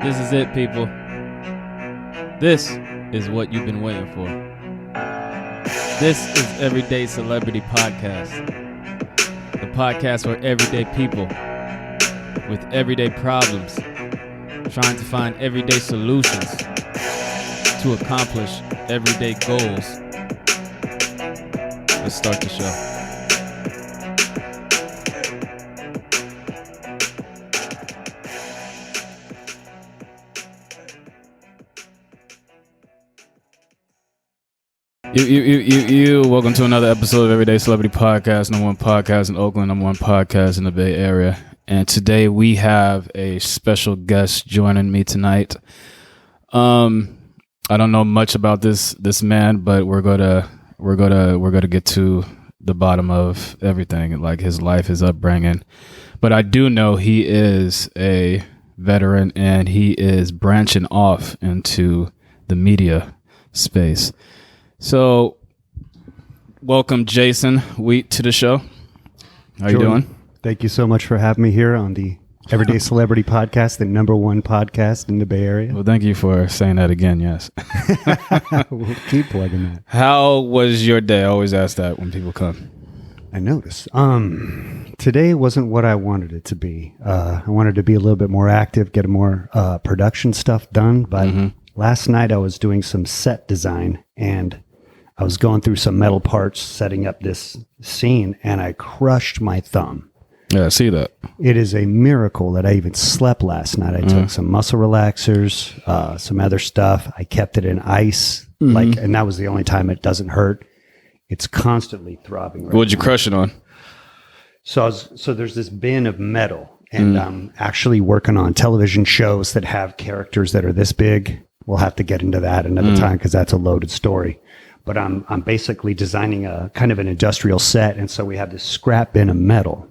This is it, people. This is what you've been waiting for. This is Everyday Celebrity Podcast. The podcast for everyday people with everyday problems, trying to find everyday solutions to accomplish everyday goals. Let's start the show. Welcome to another episode of Everyday Celebrity Podcast, number one podcast in Oakland, number one podcast in the Bay Area. And today we have a special guest joining me tonight. I don't know much about this man, but we're gonna get to the bottom of everything, like his life, his upbringing. But I do know he is a veteran and he is branching off into the media space. So, welcome Jason Wheat to the show. How you doing? Thank you so much for having me here on the Everyday Celebrity Podcast, the number one podcast in the Bay Area. Well, thank you for saying that again, yes. We'll keep plugging that. How was your day? I always ask that when people come. I noticed. Today wasn't what I wanted it to be. I wanted to be a little bit more active, get more production stuff done, but last night I was doing some set design and I was going through some metal parts, setting up this scene, and I crushed my thumb. Yeah, I see that. It is a miracle that I even slept last night. I took some muscle relaxers, some other stuff. I kept it in ice, and that was the only time it doesn't hurt. It's constantly throbbing. Right What'd you now. crush it on? So there's this bin of metal, and I'm actually working on television shows that have characters that are this big. We'll have to get into that another time because that's a loaded story. But I'm basically designing a kind of an industrial set, and so we have this scrap bin of metal.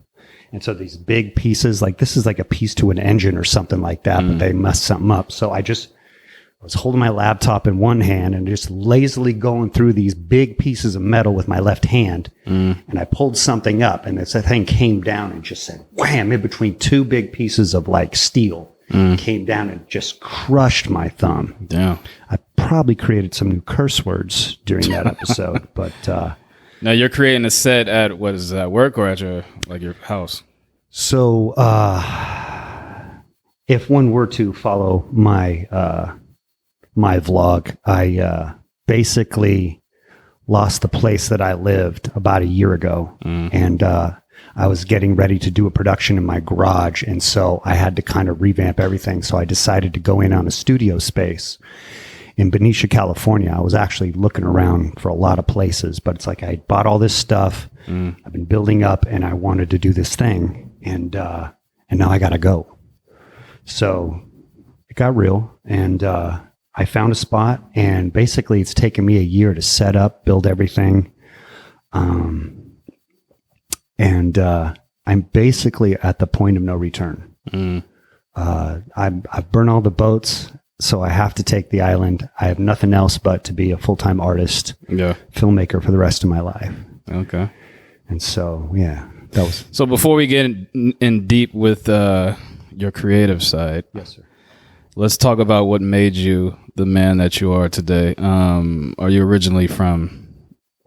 And so these big pieces, like this is like a piece to an engine or something like that, but they messed something up. So I was holding my laptop in one hand and just lazily going through these big pieces of metal with my left hand. And I pulled something up, and this thing came down and just said, wham, in between two big pieces of like steel. Came down and just crushed my thumb. Damn. I probably created some new curse words during that episode, but Now you're creating a set at what is that, work or at your house? So if one were to follow my my vlog, I basically lost the place that I lived about a year ago, and I was getting ready to do a production in my garage, and so I had to kind of revamp everything. So I decided to go in on a studio space in Benicia, California. I was actually looking around for a lot of places, but it's like I bought all this stuff. I've been building up, and I wanted to do this thing, and now I got to go. So it got real, and I found a spot, and basically it's taken me a year to set up, build everything. And I'm basically at the point of no return. I've burned all the boats, so I have to take the island. I have nothing else but to be a full-time artist, filmmaker for the rest of my life. Okay. And so, yeah, that was... So before we get in deep with your creative side, Yes, sir. let's talk about what made you the man that you are today. Are you originally from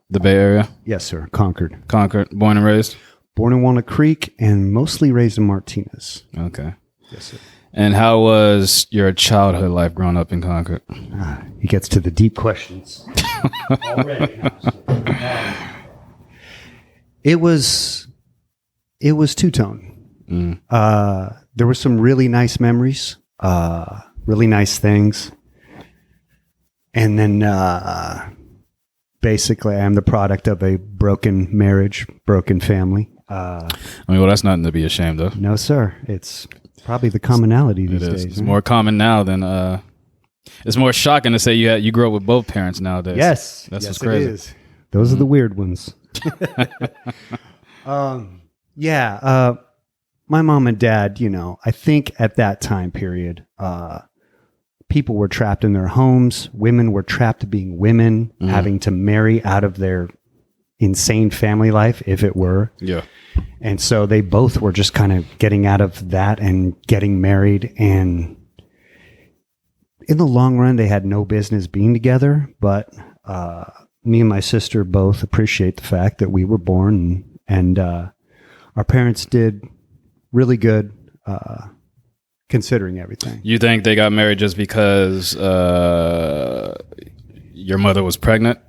the Bay Area? Yes, sir. Concord. Born and raised? Born in Walnut Creek and mostly raised in Martinez. Okay. Yes, sir. And how was your childhood life growing up in Concord? He gets to the deep questions already. It was two-tone. There were some really nice memories, really nice things. And then basically I'm the product of a broken marriage, broken family. Well, that's nothing to be ashamed of. No, sir. It's probably the commonality these days. It's more common now than it's more shocking to say you grew up with both parents nowadays. Yes. That's what's It crazy. is. Those are the weird ones. My mom and dad, I think at that time period, people were trapped in their homes. Women were trapped being women, having to marry out of their insane family life, if it were. Yeah. And so they both were just kind of getting out of that and getting married. And in the long run, they had no business being together, but me and my sister both appreciate the fact that we were born, and our parents did really good considering everything. You think they got married just because your mother was pregnant?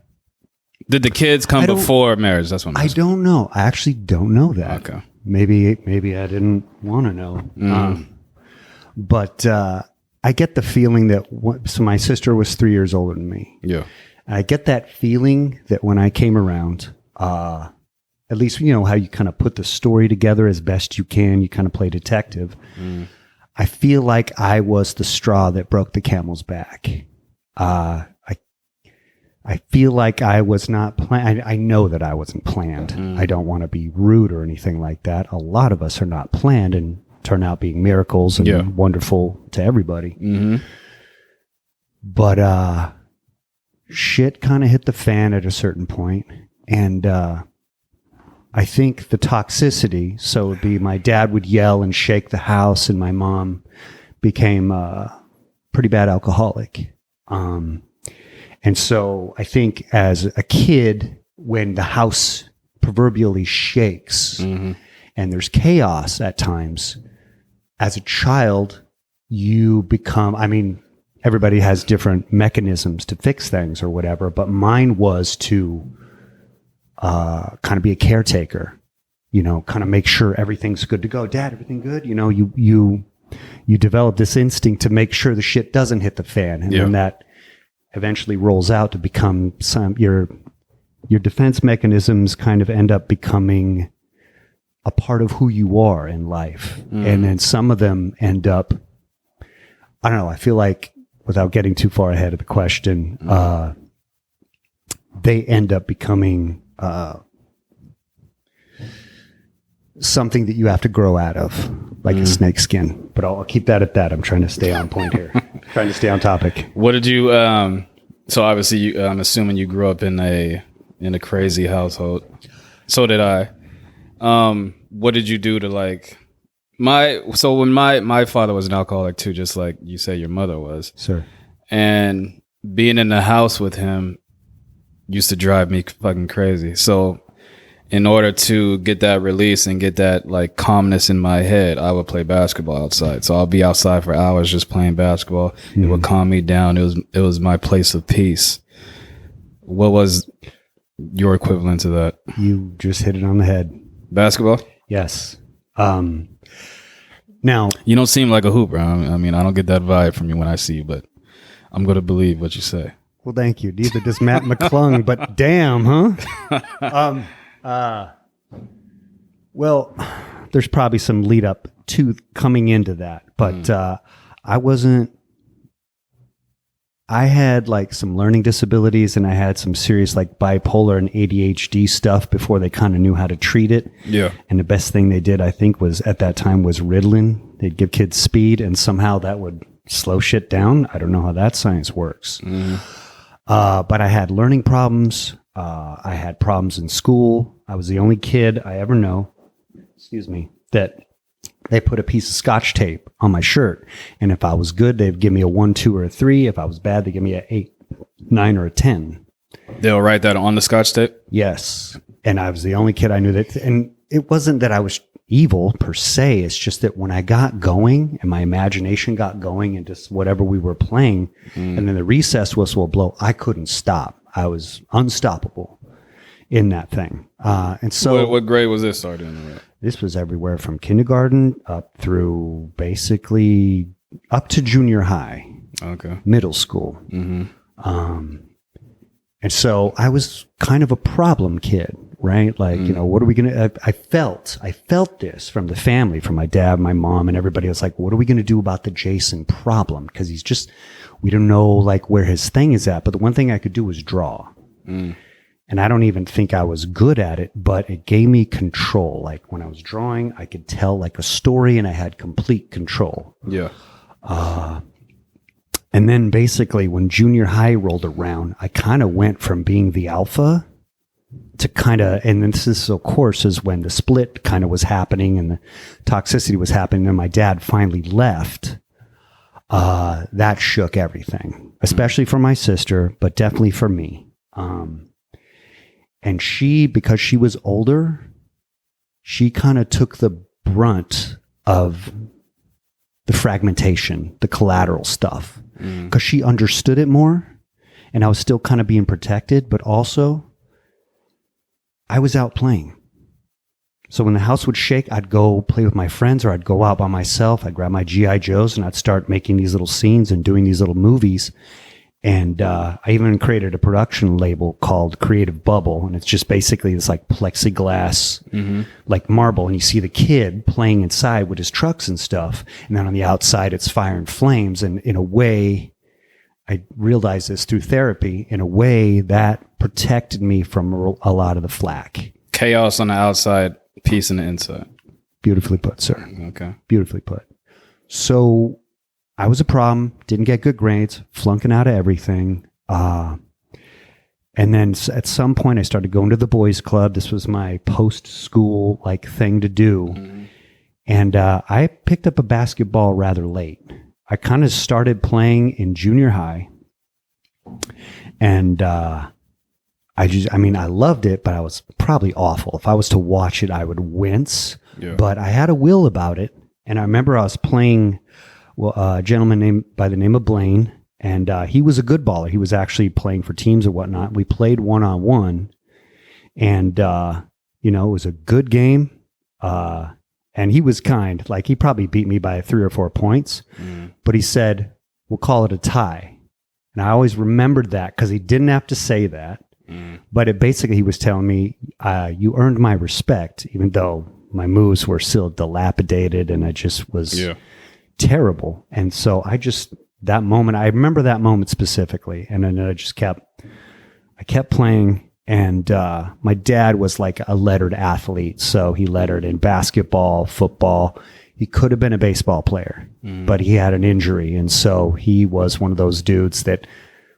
Did the kids come before marriage? That's what I'm asking. I don't know. I actually don't know that. Okay. Maybe I didn't want to know. But I get the feeling that so my sister was 3 years older than me. Yeah. And I get that feeling that when I came around, at least you know how you kind of put the story together as best you can. You kind of play detective. I feel like I was the straw that broke the camel's back. I feel like I was not planned. I know that I wasn't planned. I don't want to be rude or anything like that. A lot of us are not planned and turn out being miracles and wonderful to everybody. But shit kind of hit the fan at a certain point. And I think the toxicity, so it would be my dad would yell and shake the house, and my mom became a pretty bad alcoholic. And so I think as a kid, when the house proverbially shakes and there's chaos at times, as a child, you become, I mean, everybody has different mechanisms to fix things or whatever, but mine was to kind of be a caretaker, you know, kind of make sure everything's good to go. Dad, everything good? You know, you develop this instinct to make sure the shit doesn't hit the fan. And then that eventually rolls out to become your defense mechanisms kind of end up becoming a part of who you are in life. And then some of them end up, I don't know, I feel like without getting too far ahead of the question, they end up becoming something that you have to grow out of, like a snake skin. But I'll keep that at that. I'm trying to stay on point here. Trying to stay on topic. What did you? So obviously, I'm assuming you grew up in a crazy household. So did I. What did you do to like when my father was an alcoholic too, just like you say your mother was. Sure. And being in the house with him used to drive me fucking crazy. So in order to get that release and get that like calmness in my head, I would play basketball outside. So I'll be outside for hours just playing basketball. It would calm me down. It was my place of peace. What was your equivalent to that? You just hit it on the head. Basketball? Yes. Now you don't seem like a hooper. I mean, I don't get that vibe from you when I see you, but I'm going to believe what you say. Well, thank you. Neither does Matt McClung, but damn, huh? Well, there's probably some lead up to coming into that, but I had like some learning disabilities, and I had some serious like bipolar and ADHD stuff before they kind of knew how to treat it. Yeah. And the best thing they did, I think, was at that time was Ritalin. They'd give kids speed, and somehow that would slow shit down. I don't know how that science works. But I had learning problems. I had problems in school. I was the only kid I ever know, that they put a piece of Scotch tape on my shirt. And if I was good, they'd give me a 1, 2, or a 3. If I was bad, they'd give me a 8, 9, or a 10. They'll write that on the Scotch tape? Yes. And I was the only kid I knew that. And it wasn't that I was evil per se. It's just that when I got going and my imagination got going and just whatever we were playing, and then the recess whistle would blow, I couldn't stop. I was unstoppable in that thing. And so what grade was this started in? This was everywhere from kindergarten up through basically up to junior high. Okay. Middle school. And so I was kind of a problem kid, right? Like, you know, what are we going to, I felt this from the family, from my dad, my mom, and everybody was like, what are we going to do about the Jason problem? Because he's just, we don't know like where his thing is at. But the one thing I could do was draw. And I don't even think I was good at it, but it gave me control. Like when I was drawing, I could tell like a story and I had complete control. Yeah. And then basically when junior high rolled around, I kind of went from being the alpha to kind of, and this is of course is when the split kind of was happening and the toxicity was happening and my dad finally left. that shook everything, especially for my sister, but definitely for me. And she, because she was older, she kind of took the brunt of the fragmentation, the collateral stuff, because she understood it more. And I was still kind of being protected, but also I was out playing. So when the house would shake, I'd go play with my friends, or I'd go out by myself. I'd grab my G.I. Joes and I'd start making these little scenes and doing these little movies. And I even created a production label called Creative Bubble. And it's just basically this like plexiglass, like marble. And you see the kid playing inside with his trucks and stuff. And then on the outside, it's fire and flames. And in a way, I realized this through therapy, in a way that protected me from a lot of the flack. Chaos on the outside, peace on the inside. Beautifully put, sir. Okay. Beautifully put. So I was a problem, didn't get good grades, flunking out of everything. And then at some point I started going to the boys club. This was my post-school like thing to do. And I picked up a basketball rather late. I kind of started playing in junior high, and I loved it, but I was probably awful. If I was to watch it, I would wince, but I had a will about it. And I remember I was playing a gentleman by the name of Blaine, and he was a good baller. He was actually playing for teams and whatnot. We played one-on-one, and, it was a good game. And he was kind, like he probably beat me by 3 or 4 points, but he said, we'll call it a tie. And I always remembered that because he didn't have to say that, but it basically, he was telling me, you earned my respect, even though my moves were still dilapidated and I just was terrible. And so I remember that moment specifically. And then I kept playing. And my dad was like a lettered athlete, so he lettered in basketball, football. He could have been a baseball player, but he had an injury, and so he was one of those dudes that,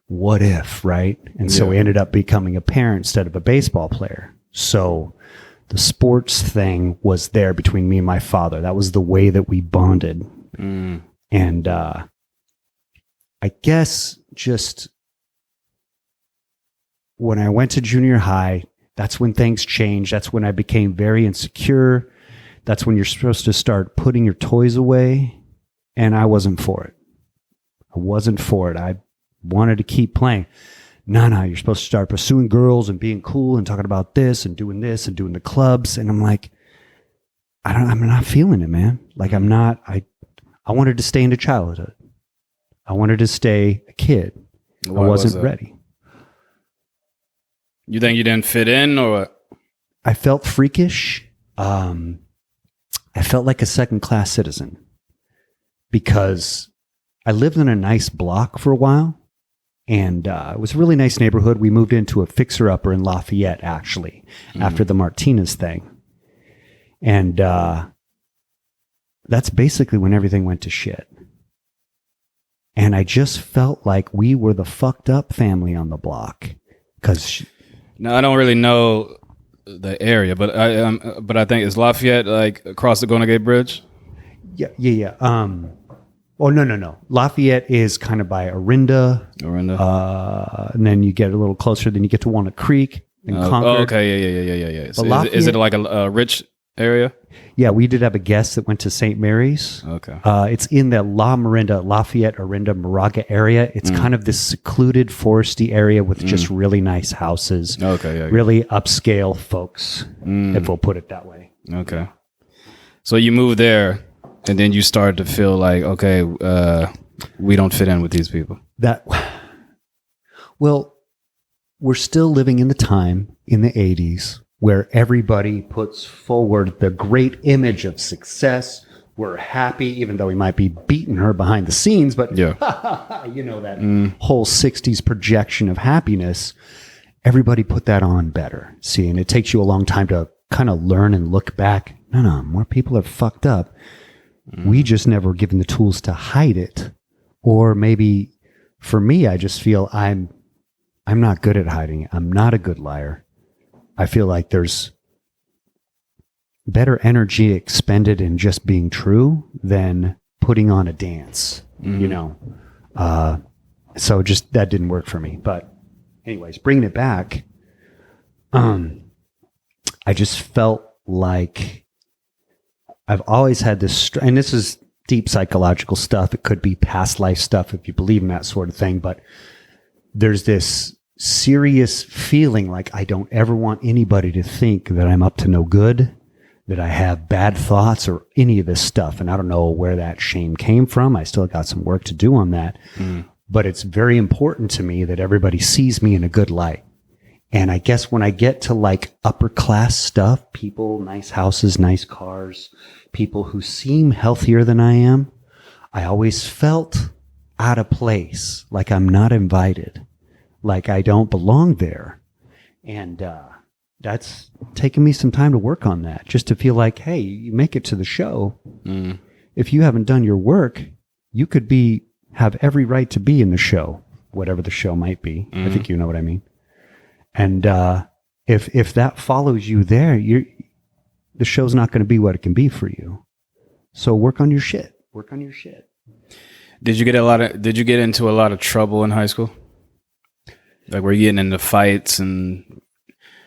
what if, right? And so he ended up becoming a parent instead of a baseball player. So the sports thing was there between me and my father. That was the way that we bonded. And I guess just when I went to junior high, that's when things changed. That's when I became very insecure. That's when you're supposed to start putting your toys away. And I wasn't for it. I wanted to keep playing. No, you're supposed to start pursuing girls and being cool and talking about this and doing the clubs. And I'm like, I'm not feeling it, man. Like I wanted to stay into childhood. I wanted to stay a kid. Why I wasn't ready. You think you didn't fit in, or what? I felt freakish. I felt like a second-class citizen because I lived in a nice block for a while, and it was a really nice neighborhood. We moved into a fixer-upper in Lafayette, actually, after the Martinez thing. And that's basically when everything went to shit. And I just felt like we were the fucked up family on the block because... Now, I don't really know the area, but I think it's Lafayette, like across the Golden Gate Bridge. Yeah. No. Lafayette is kind of by Orinda. And then you get a little closer. Then you get to Walnut Creek and Concord. Okay, yeah. So is it like a rich area? Yeah, we did have a guest that went to St. Mary's. Okay. It's in the Lafayette, Orinda, Moraga area. It's kind of this secluded, foresty area with just really nice houses. Okay, yeah. Really upscale folks, if we'll put it that way. Okay. So you moved there, and then you started to feel like, okay, we don't fit in with these people. Well, we're still living in the time in the 80s where everybody puts forward the great image of success. We're happy, even though we might be beating her behind the scenes, but that whole 60s projection of happiness, everybody put that on better. See, and it takes you a long time to kind of learn and look back. No, more people are fucked up. We just never given the tools to hide it. Or maybe for me, I just feel I'm not good at hiding it. I'm not a good liar. I feel like there's better energy expended in just being true than putting on a dance. you know. So just that didn't work for me. But anyways, bringing it back, I just felt like I've always had this, and this is deep psychological stuff. It could be past life stuff if you believe in that sort of thing. But there's this serious feeling like I don't ever want anybody to think that I'm up to no good, that I have bad thoughts or any of this stuff. And I don't know where that shame came from. I still got some work to do on that. But it's very important to me that everybody sees me in a good light. And I guess when I get to like upper class stuff, people, nice houses, nice cars, people who seem healthier than I am, I always felt out of place, like I'm not invited, like I don't belong there. And that's taken me some time to work on that, just to feel like, hey, you make it to the show. If you haven't done your work, you could have every right to be in the show, whatever the show might be. I think you know what I mean. And if that follows you there, the show's not going to be what it can be for you. So work on your shit. Work on your shit. Did you get into a lot of trouble in high school? Like, were you getting into fights and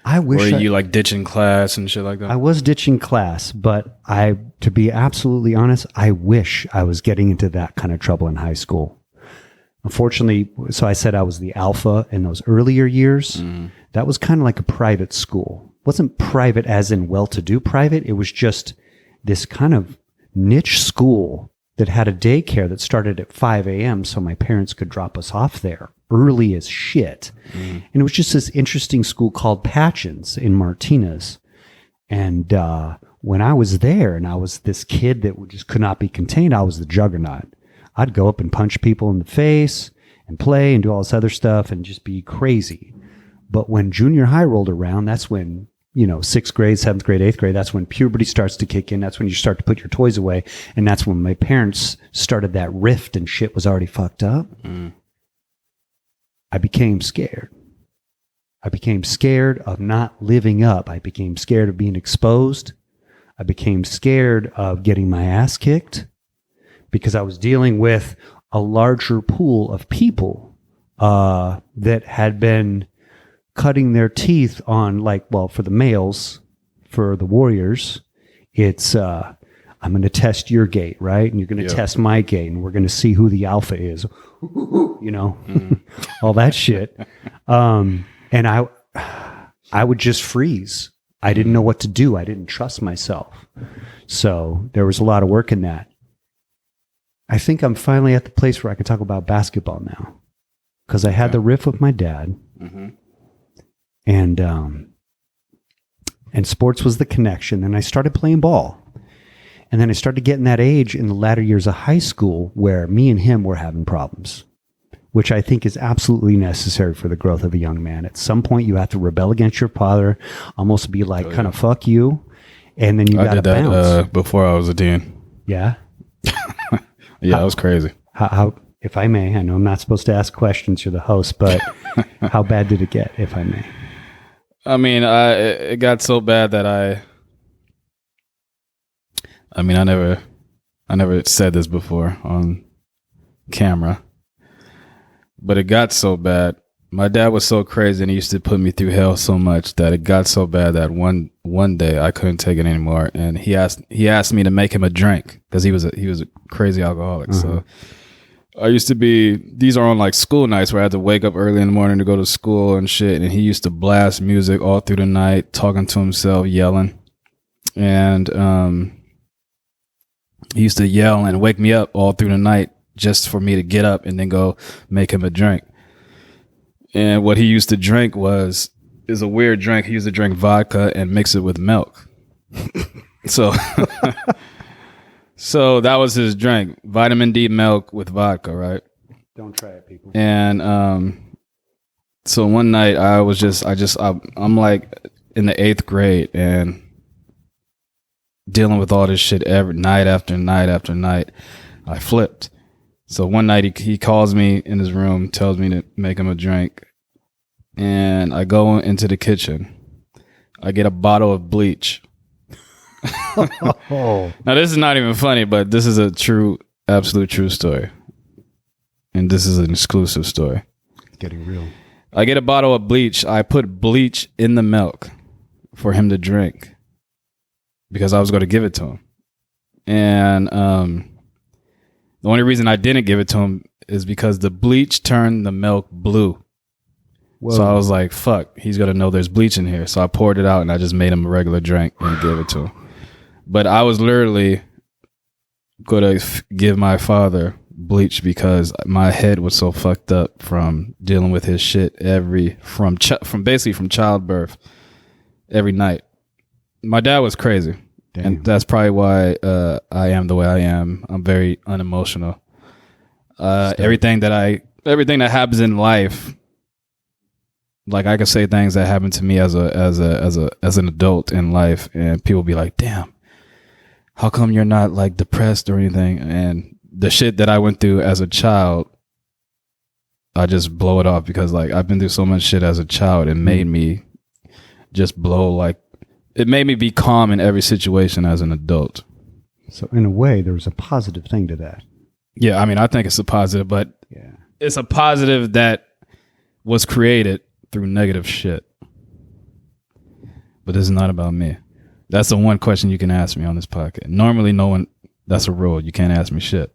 were you like ditching class and shit like that? I was ditching class, but to be absolutely honest, I wish I was getting into that kind of trouble in high school. Unfortunately, so I said I was the alpha in those earlier years. That was kind of like a private school. It wasn't private as in well-to-do private. It was just this kind of niche school that had a daycare that started at 5 a.m. so my parents could drop us off there early as shit. And it was just this interesting school called Patchins in Martinez. And when I was there and I was this kid that just could not be contained, I was the juggernaut. I'd go up and punch people in the face and play and do all this other stuff and just be crazy. But when junior high rolled around, that's when, 6th grade, 7th grade, 8th grade, that's when puberty starts to kick in. That's when you start to put your toys away. And that's when my parents started that rift and shit was already fucked up. I became scared. I became scared of not living up. I became scared of being exposed. I became scared of getting my ass kicked because I was dealing with a larger pool of people that had been cutting their teeth on, for the males, for the warriors, it's, I'm going to test your gate, right? And you're going to test my gate, and we're going to see who the alpha is, all that shit. And I would just freeze. I didn't know what to do. I didn't trust myself. So there was a lot of work in that. I think I'm finally at the place where I can talk about basketball now, because I had the riff with my dad. And sports was the connection. And I started playing ball. And then I started getting that age in the latter years of high school where me and him were having problems, which I think is absolutely necessary for the growth of a young man. At some point, you have to rebel against your father, almost be like, kind of fuck you. And then you got to bounce. I did that before I was a teen. Yeah? Yeah, that was crazy. How, if I may, I know I'm not supposed to ask questions, you're the host, but how bad did it get, if I may? I mean, it got so bad that I never said this before on camera, but it got so bad. My dad was so crazy and he used to put me through hell so much that it got so bad that one day I couldn't take it anymore. And he asked me to make him a drink because he was a crazy alcoholic. So I used to these are on like school nights where I had to wake up early in the morning to go to school and shit. And he used to blast music all through the night, talking to himself, yelling. And, he used to yell and wake me up all through the night just for me to get up and then go make him a drink. And what he used to drink is a weird drink. He used to drink vodka and mix it with milk. So that was his drink, vitamin D milk with vodka, right? Don't try it, people. And so one night I'm like in the 8th grade and dealing with all this shit every night after night after night. I flipped. So one night he calls me in his room, tells me to make him a drink. And I go into the kitchen. I get a bottle of bleach. Now this is not even funny, but this is a absolute true story. and this is an exclusive story. Getting real. I get a bottle of bleach. I put bleach in the milk for him to drink because I was going to give it to him. And the only reason I didn't give it to him is because the bleach turned the milk blue. Whoa. So I was like, fuck, he's going to know there's bleach in here. So I poured it out and I just made him a regular drink and gave it to him. But I was literally going to give my father bleach because my head was so fucked up from dealing with his shit from childbirth every night. My dad was crazy. Damn. And that's probably why I am the way I am. I'm very unemotional. Everything that happens in life, like I could say things that happened to me as an adult in life, and people be like, "Damn, how come you're not like depressed or anything?" And the shit that I went through as a child, I just blow it off because like I've been through so much shit as a child. It made me just it made me be calm in every situation as an adult. So in a way, there was a positive thing to that. Yeah, I mean, I think it's a positive, but it's a positive that was created through negative shit. But this is not about me. That's the one question you can ask me on this podcast. Normally, no one. That's a rule. You can't ask me shit.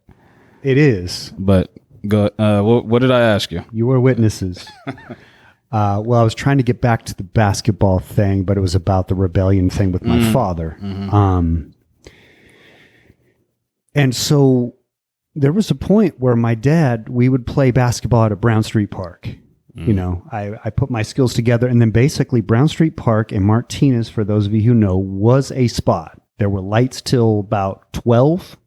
It is. But go. What did I ask you? You were witnesses. Well, I was trying to get back to the basketball thing, but it was about the rebellion thing with my father. Mm-hmm. And so there was a point where my dad, we would play basketball at a Brown Street Park. Mm. You know, I put my skills together, and then basically Brown Street Park in Martinez, for those of you who know, was a spot. There were lights till about 12,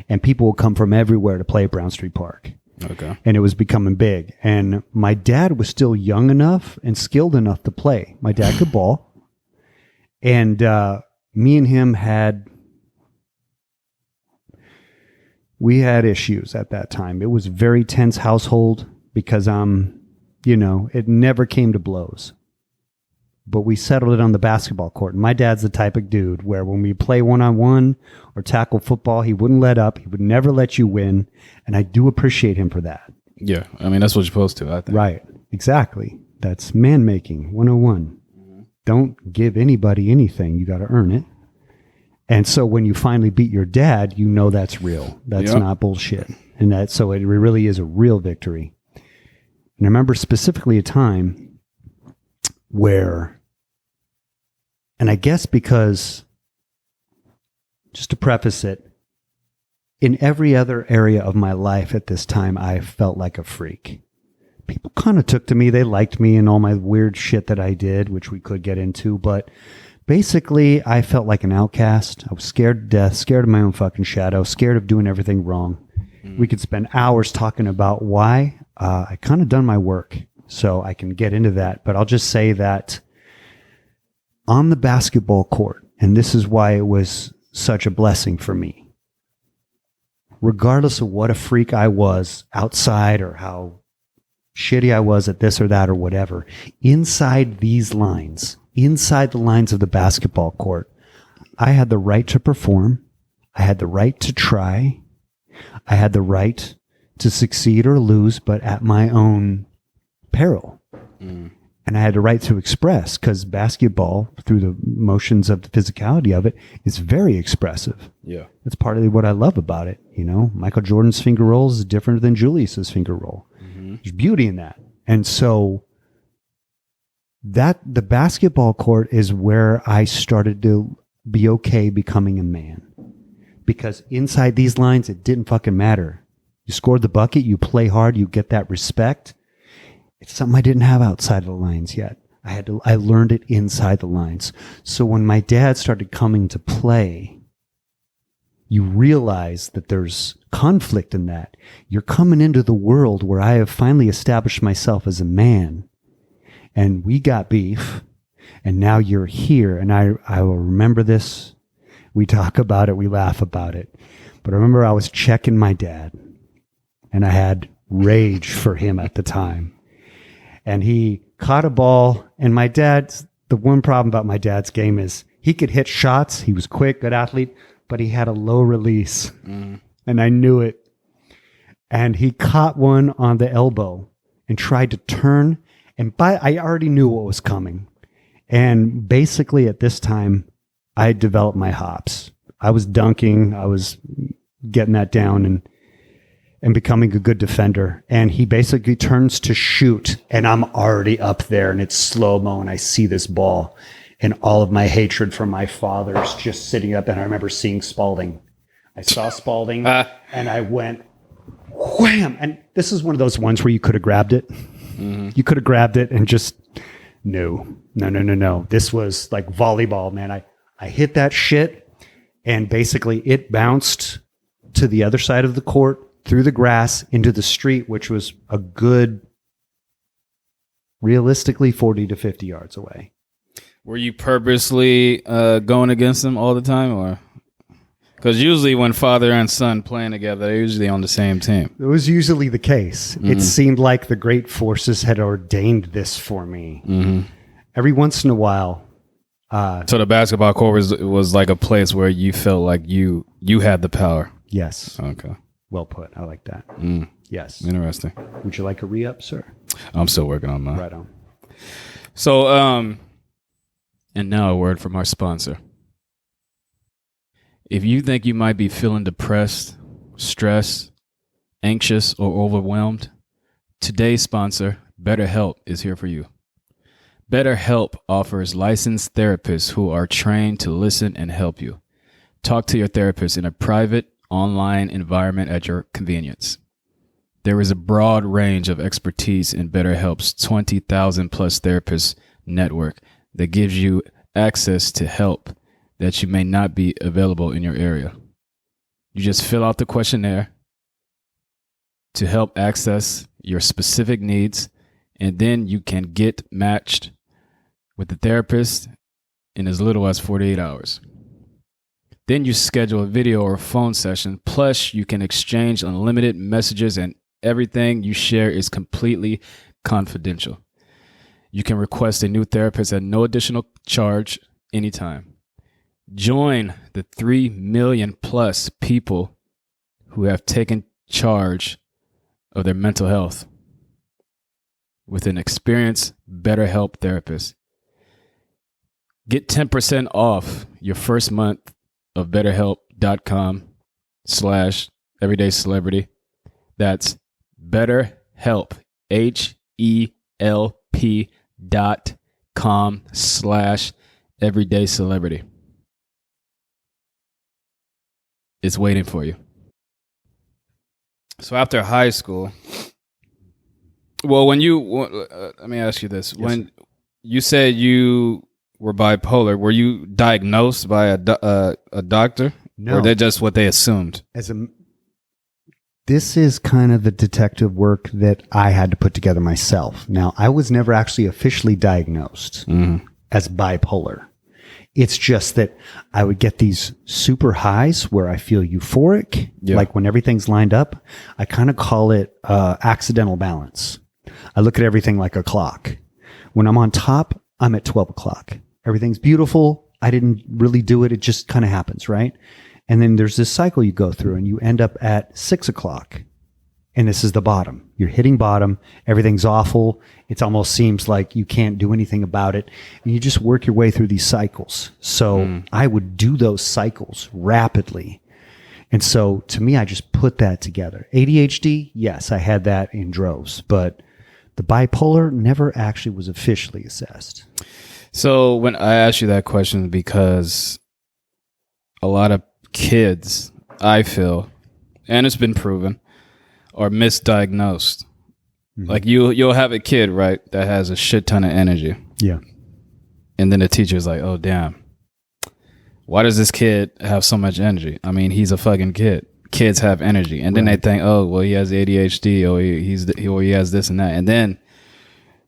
and people would come from everywhere to play at Brown Street Park. Okay. And it was becoming big. And my dad was still young enough and skilled enough to play. My dad could ball. And me and him we had issues at that time. It was a very tense household because, it never came to blows. But we settled it on the basketball court. And my dad's the type of dude where when we play one-on-one or tackle football, he wouldn't let up. He would never let you win. And I do appreciate him for that. Yeah. I mean, that's what you're supposed to, I think. Right. Exactly. That's man-making 101. Mm-hmm. Don't give anybody anything. You got to earn it. And so when you finally beat your dad, you know that's real. That's not bullshit. And so it really is a real victory. And I remember specifically a time where, and I guess because, just to preface it, in every other area of my life at this time, I felt like a freak. People kind of took to me. They liked me and all my weird shit that I did, which we could get into. But basically, I felt like an outcast. I was scared to death, scared of my own fucking shadow, scared of doing everything wrong. We could spend hours talking about why. I kind of done my work, so I can get into that. But I'll just say that on the basketball court, and this is why it was such a blessing for me, regardless of what a freak I was outside or how shitty I was at this or that or whatever, inside these lines, inside the lines of the basketball court, I had the right to perform. I had the right to try. I had the right to succeed or lose, but at my own peril. Mm. And I had the right to express, because basketball, through the motions of the physicality of it, is very expressive. Yeah. That's partly what I love about it. You know, Michael Jordan's finger roll is different than Julius's finger roll. Mm-hmm. There's beauty in that. And so the basketball court is where I started to be okay becoming a man. Because inside these lines, it didn't fucking matter. You scored the bucket, you play hard, you get that respect. It's something I didn't have outside of the lines yet. I learned it inside the lines. So when my dad started coming to play, you realize that there's conflict in that. You're coming into the world where I have finally established myself as a man, and we got beef, and now you're here, and I will remember this. We talk about it, we laugh about it. But I remember I was checking my dad, and I had rage for him at the time. And he caught a ball, and the one problem about my dad's game is he could hit shots. He was quick, good athlete, but he had a low release. Mm. And I knew it. and he caught one on the elbow and tried to turn. And I already knew what was coming. And basically at this time, I had developed my hops. I was dunking. I was getting that down and becoming a good defender. And he basically turns to shoot, and I'm already up there, and it's slow-mo, and I see this ball. And all of my hatred for my father's just sitting up. And I remember seeing Spalding. I saw Spalding, and I went, wham! And this is one of those ones where you could have grabbed it. Mm-hmm. You could have grabbed it and just, no. This was like volleyball, man. I hit that shit, and basically it bounced to the other side of the court, through the grass, into the street, which was a good, realistically, 40 to 50 yards away. Were you purposely going against them all the time, or? Because usually when father and son playing together, they're usually on the same team. It was usually the case. Mm-hmm. It seemed like the great forces had ordained this for me. Mm-hmm. Every once in a while. So the basketball court was like a place where you felt like you had the power. Yes. Okay. Well put. I like that. Yes. Interesting. Would you like a re-up, sir? I'm still working on mine. Right on. So, and now a word from our sponsor. If you think you might be feeling depressed, stressed, anxious, or overwhelmed, today's sponsor, BetterHelp, is here for you. BetterHelp offers licensed therapists who are trained to listen and help you. Talk to your therapist in a private, online environment at your convenience. There is a broad range of expertise in BetterHelp's 20,000 plus therapists network that gives you access to help that you may not be available in your area. You just fill out the questionnaire to help access your specific needs, and then you can get matched with the therapist in as little as 48 hours. Then you schedule a video or a phone session, plus you can exchange unlimited messages, and everything you share is completely confidential. You can request a new therapist at no additional charge anytime. Join the 3 million plus people who have taken charge of their mental health with an experienced BetterHelp therapist. Get 10% off your first month of BetterHelp.com/everydayscelebrity. That's BetterHelp, HELP.com/everydayscelebrity. It's waiting for you. So after high school, well, when you, let me ask you this. Yes, when sir. You said you were bipolar, were you diagnosed by a doctor? No. Or that just what they assumed? This is kind of the detective work that I had to put together myself. Now, I was never actually officially diagnosed as bipolar. It's just that I would get these super highs where I feel euphoric, like when everything's lined up. I kind of call it accidental balance. I look at everything like a clock. When I'm on top, I'm at 12 o'clock. Everything's beautiful. I didn't really do it. It just kind of happens, right? And then there's this cycle you go through, and you end up at 6 o'clock. And this is the bottom. You're hitting bottom. Everything's awful. It almost seems like you can't do anything about it. And you just work your way through these cycles. So I would do those cycles rapidly. And so to me, I just put that together. ADHD, yes, I had that in droves. But the bipolar never actually was officially assessed. So when I asked you that question, because a lot of kids, I feel, and it's been proven, are misdiagnosed. Like you'll have a kid, right, that has a shit ton of energy. Yeah. And then the teacher's like, oh, damn. Why does this kid have so much energy? I mean, he's a fucking kid. Kids have energy. And then they think, oh, well, he has ADHD, or he has this and that. And then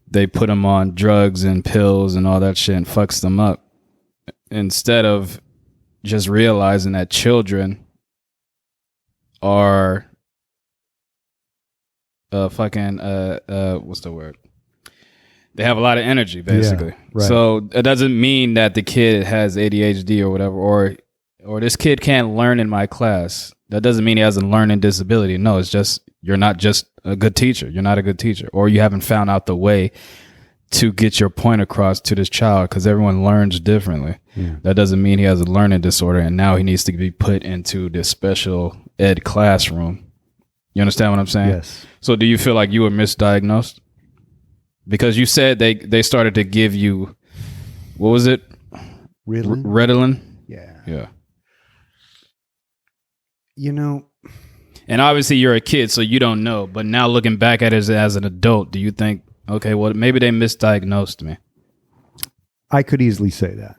they put him on drugs and pills and all that shit and fucks them up. Instead of just realizing that children are what's the word? They have a lot of energy, basically. Yeah, right. So it doesn't mean that the kid has ADHD or whatever, or or this kid can't learn in my class, that doesn't mean he has a learning disability. No, it's just you're not just a good teacher. You're not a good teacher, or you haven't found out the way to get your point across to this child, because everyone learns differently. Yeah. That doesn't mean he has a learning disorder and now he needs to be put into this special ed classroom. You understand what I'm saying? Yes. So do you feel like you were misdiagnosed? Because you said they started to give you, what was it? Ritalin? Yeah. Yeah. You know. And obviously you're a kid, so you don't know. But now looking back at it as an adult, do you think, okay, well, maybe they misdiagnosed me? I could easily say that.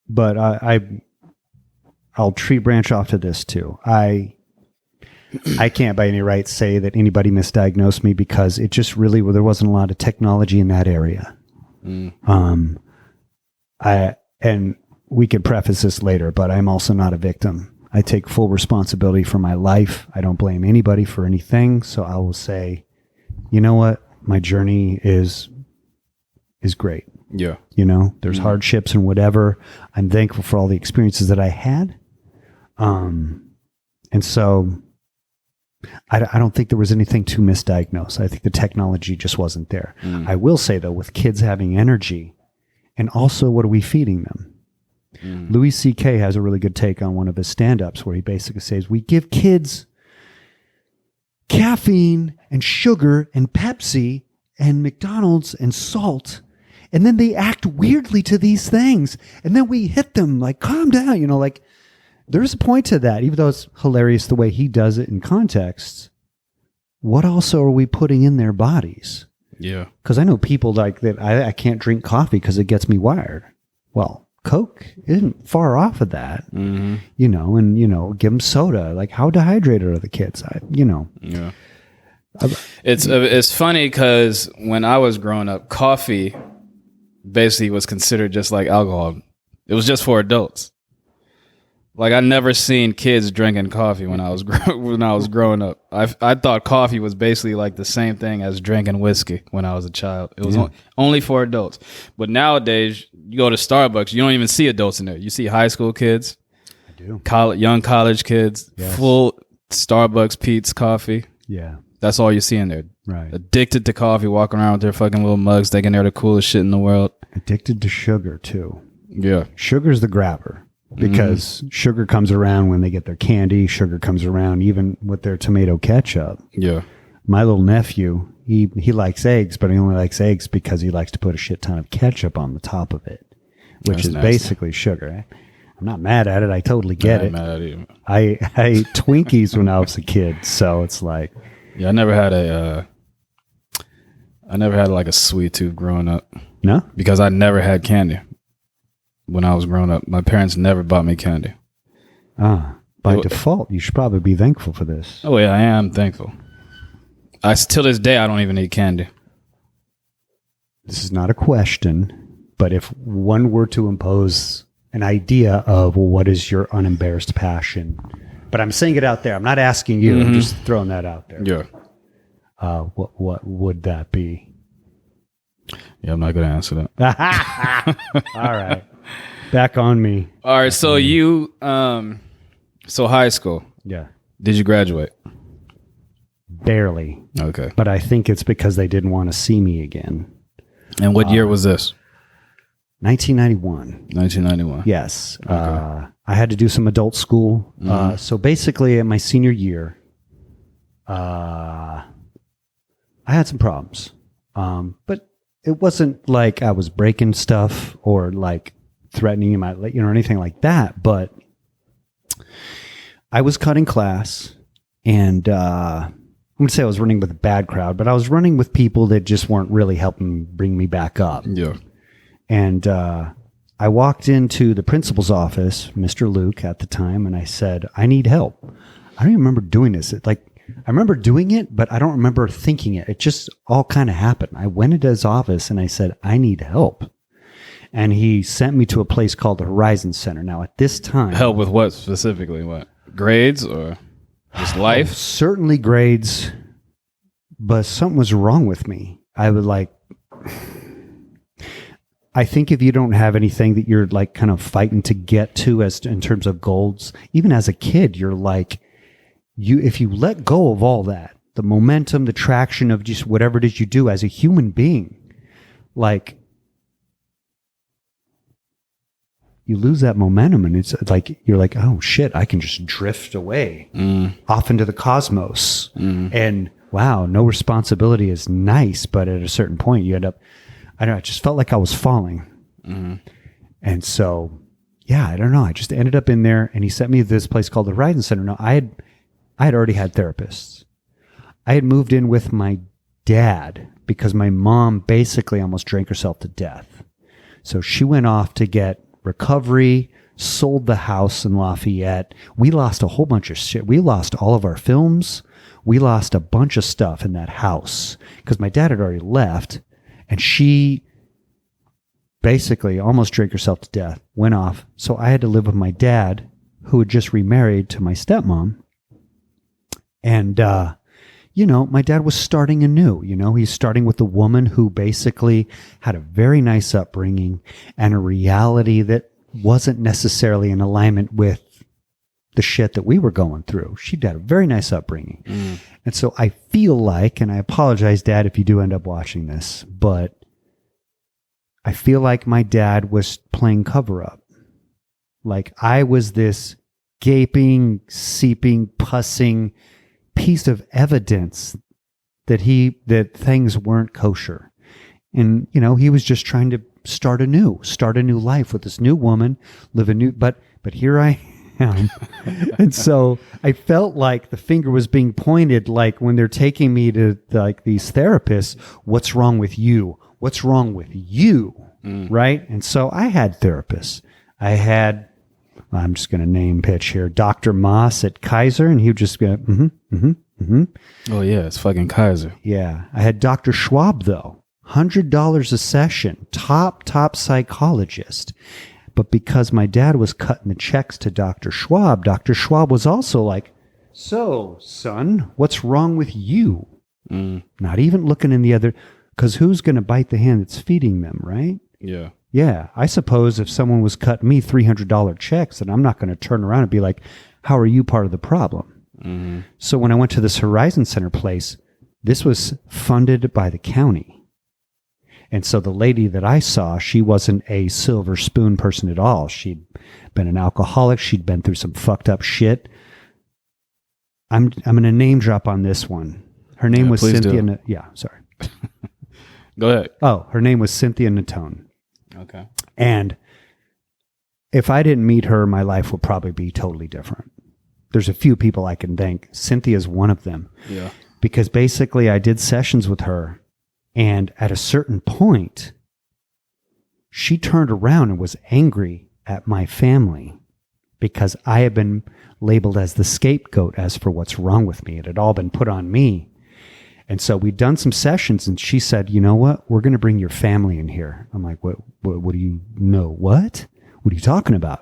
But I'll tree branch off to this too. I can't by any right say that anybody misdiagnosed me, because it just really, there wasn't a lot of technology in that area. And we could preface this later, but I'm also not a victim. I take full responsibility for my life. I don't blame anybody for anything. So I will say, you know what? My journey is great. Yeah. You know, there's hardships and whatever. I'm thankful for all the experiences that I had. And so I don't think there was anything to misdiagnose. I think the technology just wasn't there. I will say, though, with kids having energy, and also what are we feeding them? Louis C.K. has a really good take on one of his stand-ups where he basically says, we give kids caffeine and sugar and Pepsi and McDonald's and salt, and then they act weirdly to these things, and then we hit them like, calm down, you know, like there's a point to that, even though it's hilarious the way he does it in context. What also are we putting in their bodies? Yeah. Because I know people like that, I can't drink coffee because it gets me wired. Well, Coke isn't far off of that, you know, and, you know, give them soda. Like, how dehydrated are the kids? Yeah. It's funny because when I was growing up, coffee basically was considered just like alcohol. It was just for adults. Like, I never seen kids drinking coffee when I was growing up. I thought coffee was basically like the same thing as drinking whiskey when I was a child. It was only for adults. But nowadays, you go to Starbucks, you don't even see adults in there. You see high school kids, I do. Young college kids, full Starbucks Pete's coffee. Yeah. That's all you see in there. Right. Addicted to coffee, walking around with their fucking little mugs, thinking they're the coolest shit in the world. Addicted to sugar, too. Yeah. Sugar's the grabber. Because sugar comes around when they get their candy. Sugar comes around even with their tomato ketchup. Yeah. My little nephew, he likes eggs, but he only likes eggs because he likes to put a shit ton of ketchup on the top of it, which is basically sugar. I'm not mad at it. I totally get it. Mad at you. I ate Twinkies when I was a kid, so it's like. Yeah, I never had like a sweet tooth growing up. No? Because I never had candy. When I was growing up, my parents never bought me candy. By default, you should probably be thankful for this. Oh yeah, I am thankful. Till this day, I don't even eat candy. This is not a question, but if one were to impose an idea of, well, what is your unembarrassed passion? But I'm saying it out there. I'm not asking you. I'm just throwing that out there. Yeah. What would that be? Yeah, I'm not going to answer that. All right. Back on me. All right. So you, so high school. Yeah. Did you graduate? Barely. Okay. But I think it's because they didn't want to see me again. And what year was this? 1991. 1991. Yes. Okay. I had to do some adult school. So basically, at my senior year, I had some problems. But it wasn't like I was breaking stuff or like threatening my, or anything like that. But I was cutting class, and I'm going to say I was running with a bad crowd, but I was running with people that just weren't really helping bring me back up. Yeah. And I walked into the principal's office, Mr. Luke at the time, and I said, I need help. I don't even remember doing this. I remember doing it, but I don't remember thinking it. It just all kind of happened. I went into his office and I said, I need help. And he sent me to a place called the Horizon Center. Now, at this time... Help with what specifically? What? Grades or just life? Certainly grades, but something was wrong with me. I would like... I think if you don't have anything that you're like kind of fighting to get to as in terms of goals, even as a kid, you're like, if you let go of all that, the momentum, the traction of just whatever it is you do as a human being, like you lose that momentum, and it's like you're like, oh shit, I can just drift away off into the cosmos, and wow, no responsibility is nice, but at a certain point you end up, I don't know, I just felt like I was falling. And so, yeah, I don't know. I just ended up in there, and he sent me to this place called the Horizon Center. Now, I had already had therapists. I had moved in with my dad because my mom basically almost drank herself to death. So she went off to get recovery, sold the house in Lafayette. We lost a whole bunch of shit. We lost all of our films. We lost a bunch of stuff in that house because my dad had already left, and she basically almost drank herself to death, went off. So I had to live with my dad, who had just remarried to my stepmom. And, my dad was starting anew. He's starting with a woman who basically had a very nice upbringing and a reality that wasn't necessarily in alignment with the shit that we were going through. She'd had a very nice upbringing. And so I feel like, and I apologize, Dad, if you do end up watching this, but I feel like my dad was playing cover up. Like I was this gaping, seeping, pussing piece of evidence that things weren't kosher. And, he was just trying to start a new life with this new woman, but here I am. And so I felt like the finger was being pointed, like when they're taking me to like these therapists, what's wrong with you? What's wrong with you? Right? And so I had therapists. I'm just going to name pitch here, Dr. Moss at Kaiser, and he would just go, Oh, yeah, it's fucking Kaiser. Yeah. I had Dr. Schwab, though, $100 a session, top psychologist. But because my dad was cutting the checks to Dr. Schwab was also like, so, son, what's wrong with you? Not even looking in the other, because who's going to bite the hand that's feeding them, right? Yeah. Yeah, I suppose if someone was cutting me $300 checks, then I'm not going to turn around and be like, how are you part of the problem? So when I went to this Horizon Center place, this was funded by the county. And so the lady that I saw, she wasn't a silver spoon person at all. She'd been an alcoholic. She'd been through some fucked up shit. I'm going to name drop on this one. Her name was Cynthia. Sorry. Go ahead. Oh, her name was Cynthia Natone. Okay. And if I didn't meet her, my life would probably be totally different. There's a few people I can thank. Cynthia's one of them. Yeah. Because basically I did sessions with her, and at a certain point, she turned around and was angry at my family because I had been labeled as the scapegoat as for what's wrong with me. It had all been put on me. And so we'd done some sessions, and she said, you know what? We're going to bring your family in here. I'm like, what do you know? What are you talking about?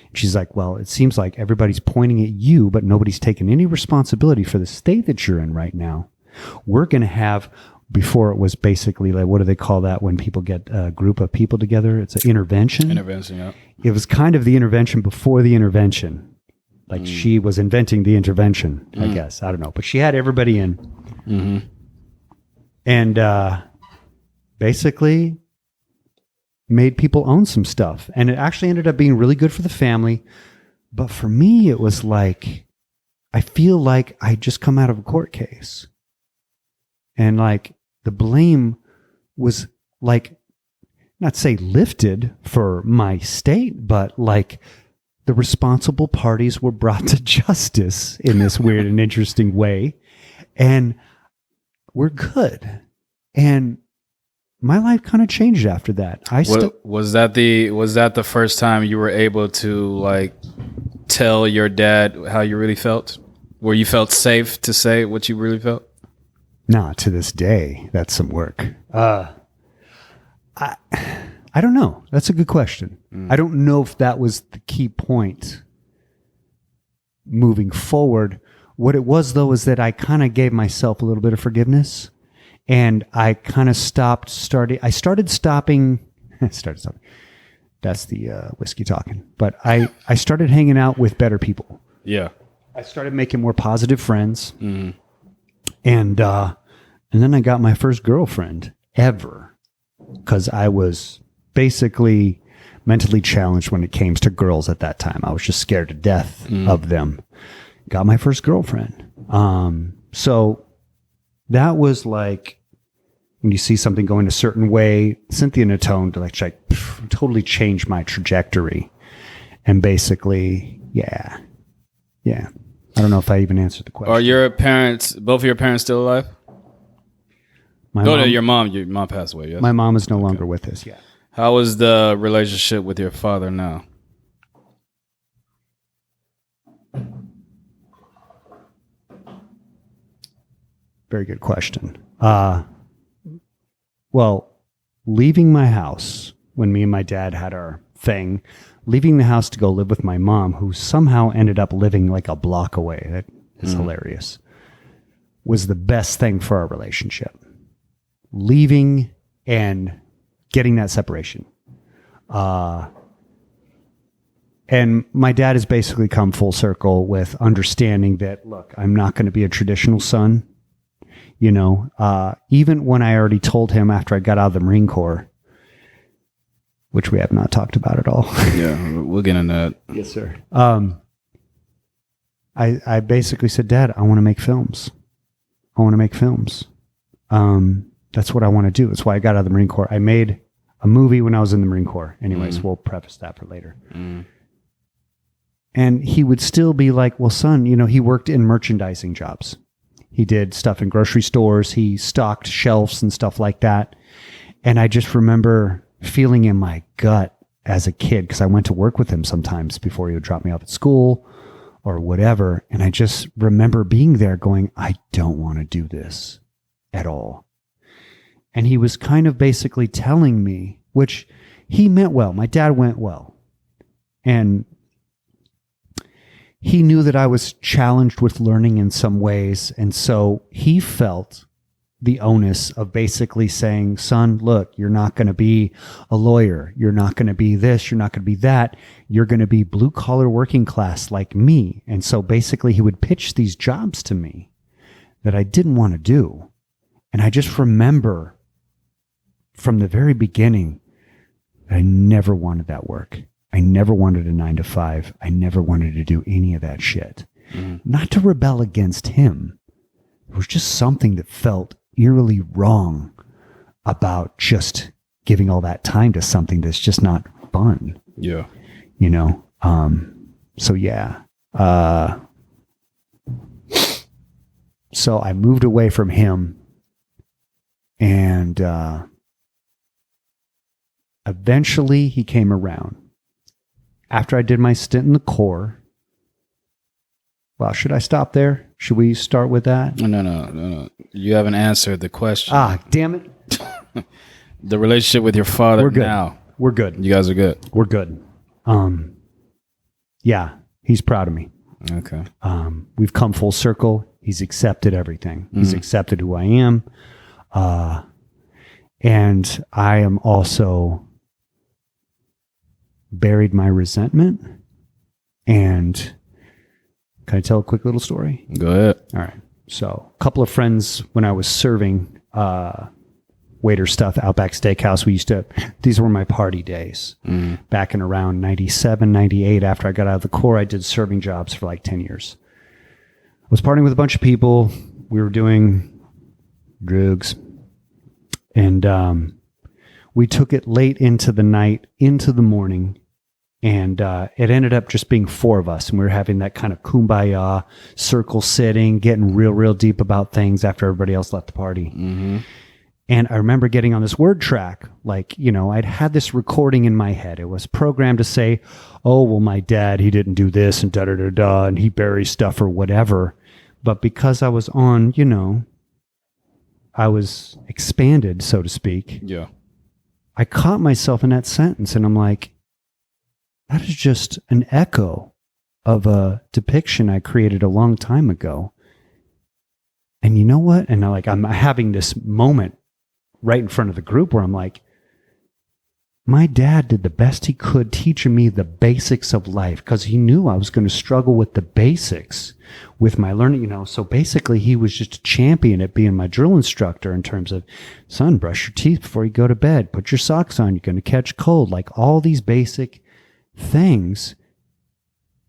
And she's like, well, it seems like everybody's pointing at you, but nobody's taking any responsibility for the state that you're in right now. We're going to have, before it was basically like, what do they call that when people get a group of people together? It's an intervention. Intervention, yeah. It was kind of the intervention before the intervention. Like she was inventing the intervention, I guess. I don't know. But she had everybody in. And basically made people own some stuff. And it actually ended up being really good for the family. But for me, it was like, I feel like I just come out of a court case. And like the blame was like, not say lifted for my state, but like the responsible parties were brought to justice in this weird and interesting way. And we're good. And my life kind of changed after that. Was that the first time you were able to like tell your dad how you really felt? Where you felt safe to say what you really felt? Nah, to this day, that's some work. I don't know. That's a good question. I don't know if that was the key point moving forward. What it was, though, is that I kind of gave myself a little bit of forgiveness, and I kind of I started stopping. started talking. That's the whiskey talking. But I started hanging out with better people. Yeah. I started making more positive friends. Mm-hmm. And then I got my first girlfriend ever, because I was basically mentally challenged when it came to girls at that time. I was just scared to death of them. Got my first girlfriend. So that was like, when you see something going a certain way, Cynthia Natone totally changed my trajectory. And basically, yeah. I don't know if I even answered the question. Are your parents, both of your parents, still alive? Your mom. Your mom passed away, yes? My mom is no longer with us, yeah. How is the relationship with your father now? Very good question. Well, leaving my house when me and my dad had our thing, leaving the house to go live with my mom, who somehow ended up living like a block away, that is hilarious, was the best thing for our relationship. Leaving and getting that separation. And my dad has basically come full circle with understanding that, look, I'm not going to be a traditional son. You know, even when I already told him after I got out of the Marine Corps, which we have not talked about at all. Yeah, we'll get into that. Yes, sir. I basically said, Dad, I want to make films. That's what I want to do. That's why I got out of the Marine Corps. I made a movie when I was in the Marine Corps. Anyways, we'll preface that for later. And he would still be like, well, son, you know, he worked in merchandising jobs. He did stuff in grocery stores. He stocked shelves and stuff like that. And I just remember feeling in my gut as a kid, because I went to work with him sometimes before he would drop me off at school or whatever. And I just remember being there going, I don't want to do this at all. And he was kind of basically telling me, which he meant well. My dad went well. And he knew that I was challenged with learning in some ways. And so he felt the onus of basically saying, son, look, you're not going to be a lawyer. You're not going to be this. You're not going to be that. You're going to be blue collar working class like me. And so basically he would pitch these jobs to me that I didn't want to do. And I just remember from the very beginning, I never wanted that work. I never wanted a 9-to-5. I never wanted to do any of that shit. Not to rebel against him. It was just something that felt eerily wrong about just giving all that time to something that's just not fun. Yeah. You know? So yeah. So I moved away from him, and eventually he came around. After I did my stint in the Corps. Well, should I stop there? Should we start with that? No. You haven't answered the question. Damn it. The relationship with your father. We're good. Now. We're good. You guys are good. We're good. Yeah, he's proud of me. Okay. We've come full circle. He's accepted everything. He's accepted who I am. And I am also buried my resentment. And can I tell a quick little story? Go ahead. All right. So a couple of friends, when I was serving waiter stuff, Outback Steakhouse, these were my party days. Back in around 97, 98, after I got out of the Corps, I did serving jobs for like 10 years. I was partying with a bunch of people. We were doing drugs. And we took it late into the night, into the morning. And it ended up just being 4 of us. And we were having that kind of kumbaya, circle sitting, getting real deep about things after everybody else left the party. And I remember getting on this word track. Like, you know, I'd had this recording in my head. It was programmed to say, oh, well, my dad, he didn't do this and da-da-da-da, and he buries stuff or whatever. But because I was on, you know, I was expanded, so to speak. Yeah. I caught myself in that sentence, and I'm like, that is just an echo of a depiction I created a long time ago. And you know what? And I'm having this moment right in front of the group where I'm like, my dad did the best he could teaching me the basics of life because he knew I was going to struggle with the basics with my learning, So basically, he was just a champion at being my drill instructor in terms of, son, brush your teeth before you go to bed. Put your socks on. You're going to catch cold. Like all these basic things.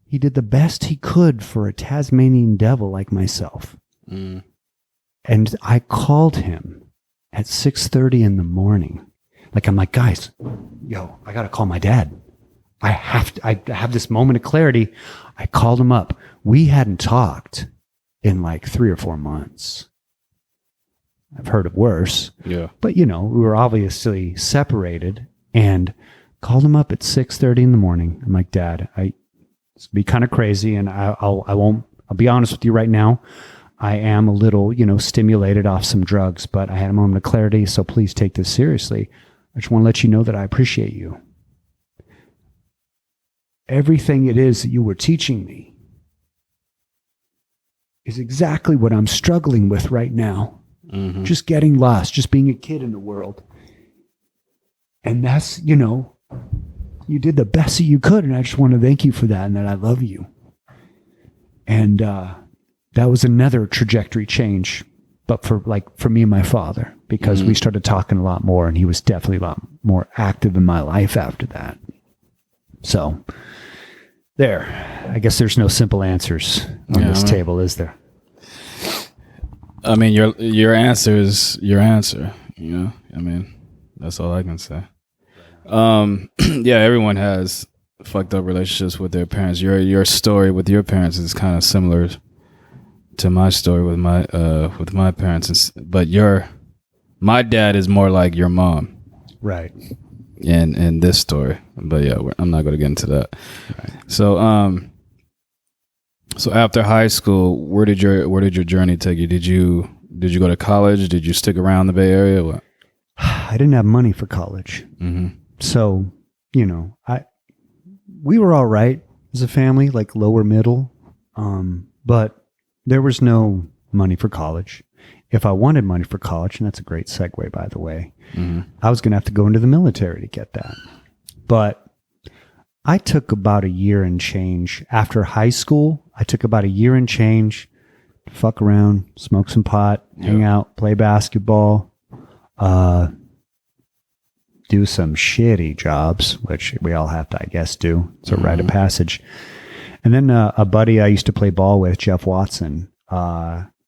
He did the best he could for a Tasmanian devil like myself. Mm. And I called him at 6:30 in the morning. Like, I'm like, guys, I got to call my dad. I have this moment of clarity. I called him up. We hadn't talked in like 3 or 4 months. I've heard of worse. Yeah. But, we were obviously separated, and called him up at 6:30 in the morning. I'm like, Dad, it's be kind of crazy. And I'll be honest with you right now. I am a little, stimulated off some drugs, but I had a moment of clarity. So please take this seriously. I just want to let you know that I appreciate you. Everything it is that you were teaching me is exactly what I'm struggling with right now. Mm-hmm. Just getting lost, just being a kid in the world. And that's, you did the best that you could. And I just want to thank you for that and that I love you. And that was another trajectory change, but for me and my father, because we started talking a lot more, and he was definitely a lot more active in my life after that. So I guess there's no simple answers on this table, is there? I mean, your answer is your answer, I mean, that's all I can say. Yeah, everyone has fucked up relationships with their parents. Your story with your parents is kind of similar to my story with my parents, but my dad is more like your mom, right? In this story, but yeah, I'm not going to get into that. Right. So after high school, where did your journey take you? Did you go to college? Did you stick around the Bay Area? What? I didn't have money for college, so we were all right as a family, like lower middle, but there was no money for college. If I wanted money for college, and that's a great segue, by the way, I was going to have to go into the military to get that. But I took about a year and change after high school. I took about a year and change to fuck around, smoke some pot, hang out, play basketball, do some shitty jobs, which we all have to, I guess, do. It's a rite of passage. And then a buddy I used to play ball with, Jeff Watson,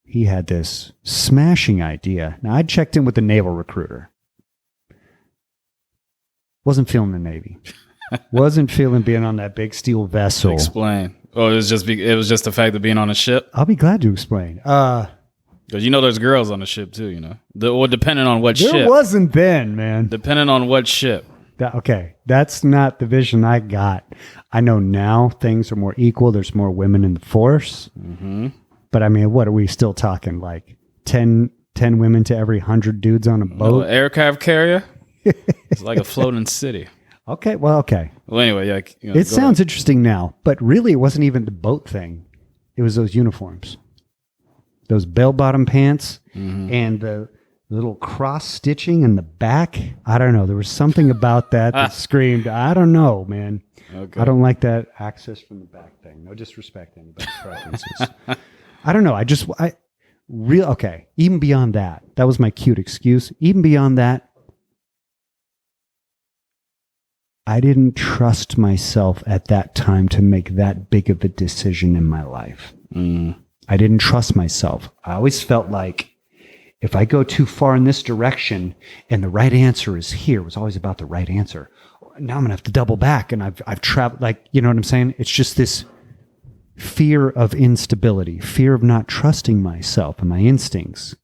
he had this smashing idea. Now, I checked in with the naval recruiter. Wasn't feeling the Navy. Wasn't feeling being on that big steel vessel. Explain. Oh, it was just the fact of being on a ship? I'll be glad to explain. Because there's girls on the ship too, depending on what ship. There wasn't then, man. Depending on what ship. Okay, that's not the vision I got. I know now things are more equal. There's more women in the force. Mm-hmm. But I mean, what are we still talking? Like 10 women to every 100 dudes on a boat? Aircraft carrier? It's like a floating city. Okay, well, okay. Well, anyway, yeah. It sounds interesting now, but really it wasn't even the boat thing. It was those uniforms. Those bell-bottom pants and the little cross stitching in the back. I don't know. There was something about that screamed, I don't know, man. Okay. I don't like that access from the back thing. No disrespect to anybody's preferences. I don't know. Okay. Even beyond that, that was my cute excuse. Even beyond that, I didn't trust myself at that time to make that big of a decision in my life. I didn't trust myself. I always felt like if I go too far in this direction and the right answer is here, it was always about the right answer. Now I'm going to have to double back, and I've traveled, like, you know what I'm saying? It's just this fear of instability, fear of not trusting myself and my instincts.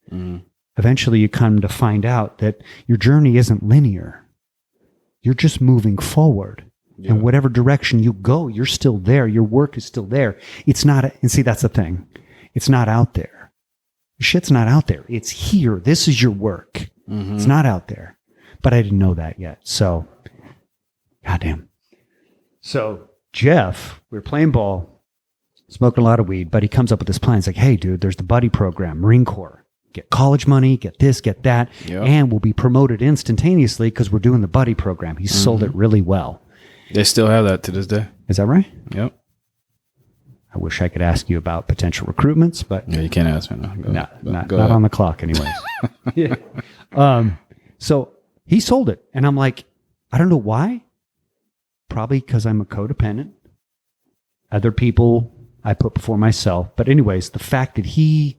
Eventually you come to find out that your journey isn't linear. You're just moving forward. Yeah. And whatever direction you go, you're still there. Your work is still there. It's not, and see, that's the thing. It's not out there. Shit's not out there. It's here. This is your work. It's not out there. But I didn't know that yet. So, goddamn. So, Jeff, we were playing ball, smoking a lot of weed, but he comes up with this plan. He's like, hey, dude, there's the buddy program, Marine Corps. get college money, get this, get that, Yep. and we'll be promoted instantaneously because we're doing the buddy program. He sold it really well. They still have that to this day. Is that right? Yep. I wish I could ask you about potential recruitments, but Yeah, you can't ask me now. not Go ahead. on the clock anyways. Yeah. So he sold it. And I'm like, I don't know why. Probably because I'm a codependent. Other people I put before myself. But anyways, the fact that he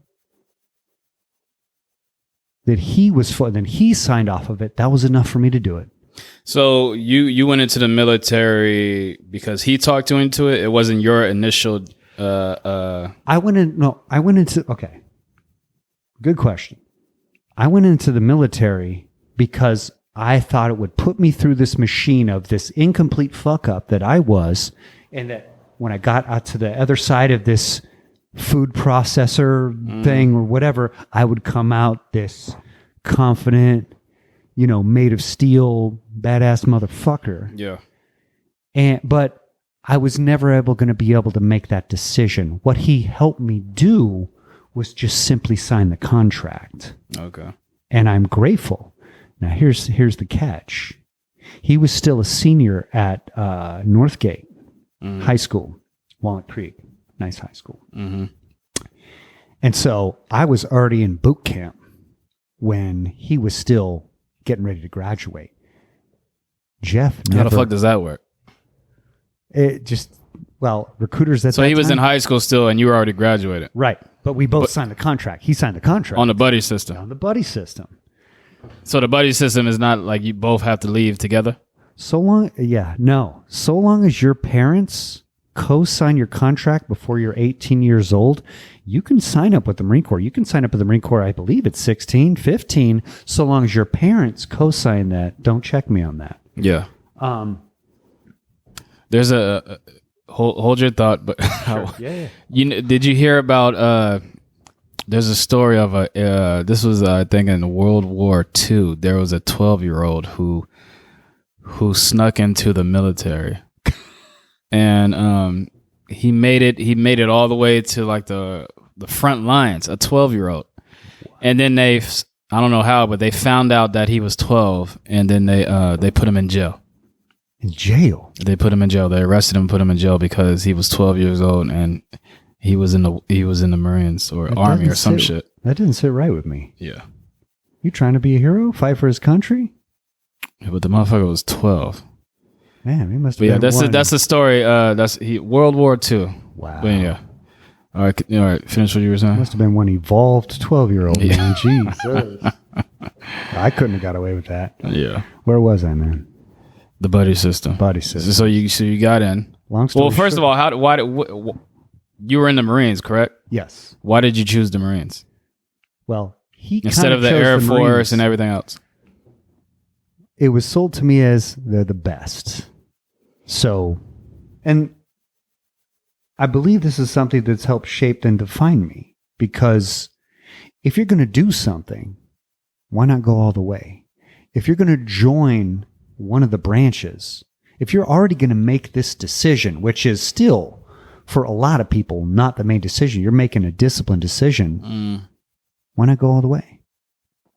was fun, then he signed off of it, that was enough for me to do it. So you went into the military because he talked you into it. It wasn't your initial. I went into, okay. Good question. I went into the military because I thought it would put me through this machine of this incomplete fuck up that I was. And that when I got out to the other side of this food processor thing or whatever, I would come out this confident, made of steel, badass motherfucker. Yeah. But I was never going to be able to make that decision. What he helped me do was just simply sign the contract. Okay. And I'm grateful. Now here's the catch. He was still a senior at Northgate High School, Walnut Creek, nice high school. Mm-hmm. And so I was already in boot camp when he was still getting ready to graduate. Jeff never, How the fuck does that work? Recruiters So he was in high school still, and you were already graduated. Right. But we both signed the contract. He signed the contract. On the buddy system. On the buddy system. So the buddy system is not like you both have to leave together? So long as your parents co-sign your contract before you're 18 years old, you can sign up with the Marine Corps. You can sign up with the Marine Corps, I believe it's 16, 15, so long as your parents co-sign that. Don't check me on that. Yeah. There's a hold your thought, but Yeah. did you hear about there's a story of this was I think in World War II. There was a 12-year-old who snuck into the military, and he made it all the way to like the front lines. A 12-year-old, and then I don't know how, but they found out that he was 12, and then they put him in jail. In jail? They put him in jail. They arrested him, put him in jail because he was 12 years old and he was in the Marines or Army or some shit. That didn't sit right with me. Yeah. You trying to be a hero? Fight for his country? Yeah, but the motherfucker was 12. Man, he must have But yeah, been that's the story. That's World War II. Wow. But yeah. All right. Finish what you were saying. Must have been one evolved 12-year-old, Yeah. man. Jesus. I couldn't have got away with that. Yeah. Where was I, man? The buddy system. Buddy system. So you got in. Long story Well, first short- of all, you were in the Marines, correct? Yes. Why did you choose the Marines Well, he instead kinda of the chose Air the Force Marines. and everything else? It was sold to me as they're the best. So, and I believe this is something that's helped shape and define me, because if you're going to do something, why not go all the way? If you're going to join one of the branches, if you're already going to make this decision, which is still for a lot of people not the main decision, you're making a disciplined decision, why not go all the way?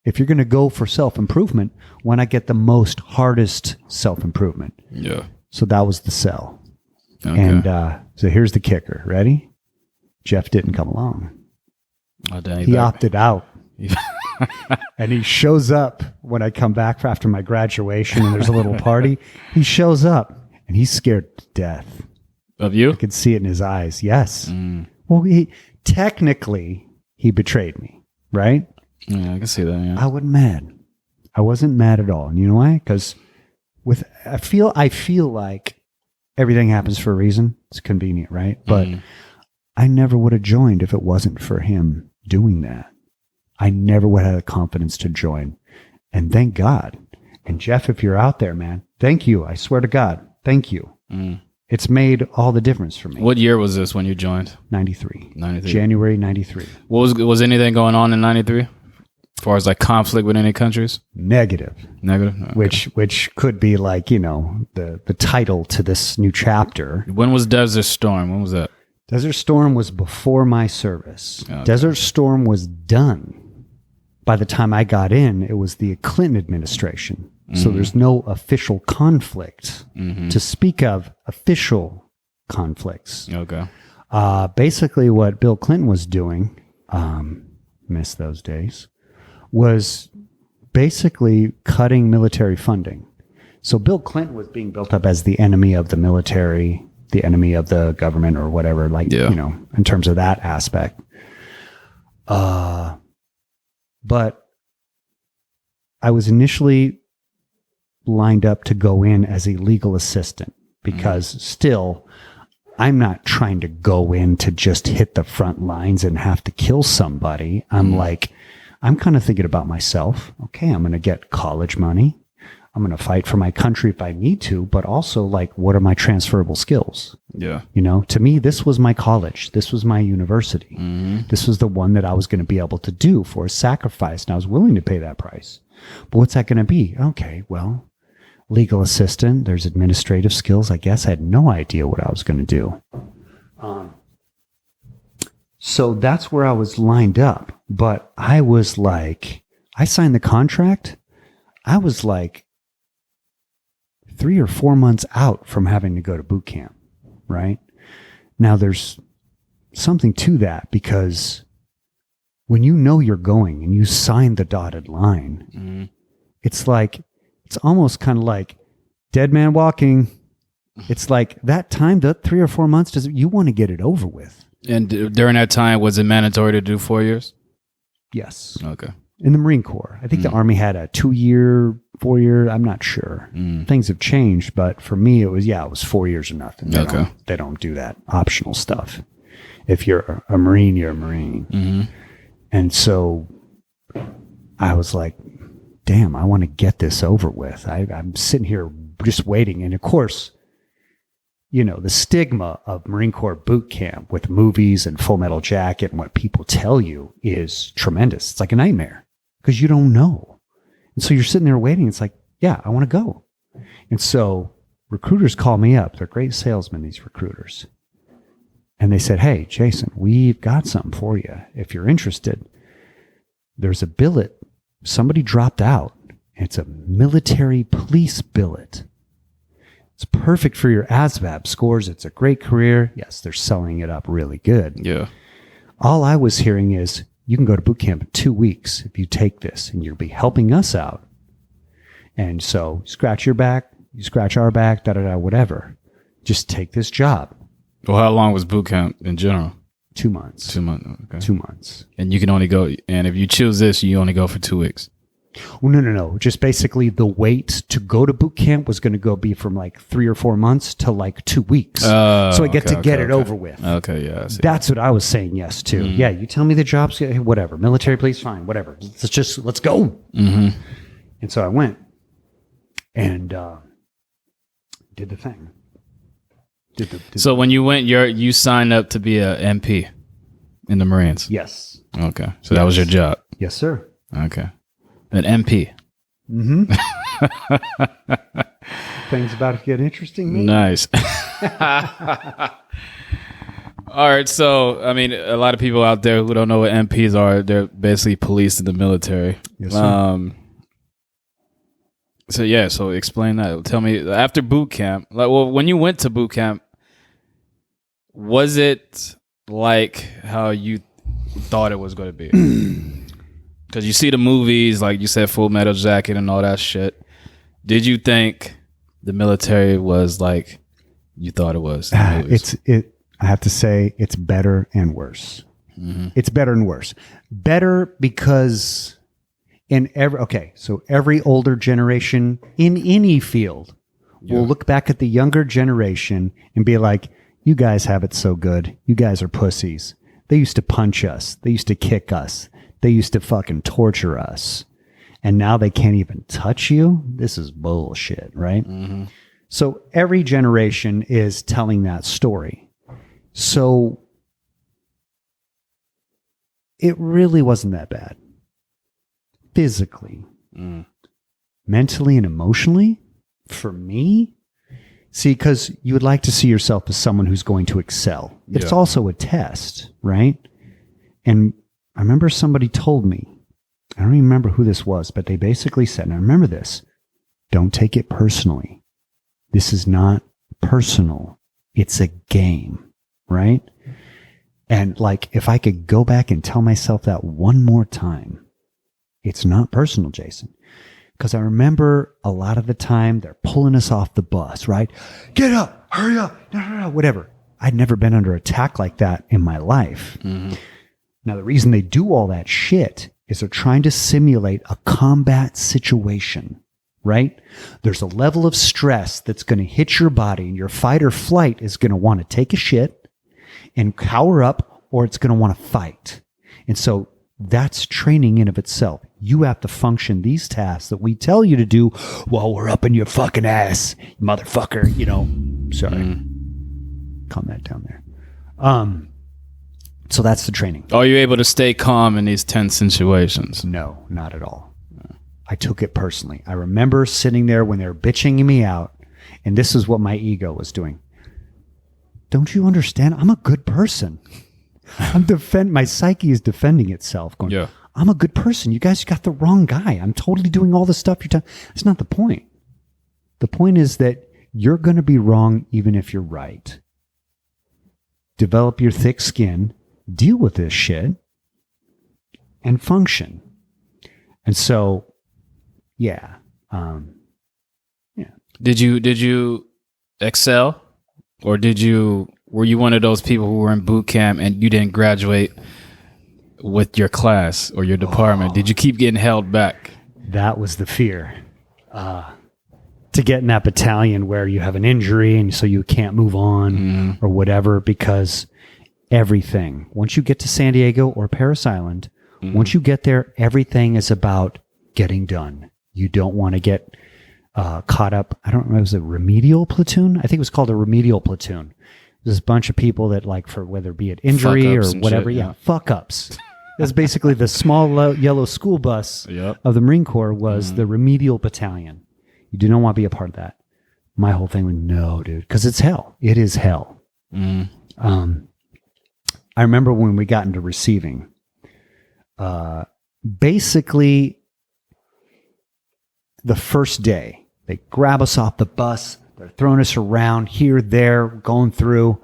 If you're going to go for self-improvement, why not get the most hardest self-improvement? Yeah. So that was the sell. Okay. And so here's the kicker. Ready? Jeff didn't come along. Oh, dang, He opted out. And he shows up when I come back after my graduation and there's a little party. He shows up and he's scared to death. Of you? I could see it in his eyes. Yes. Well, technically, he betrayed me, right? Yeah, I can see that. Yeah. I wasn't mad. I wasn't mad at all. And you know why? Because I feel like everything happens for a reason. It's convenient, right? But I never would have joined if it wasn't for him doing that. I never would have had the confidence to join. And thank God. And Jeff, if you're out there, man, thank you. I swear to God, thank you. It's made all the difference for me. What year was this when you joined? 93. 93. January 93. Was anything going on in 93? As far as like conflict with any countries? Negative. Okay. Which could be like, the title to this new chapter. When was Desert Storm? When was that? Desert Storm was before my service. Okay. Desert Storm was done by the time I got in, it was the Clinton administration. So there's no official conflict to speak of, official conflicts. Okay. Basically what Bill Clinton was doing, miss those days, was basically cutting military funding. So Bill Clinton was being built up as the enemy of the military, the enemy of the government or whatever, like, you know, in terms of that aspect. But I was initially lined up to go in as a legal assistant because still I'm not trying to go in to just hit the front lines and have to kill somebody. I'm I'm kind of thinking about myself. Okay, I'm going to get college money. I'm going to fight for my country if I need to, but also like, what are my transferable skills? Yeah. You know, to me, this was my college. This was my university. This was the one that I was going to be able to do for a sacrifice. And I was willing to pay that price. But what's that going to be? Okay, well, legal assistant, there's administrative skills. I guess I had no idea what I was going to do. So that's where I was lined up. But I was like, I signed the contract. I was like 3 or 4 months out from having to go to boot camp, right? Now there's something to that because when you know you're going and you sign the dotted line, it's like, it's almost kind of like dead man walking. It's like that time, that 3 or 4 months, you want to get it over with. And during that time, was it mandatory to do 4 years? Yes. Okay. In the Marine Corps. I think the Army had a 2-year, 4-year, I'm not sure. Things have changed, but for me, it was 4 years or nothing. They don't do that optional stuff. If you're a Marine, you're a Marine. And so I was like, damn, I want to get this over with. I'm sitting here just waiting. And of course, you know, the stigma of Marine Corps boot camp with movies and Full Metal Jacket and what people tell you is tremendous. It's like a nightmare because you don't know. And so you're sitting there waiting. It's like, yeah, I want to go. And so recruiters call me up. They're great salesmen, these recruiters. And they said, hey, Jason, we've got something for you. If you're interested, there's a billet. Somebody dropped out. It's a military police billet. It's perfect for your ASVAB scores. It's a great career. Yes, they're selling it up really good. Yeah. All I was hearing is, you can go to boot camp in 2 weeks if you take this, and you'll be helping us out. And so, scratch your back, you scratch our back, whatever. Just take this job. Well, how long was boot camp in general? 2 months. 2 months. Okay. 2 months. And you can only go, and if you choose this, you only go for 2 weeks. Well, no. Just basically the wait to go to boot camp was going to be from like 3 or 4 months to like 2 weeks. So I get to get it over with. Okay, yeah. I see. That's what I was saying yes to. Yeah, you tell me the job's, whatever. Military police, fine, whatever. Let's go. And so I went and did the thing. So when you went, you signed up to be a MP in the Marines? Yes. Okay. So that was your job? Yes, sir. Okay. An MP. Things about to get interesting. Maybe? Nice. All right. So, I mean, a lot of people out there who don't know what MPs are, they're basically police in the military. Yes, sir. So explain that. Tell me, after boot camp, when you went to boot camp, was it like how you thought it was going to be? Because you see the movies, like you said, Full Metal Jacket and all that shit. Did you think the military was like you thought it was? I have to say, it's better and worse. It's better and worse. Better because every older generation in any field will look back at the younger generation and be like, you guys have it so good. You guys are pussies. They used to punch us. They used to kick us. They used to fucking torture us. And now they can't even touch you? This is bullshit, right? So every generation is telling that story. So it really wasn't that bad. Physically. Mentally and emotionally, for me, see, because you would like to see yourself as someone who's going to excel. It's also a test, right? And I remember somebody told me, I don't even remember who this was, but they basically said, and I remember this, don't take it personally. This is not personal. It's a game, right? And like, if I could go back and tell myself that one more time, it's not personal, Jason. Because I remember a lot of the time they're pulling us off the bus, right? Get up, hurry up, no, whatever. I'd never been under attack like that in my life. Mm-hmm. Now, the reason they do all that shit is they're trying to simulate a combat situation, right? There's a level of stress that's going to hit your body, and your fight or flight is going to want to take a shit and cower up, or it's going to want to fight. And so that's training in of itself. You have to function these tasks that we tell you to do while we're up in your fucking ass, motherfucker, you know. Sorry. Calm that down there. So that's the training. Are you able to stay calm in these tense situations? No, not at all. I took it personally. I remember sitting there when they were bitching me out, and this is what my ego was doing. Don't you understand? I'm a good person. My psyche is defending itself, going, yeah. I'm a good person. You guys got the wrong guy. I'm totally doing all the stuff you're talking. That's not the point. The point is that you're going to be wrong even if you're right. Develop your thick skin, deal with this shit, and function. And so, yeah. Did you excel, or were you one of those people who were in boot camp and you didn't graduate with your class or your department? Did you keep getting held back? That was the fear. To get in that battalion where you have an injury and so you can't move on or whatever, because everything, once you get to San Diego or Parris Island, once you get there, everything is about getting done. You don't want to get caught up. I don't know, it was a remedial platoon? I think it was called a remedial platoon. There's a bunch of people that, like, for whether it be it injury or whatever, fuck ups. That's basically the small yellow school bus of the Marine Corps was the remedial battalion. You do not want to be a part of that. My whole thing was, no, dude, because it's hell. It is hell. I remember when we got into receiving, basically the first day, they grab us off the bus. They're throwing us around here, there, going through.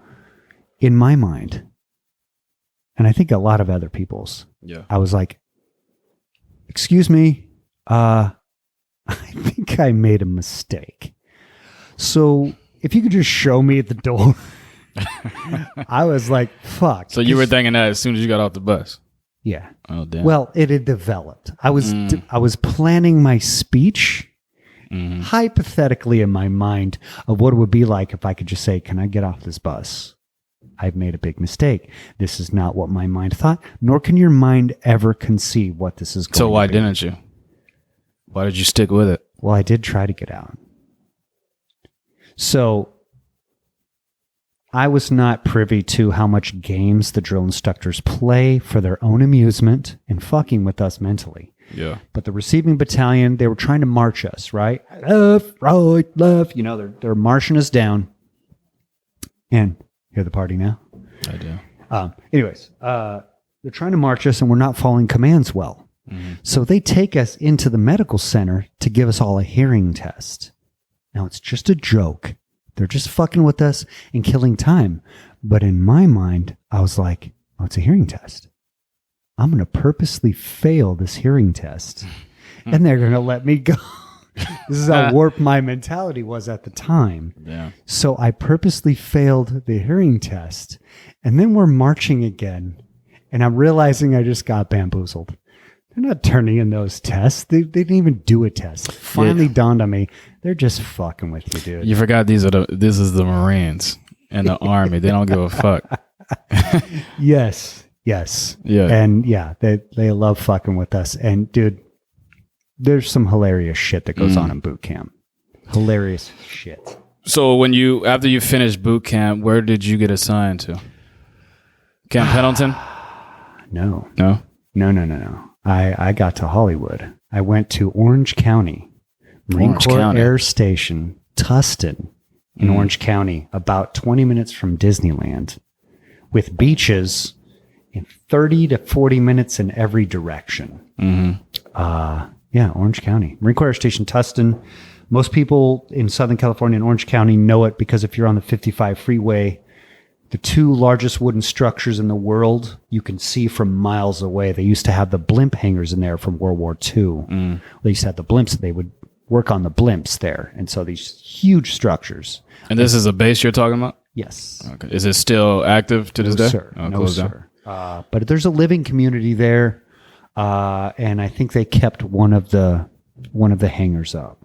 In my mind, and I think a lot of other people's, I was like, excuse me, I think I made a mistake. So if you could just show me at the door. I was like, fuck. So you were thinking that as soon as you got off the bus? Yeah. Oh, damn. Well, it had developed. I was planning my speech hypothetically in my mind of what it would be like if I could just say, can I get off this bus? I've made a big mistake. This is not what my mind thought, nor can your mind ever conceive what this is going to be. So why didn't you? Why did you stick with it? Well, I did try to get out. So I was not privy to how much games the drill instructors play for their own amusement and fucking with us mentally. Yeah. But the receiving battalion, they were trying to march us, right? Left, right, left. You know, they're marching us down. And hear the party now? I do. Anyways, they're trying to march us and we're not following commands well. So they take us into the medical center to give us all a hearing test. Now, it's just a joke. They're just fucking with us and killing time. But in my mind, I was like, oh, it's a hearing test. I'm going to purposely fail this hearing test. And they're going to let me go. This is how warped my mentality was at the time. Yeah. So I purposely failed the hearing test. And then we're marching again. And I'm realizing I just got bamboozled. They're not turning in those tests. They didn't even do a test. It finally dawned on me. They're just fucking with you, dude. You forgot this is the Marines and the Army. They don't give a fuck. Yes. Yeah. And they love fucking with us. And dude, there's some hilarious shit that goes on in boot camp. Hilarious shit. So after you finished boot camp, where did you get assigned to? Camp Pendleton? No. No? No. I got to Hollywood. I went to Orange County, Marine Corps Air Station, Tustin in Orange County, about 20 minutes from Disneyland, with beaches in 30 to 40 minutes in every direction. Yeah, Orange County. Marine Corps Air Station Tustin. Most people in Southern California and Orange County know it because if you're on the 55 freeway, the two largest wooden structures in the world you can see from miles away. They used to have the blimp hangars in there from World War II. They used to have the blimps. They would work on the blimps there. And so these huge structures. And this is a base you're talking about? Yes. Okay. Is it still active to this day? Sir. Oh, No, sir. But there's a living community there. And I think they kept one of the hangars up.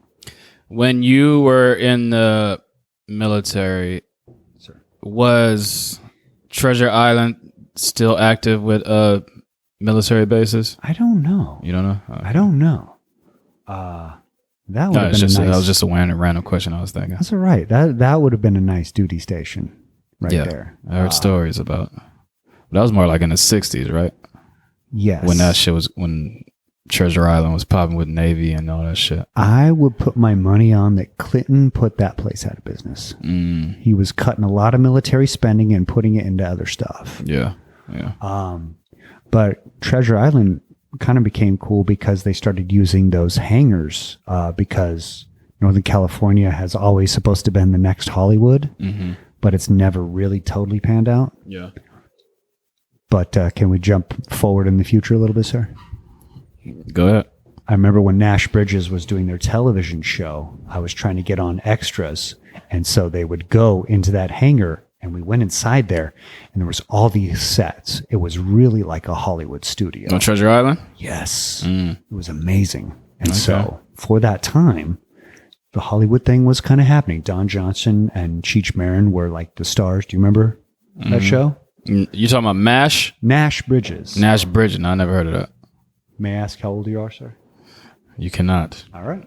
When you were in the military, was Treasure Island still active with military bases? I don't know. You don't know? I don't know. That would have been that was just a random question I was thinking. That's all right. That would have been a nice duty station there. I heard stories about. But that was more like in the 60s, right? Yes. When that shit was when Treasure Island was popping with Navy and all that shit. I would put my money on that Clinton put that place out of business. He was cutting a lot of military spending and putting it into other stuff. Yeah. But Treasure Island kind of became cool because they started using those hangars because Northern California has always supposed to been the next Hollywood, but it's never really totally panned out. Yeah. But can we jump forward in the future a little bit, sir? Go ahead. I remember when Nash Bridges was doing their television show, I was trying to get on extras. And so they would go into that hangar and we went inside there and there was all these sets. It was really like a Hollywood studio. On Treasure Island? Yes. It was amazing. And so for that time, the Hollywood thing was kind of happening. Don Johnson and Cheech Marin were like the stars. Do you remember that show? You talking about MASH? Nash Bridges. Nash Bridges. No, I never heard of that. May I ask how old you are, sir? You cannot. All right.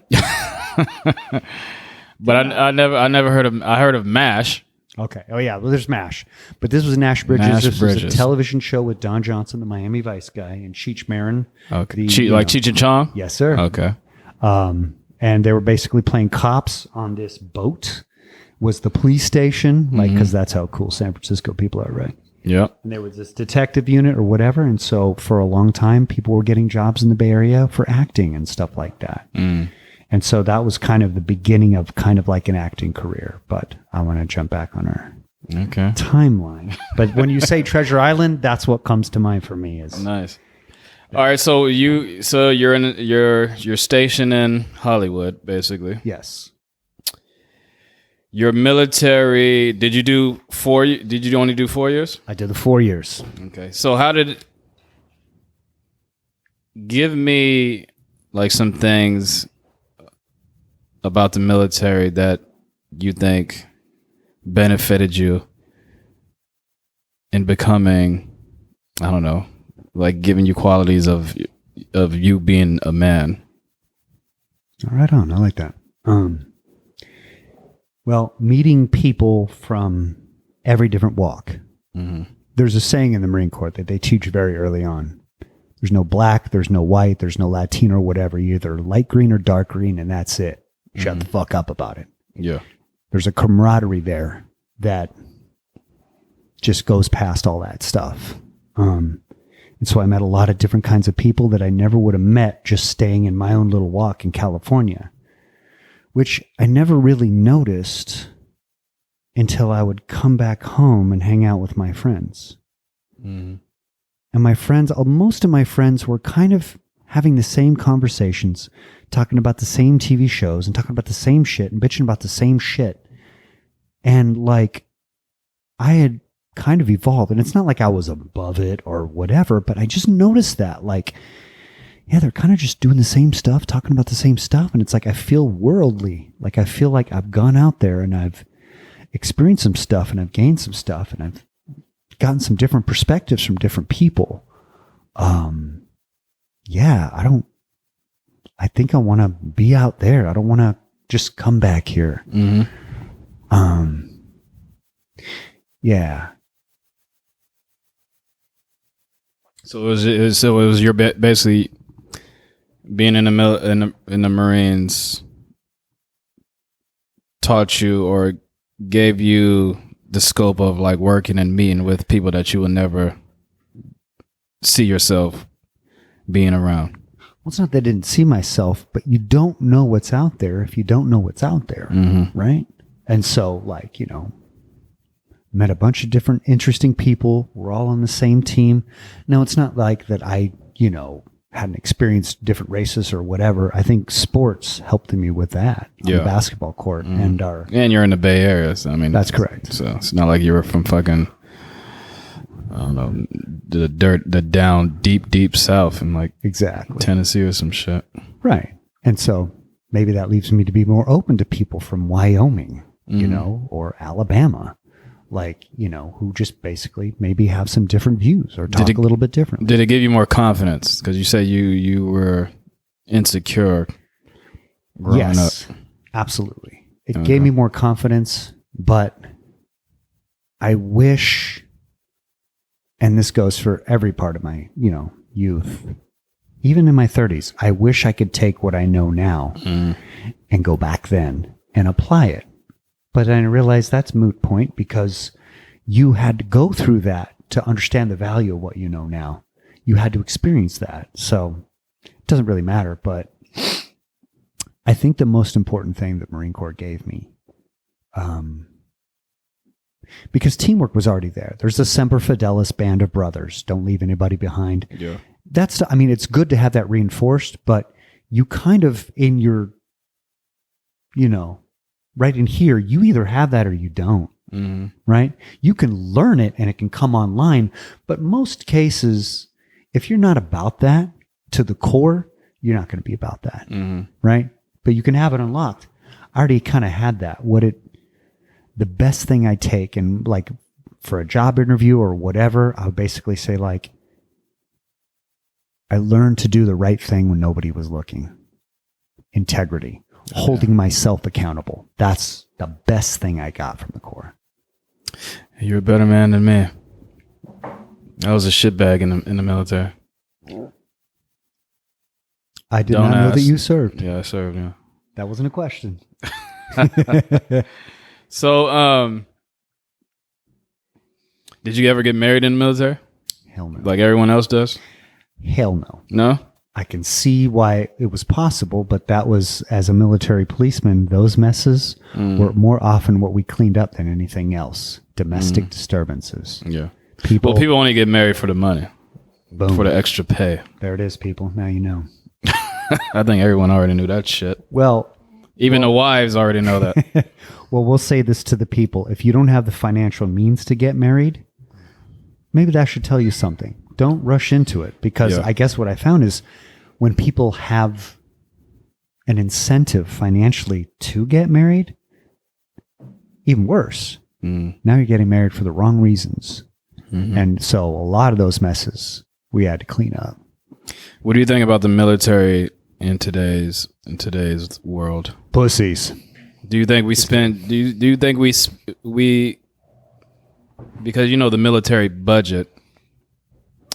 But I never heard of. I heard of MASH. Okay. Oh yeah. Well, there's MASH, but this was Nash Bridges. This was a television show with Don Johnson, the Miami Vice guy, and Cheech Marin. Okay. Cheech and Chong. Yes, sir. Okay. And they were basically playing cops on this boat. Was the police station because that's how cool San Francisco people are, right? Yeah. And there was this detective unit or whatever. And so for a long time, people were getting jobs in the Bay Area for acting and stuff like that. And so that was kind of the beginning of kind of like an acting career. But I want to jump back on our timeline. But when you say Treasure Island, that's what comes to mind for me. Is nice. All right. So you're stationed in Hollywood, basically. Yes. Your military, did you only do 4 years? I did the 4 years. Okay. So give me like some things about the military that you think benefited you in becoming, I don't know, like giving you qualities of you being a man. Right on. I like that. Well, meeting people from every different walk. There's a saying in the Marine Corps that they teach very early on. There's no black, there's no white, there's no Latino or whatever. You're either light green or dark green, and that's it. Shut the fuck up about it. Yeah. There's a camaraderie there that just goes past all that stuff. And so I met a lot of different kinds of people that I never would have met just staying in my own little walk in California, which I never really noticed until I would come back home and hang out with my friends. And my friends, most of my friends were kind of having the same conversations, talking about the same TV shows and talking about the same shit and bitching about the same shit. And like, I had kind of evolved, and it's not like I was above it or whatever, but I just noticed that, like, yeah, they're kind of just doing the same stuff, talking about the same stuff. And it's like, I feel worldly. Like, I feel like I've gone out there and I've experienced some stuff and I've gained some stuff and I've gotten some different perspectives from different people. Yeah, I think I want to be out there. I don't want to just come back here. Yeah. So it was your basically being in the Marines taught you or gave you the scope of like working and meeting with people that you would never see yourself being around? Well, it's not that I didn't see myself, but you don't know what's out there if you don't know what's out there, right? And so, like, you know, met a bunch of different interesting people. We're all on the same team. Now, it's not like that I, you know, hadn't experienced different races or whatever. I think sports helped me with that on the basketball court. And you're in the Bay Area, so I mean, that's correct. So it's not like you were from fucking, I don't know, the down deep south in like exactly Tennessee or some shit. Right. And so maybe that leaves me to be more open to people from Wyoming, you know, or Alabama, like, you know, who just basically maybe have some different views or talk a little bit differently. Did it give you more confidence? Because you say you were insecure growing up. Absolutely. It gave me more confidence, but I wish, and this goes for every part of my, you know, youth, even in my 30s, I wish I could take what I know now and go back then and apply it. But I realized that's moot point because you had to go through that to understand the value of what you know now. You had to experience that. So it doesn't really matter. But I think the most important thing that Marine Corps gave me, because teamwork was already there. There's a Semper Fidelis band of brothers. Don't leave anybody behind. Yeah. I mean, it's good to have that reinforced, but you kind of in your, you know, right in here, you either have that or you don't, right? You can learn it and it can come online, but most cases, if you're not about that to the core, you're not going to be about that, right? But you can have it unlocked. I already kind of had that. The best thing I take, and like for a job interview or whatever, I would basically say like, I learned to do the right thing when nobody was looking. Integrity. Holding myself accountable. That's the best thing I got from the Corps. You're a better man than me. I was a shitbag in the military. I did not know that you served. Yeah, I served, yeah. That wasn't a question. So, did you ever get married in the military? Hell no. Like everyone else does? Hell no. No? I can see why it was possible, but that was, as a military policeman, those messes were more often what we cleaned up than anything else. Domestic disturbances. Yeah. People only get married for the money. Boom. For the extra pay. There it is, people. Now you know. I think everyone already knew that shit. Well, even the wives already know that. Well, we'll say this to the people. If you don't have the financial means to get married, maybe that should tell you something. Don't rush into it, because I guess what I found is when people have an incentive financially to get married, even worse. Now you're getting married for the wrong reasons. And so a lot of those messes we had to clean up. What do you think about the military in today's world? Pussies. Do you think we spend? Do you think we because you know the military budget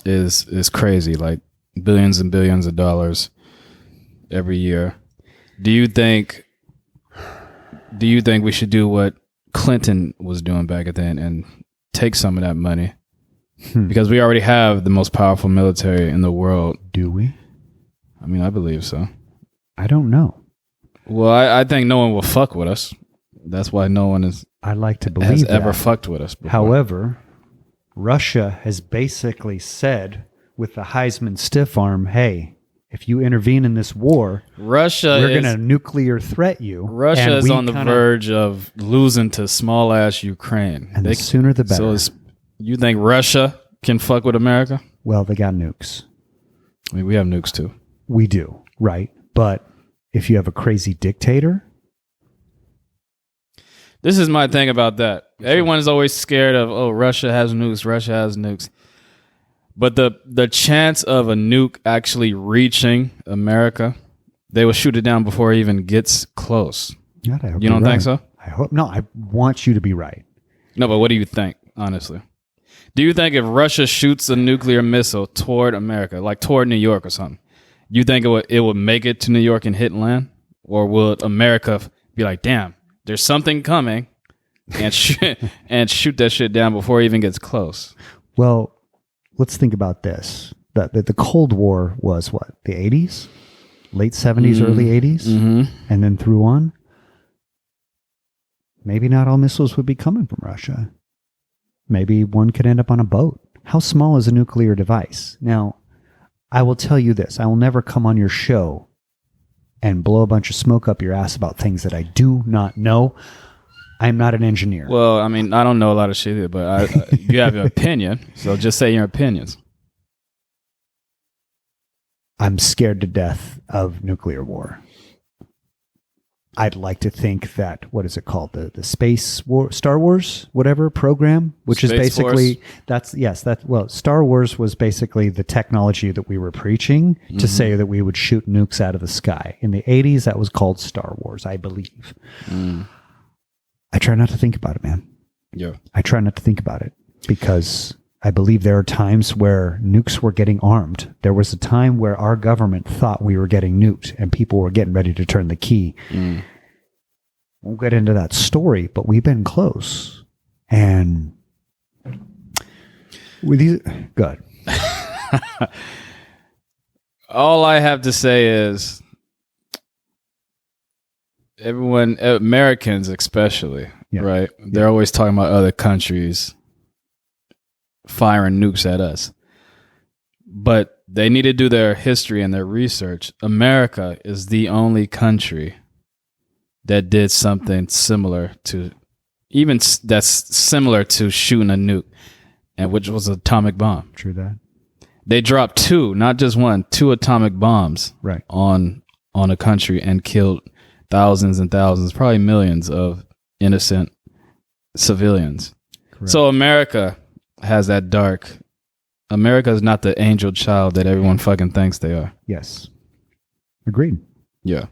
is crazy, like billions and billions of dollars every year. Do you think we should do what Clinton was doing back then and take some of that money? Because we already have the most powerful military in the world. Do we? I mean, I believe so. I don't know. Well, I think no one will fuck with us. That's why no one I like to believe has that. ever fucked with us before. However, Russia has basically said with the Heisman stiff arm, hey, if you intervene in this war, we're going to nuclear threat you. Russia is on the verge of losing to small-ass Ukraine. And the sooner the better. So you think Russia can fuck with America? Well, they got nukes. I mean, we have nukes too. We do, right? But if you have a crazy dictator... This is my thing about that. Everyone is always scared of, oh, Russia has nukes, Russia has nukes. But the chance of a nuke actually reaching America, they will shoot it down before it even gets close. God, I hope you don't think so? I hope no. I want you to be right. No, but what do you think, honestly? Do you think if Russia shoots a nuclear missile toward America, like toward New York or something, you think it would make it to New York and hit land? Or will America be like, damn, there's something coming, and shoot that shit down before it even gets close? Well, let's think about this. The Cold War was what? The 80s? Late 70s, early 80s? Mm-hmm. And then through on? Maybe not all missiles would be coming from Russia. Maybe one could end up on a boat. How small is a nuclear device? Now, I will tell you this. I will never come on your show and blow a bunch of smoke up your ass about things that I do not know. I'm not an engineer. Well, I mean, I don't know a lot of shit either, but you have your opinion. So just say your opinions. I'm scared to death of nuclear war. I'd like to think that, what is it called? The Space War, Star Wars, whatever program, which Space is basically, Force. Star Wars was basically the technology that we were preaching to say that we would shoot nukes out of the sky. In the 80s, that was called Star Wars, I believe. I try not to think about it, man. Yeah. I try not to think about it because I believe there are times where nukes were getting armed. There was a time where our government thought we were getting nuked and people were getting ready to turn the key. Won't get into that story, but we've been close. And with these, good. All I have to say is everyone, Americans especially, right? They're always talking about other countries firing nukes at us. But they need to do their history and their research. America is the only country that did something similar to, even that's similar to shooting a nuke, and which was an atomic bomb. True that. They dropped two, not just one, two atomic bombs on a country and killed thousands and thousands, probably millions of innocent civilians. Correct. So America has that dark. America is not the angel child that everyone fucking thinks they are. Yes. Agreed. Yeah.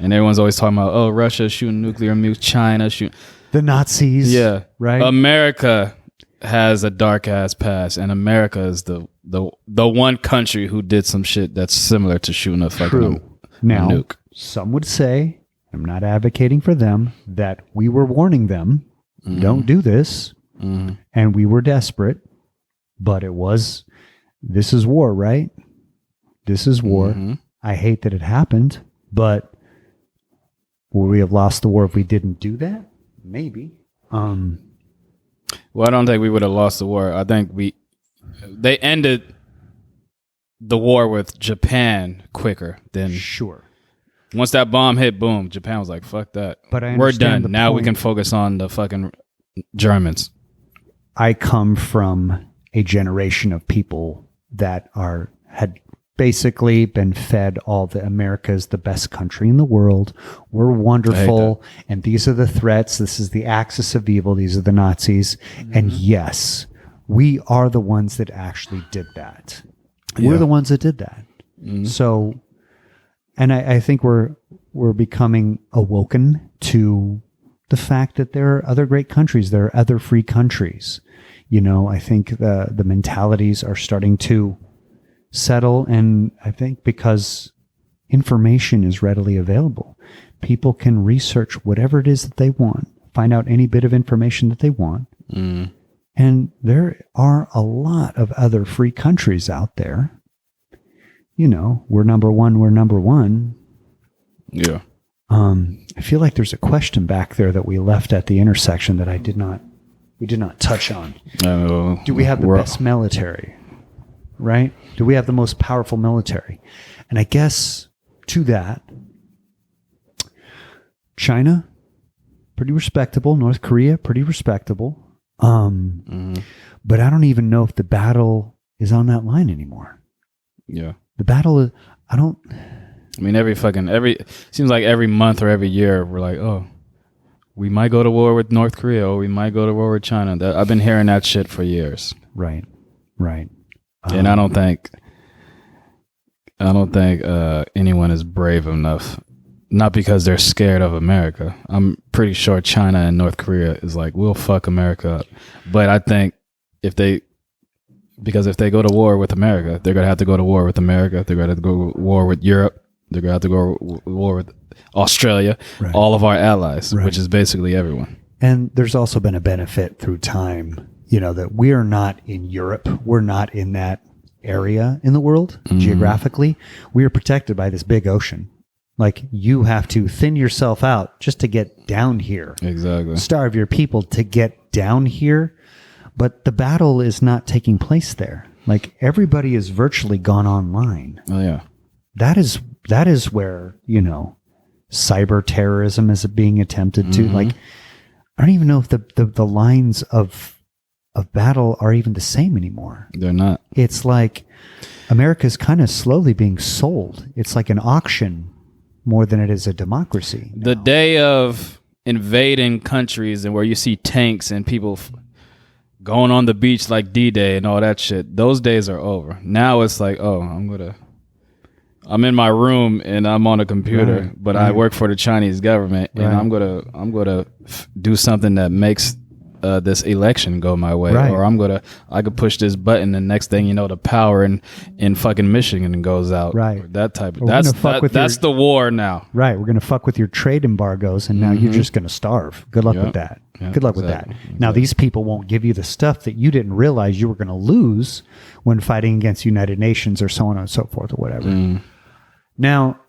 And everyone's always talking about, oh, Russia shooting nuclear nukes, China shooting. The Nazis. Yeah. Right? America has a dark ass past, and America is the one country who did some shit that's similar to shooting a fucking nuke. Some would say, I'm not advocating for them, that we were warning them, don't do this. And we were desperate, but this is war, right? This is war. I hate that it happened, but would we have lost the war if we didn't do that? Maybe. Well, I don't think we would have lost the war. I think they ended the war with Japan quicker than. Sure. Once that bomb hit, boom, Japan was like, fuck that. But we're done. Now we can focus on the fucking Germans. I come from a generation of people that had basically been fed all the America's the best country in the world. We're wonderful. And these are the threats. This is the axis of evil. These are the Nazis. And yes, we are the ones that actually did that. We're the ones that did that. So, and I think we're becoming awoken to the fact that there are other great countries. There are other free countries. You know, I think the mentalities are starting to settle, and I think because information is readily available, people can research whatever it is that they want, find out any bit of information that they want. And there are a lot of other free countries out there. You know, we're number one. Yeah. I feel like there's a question back there that we left at the intersection that we did not touch on. Do we have the best military? Right? Do we have the most powerful military? And I guess to that, China, pretty respectable. North Korea, pretty respectable. But I don't even know if the battle is on that line anymore. Yeah. The battle is, I mean, seems like every month or every year, we're like, oh, we might go to war with North Korea, or we might go to war with China. I've been hearing that shit for years. Right. And I don't think anyone is brave enough. Not because they're scared of America. I'm pretty sure China and North Korea is like, we'll fuck America up. But I think if they go to war with America, they're going to have to go to war with America. They're going to have to go to war with Europe. They're going to have to go to war with Australia, all of our allies, which is basically everyone. And there's also been a benefit through time that we're not in Europe. We're not in that area in the world geographically. We are protected by this big ocean. Like, you have to thin yourself out just to get down here. Exactly. Starve your people to get down here. But the battle is not taking place there. Like, everybody is virtually gone online. Oh, yeah. That is where, cyber terrorism is being attempted to. Like, I don't even know if the lines of battle are even the same anymore. They're not. It's like America's kind of slowly being sold. It's like an auction more than it is a democracy now. The day of invading countries and where you see tanks and people going on the beach like D-Day and all that shit, those days are over. Now it's like, oh, I'm in my room and I'm on a computer, but I work for the Chinese government, and I'm gonna do something that makes this election go my way, or I could push this button, and next thing you know, the power in fucking Michigan goes out. Right. That type of that's the war now. Right. We're gonna fuck with your trade embargoes, and now you're just gonna starve. Good luck with that. Yeah, Good luck with that. Now these people won't give you the stuff that you didn't realize you were gonna lose when fighting against United Nations or so on and so forth or whatever. Now,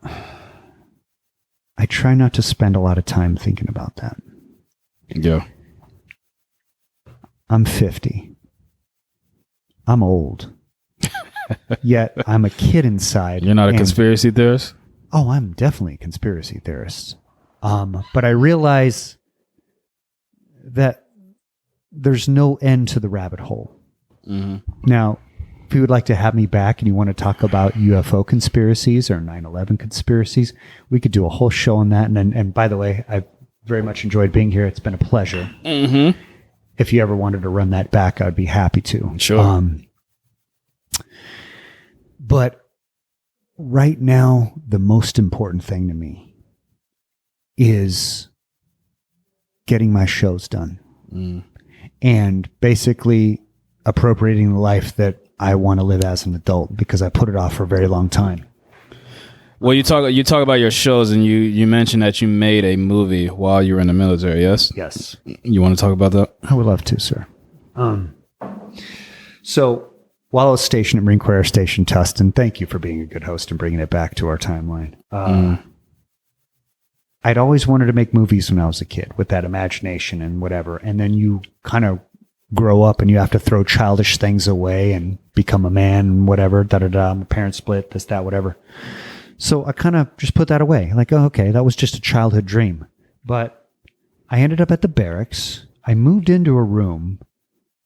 I try not to spend a lot of time thinking about that. Yeah. I'm 50. I'm old. Yet I'm a kid inside. You're not a conspiracy theorist? Oh, I'm definitely a conspiracy theorist. But I realize that there's no end to the rabbit hole. Now, if you would like to have me back and you want to talk about UFO conspiracies or 9/11 conspiracies, we could do a whole show on that. And by the way, I've very much enjoyed being here. It's been a pleasure. If you ever wanted to run that back, I'd be happy to. Sure. But right now, the most important thing to me is getting my shows done and basically appropriating the life that I want to live as an adult, because I put it off for a very long time. Well, you talk about your shows, and you mentioned that you made a movie while you were in the military, yes? Yes. You want to talk about that? I would love to, sir. So while I was stationed at Marine Corps Air Station Tustin, thank you for being a good host and bringing it back to our timeline. I'd always wanted to make movies when I was a kid with that imagination and whatever. And then you kind of grow up and you have to throw childish things away and become a man and whatever, my parents split, this, that, whatever. So I kind of just put that away. Like, oh, okay, that was just a childhood dream. But I ended up at the barracks. I moved into a room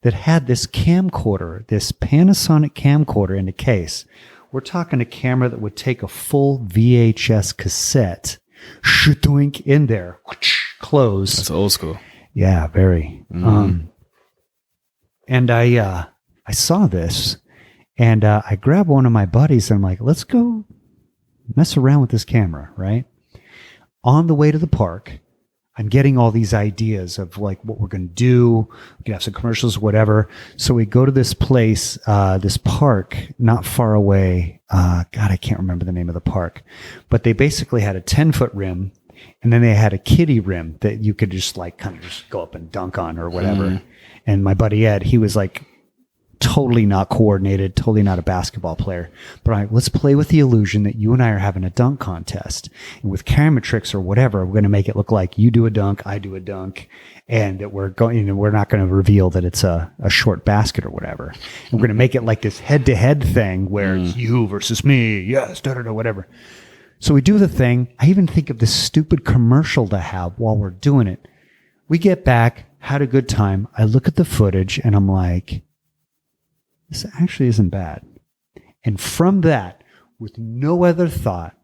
that had this camcorder, this Panasonic camcorder in a case. We're talking a camera that would take a full VHS cassette, shooting in there, close. That's old school. Yeah, very. And I saw this, and I grabbed one of my buddies, and I'm like, let's go mess around with this camera, right? On the way to the park, I'm getting all these ideas of like what we're going to do. We can have some commercials, whatever. So we go to this place, this park not far away. God, I can't remember the name of the park, but they basically had a 10-foot rim, and then they had a kiddie rim that you could just like kind of just go up and dunk on or whatever. And my buddy Ed, he was like totally not coordinated, totally not a basketball player. But let's play with the illusion that you and I are having a dunk contest. And with camera tricks or whatever, we're going to make it look like you do a dunk, I do a dunk, and that we're not going to reveal that it's a short basket or whatever. And we're going to make it like this head-to-head thing where it's you versus me, yes, whatever. So we do the thing. I even think of this stupid commercial to have while we're doing it. We get back, had a good time. I look at the footage and I'm like, this actually isn't bad. And from that, with no other thought,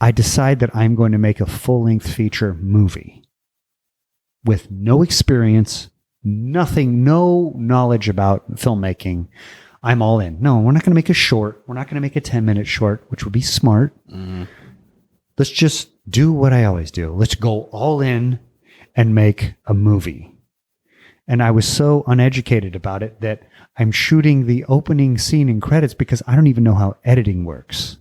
I decide that I'm going to make a full-length feature movie with no experience, nothing, no knowledge about filmmaking. I'm all in. No, we're not going to make a short. We're not going to make a 10-minute short, which would be smart. Let's just do what I always do. Let's go all in and make a movie. And I was so uneducated about it that I'm shooting the opening scene and credits because I don't even know how editing works.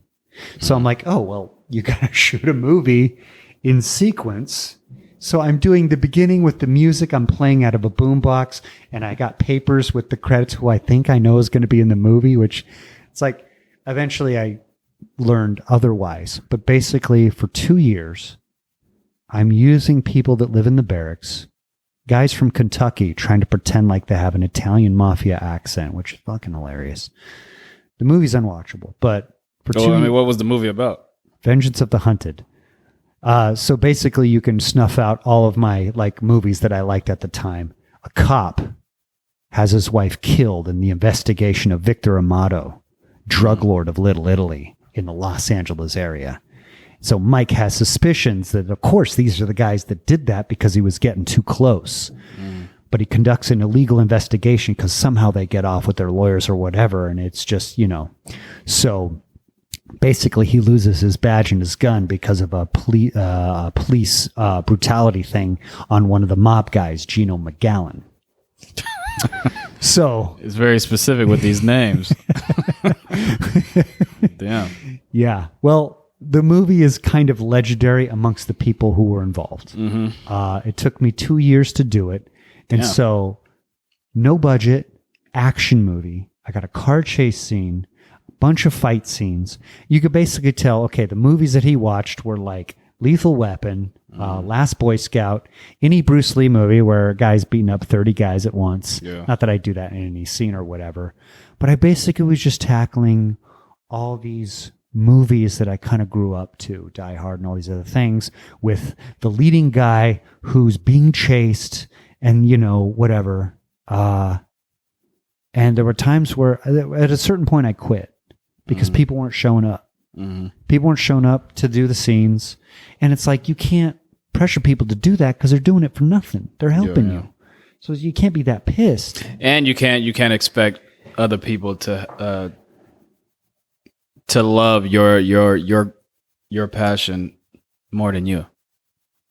So I'm like, oh, well, you got to shoot a movie in sequence So I'm doing the beginning with the music. I'm playing out of a boombox, and I got papers with the credits who I think I know is going to be in the movie, which it's like eventually I learned otherwise. But basically for 2 years, I'm using people that live in the barracks, guys from Kentucky trying to pretend like they have an Italian mafia accent, which is fucking hilarious. The movie's unwatchable, but for what was the movie about? Vengeance of the Hunted. So basically you can snuff out all of my like movies that I liked at the time. A cop has his wife killed in the investigation of Victor Amato, drug lord of Little Italy in the Los Angeles area. So Mike has suspicions that, of course, these are the guys that did that because he was getting too close. But he conducts an illegal investigation because somehow they get off with their lawyers or whatever. And it's just, so basically he loses his badge and his gun because of a police brutality thing on one of the mob guys, Gino McGowan. So it's very specific with these names. Damn. Yeah. Well, the movie is kind of legendary amongst the people who were involved. It took me 2 years to do it. And so no budget, action movie. I got a car chase scene, a bunch of fight scenes. You could basically tell, okay, the movies that he watched were like Lethal Weapon, Last Boy Scout, any Bruce Lee movie where a guy's beating up 30 guys at once. Yeah. Not that I do that in any scene or whatever. But I basically was just tackling all these movies that I kind of grew up to, Die Hard and all these other things, with the leading guy who's being chased and, whatever. And there were times where at a certain point I quit because people weren't showing up. People weren't showing up to do the scenes. And it's like, you can't pressure people to do that because they're doing it for nothing. They're helping you. So you can't be that pissed. And you can't expect other people to love your passion more than you.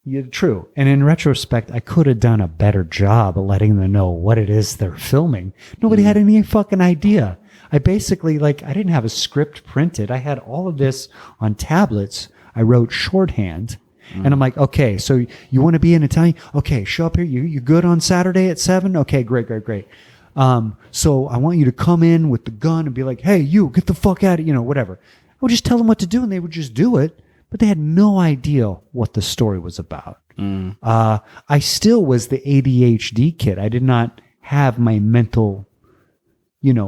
Yeah, true. And in retrospect, I could have done a better job of letting them know what it is they're filming. Nobody had any fucking idea. I basically, I didn't have a script printed. I had all of this on tablets. I wrote shorthand. And I'm like, okay, so you want to be in Italian? Okay, show up here. You good on Saturday at 7? Okay, great. So I want you to come in with the gun and be like, hey, you get the fuck out of, whatever. I would just tell them what to do and they would just do it. But they had no idea what the story was about. I still was the ADHD kid. I did not have my mental,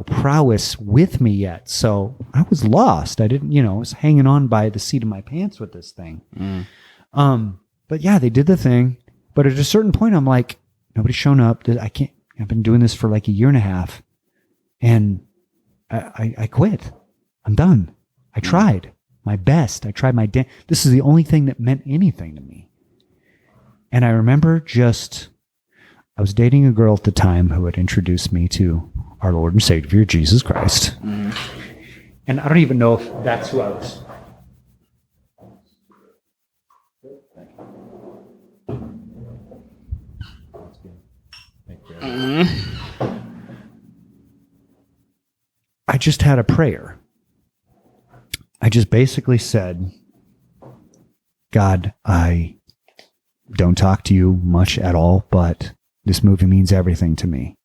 prowess with me yet. So I was lost. I didn't, I was hanging on by the seat of my pants with this thing. But yeah, they did the thing. But at a certain point, I'm like, nobody's shown up. I've been doing this for like a year and a half. And I quit. I'm done. I tried my best. I tried my this is the only thing that meant anything to me. And I remember I was dating a girl at the time who had introduced me to our Lord and Savior, Jesus Christ. And I don't even know if that's who I was. I just had a prayer. I just basically said, God, I don't talk to you much at all, but this movie means everything to me.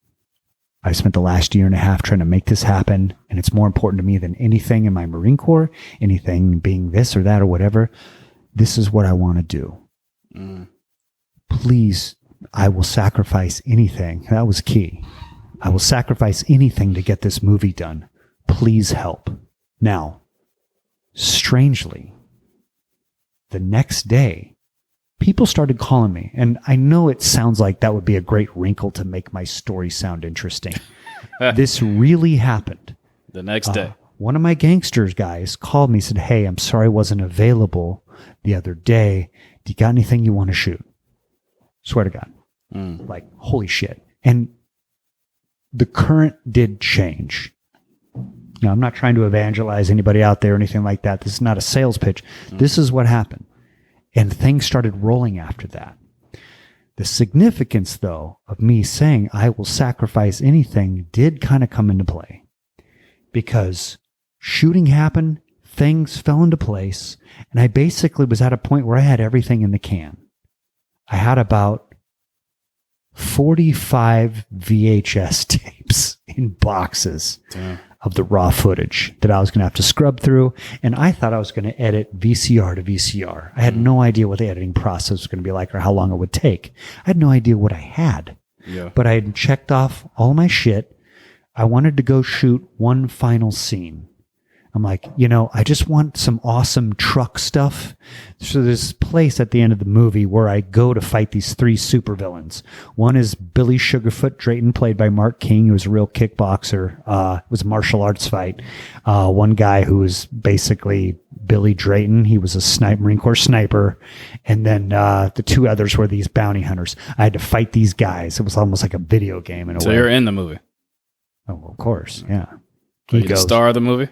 I spent the last year and a half trying to make this happen, and it's more important to me than anything in my Marine Corps, anything being this or that or whatever. This is what I want to do. Please, I will sacrifice anything. That was key. I will sacrifice anything to get this movie done. Please help. Now, strangely, the next day, people started calling me. And I know it sounds like that would be a great wrinkle to make my story sound interesting. This really happened. The next day. One of my gangsters guys called me and said, hey, I'm sorry I wasn't available the other day. Do you got anything you want to shoot? Swear to God. Like, holy shit. And the current did change. Now, I'm not trying to evangelize anybody out there or anything like that. This is not a sales pitch. This is what happened. And things started rolling after that. The significance, though, of me saying I will sacrifice anything did kind of come into play. Because shooting happened, things fell into place, and I basically was at a point where I had everything in the can. I had about 45 VHS tapes in boxes of the raw footage that I was going to have to scrub through. And I thought I was going to edit VCR to VCR. I had no idea what the editing process was going to be like or how long it would take. I had no idea what I had. Yeah. But I had checked off all my shit. I wanted to go shoot one final scene. I'm like, I just want some awesome truck stuff. So there's this place at the end of the movie where I go to fight these 3 supervillains. One is Billy Sugarfoot Drayton, played by Mark King, who was a real kickboxer. It was a martial arts fight. One guy who was basically Billy Drayton. He was a Marine Corps sniper. And then the 2 others were these bounty hunters. I had to fight these guys. It was almost like a video game in a way. So you're in the movie? Oh, of course, yeah. Are you the star of the movie?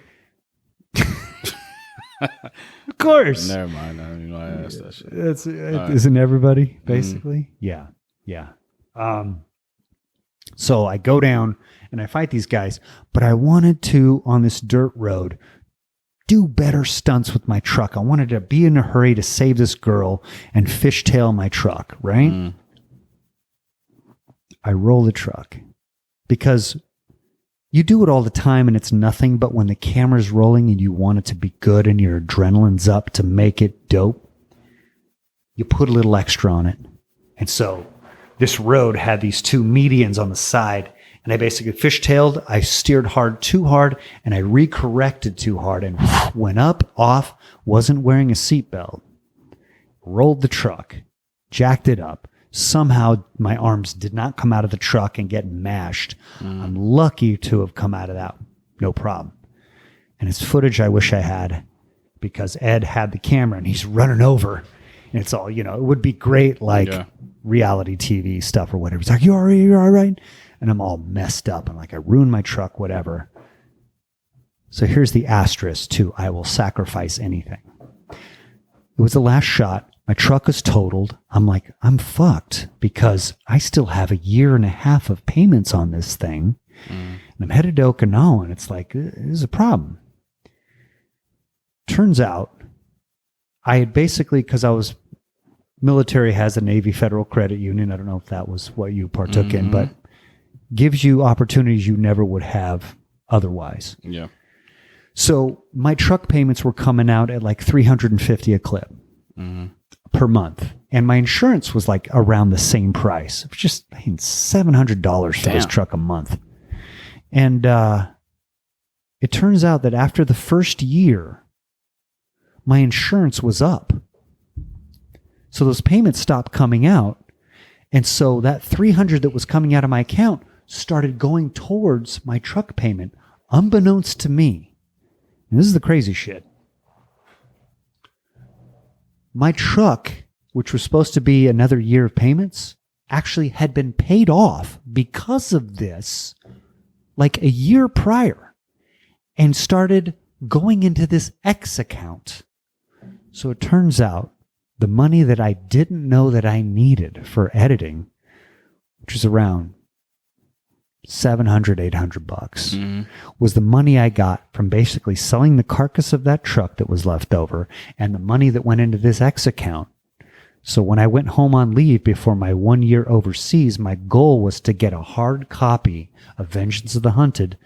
Of course. Never mind. I asked that shit. Isn't everybody basically? Yeah. So I go down and I fight these guys, but I wanted to, on this dirt road, do better stunts with my truck. I wanted to be in a hurry to save this girl and fishtail my truck, right? I roll the truck because you do it all the time and it's nothing, but when the camera's rolling and you want it to be good and your adrenaline's up to make it dope, you put a little extra on it. And so this road had these 2 medians on the side, and I basically fishtailed. I steered too hard, and I recorrected too hard and went up, off, wasn't wearing a seatbelt, rolled the truck, jacked it up. Somehow my arms did not come out of the truck and get mashed. I'm lucky to have come out of that. No problem. And it's footage I wish I had, because Ed had the camera and he's running over. And it's all, it would be great, like reality TV stuff or whatever. It's like, you're all right? And I'm all messed up. I'm like, I ruined my truck, whatever. So here's the asterisk to I will sacrifice anything. It was the last shot. My truck is totaled. I'm like, I'm fucked because I still have 1.5 years of payments on this thing. And I'm headed to Okinawa, and it's like, this is a problem. Turns out, I had basically, because I was, military has a Navy Federal Credit Union. I don't know if that was what you partook in, but gives you opportunities you never would have otherwise. Yeah. So my truck payments were coming out at like $350 a clip. Per month, and my insurance was like around the same price. It was just $700 for this truck a month. And it turns out that after the first year, my insurance was up. So those payments stopped coming out, and so that $300 that was coming out of my account started going towards my truck payment, unbeknownst to me. And this is the crazy shit. My truck, which was supposed to be another year of payments, actually had been paid off because of this like a year prior and started going into this X account. So it turns out the money that I didn't know that I needed for editing, which was around $700, $800, was the money I got from basically selling the carcass of that truck that was left over and the money that went into this X account. So when I went home on leave before my 1 year overseas, my goal was to get a hard copy of Vengeance of the Hunted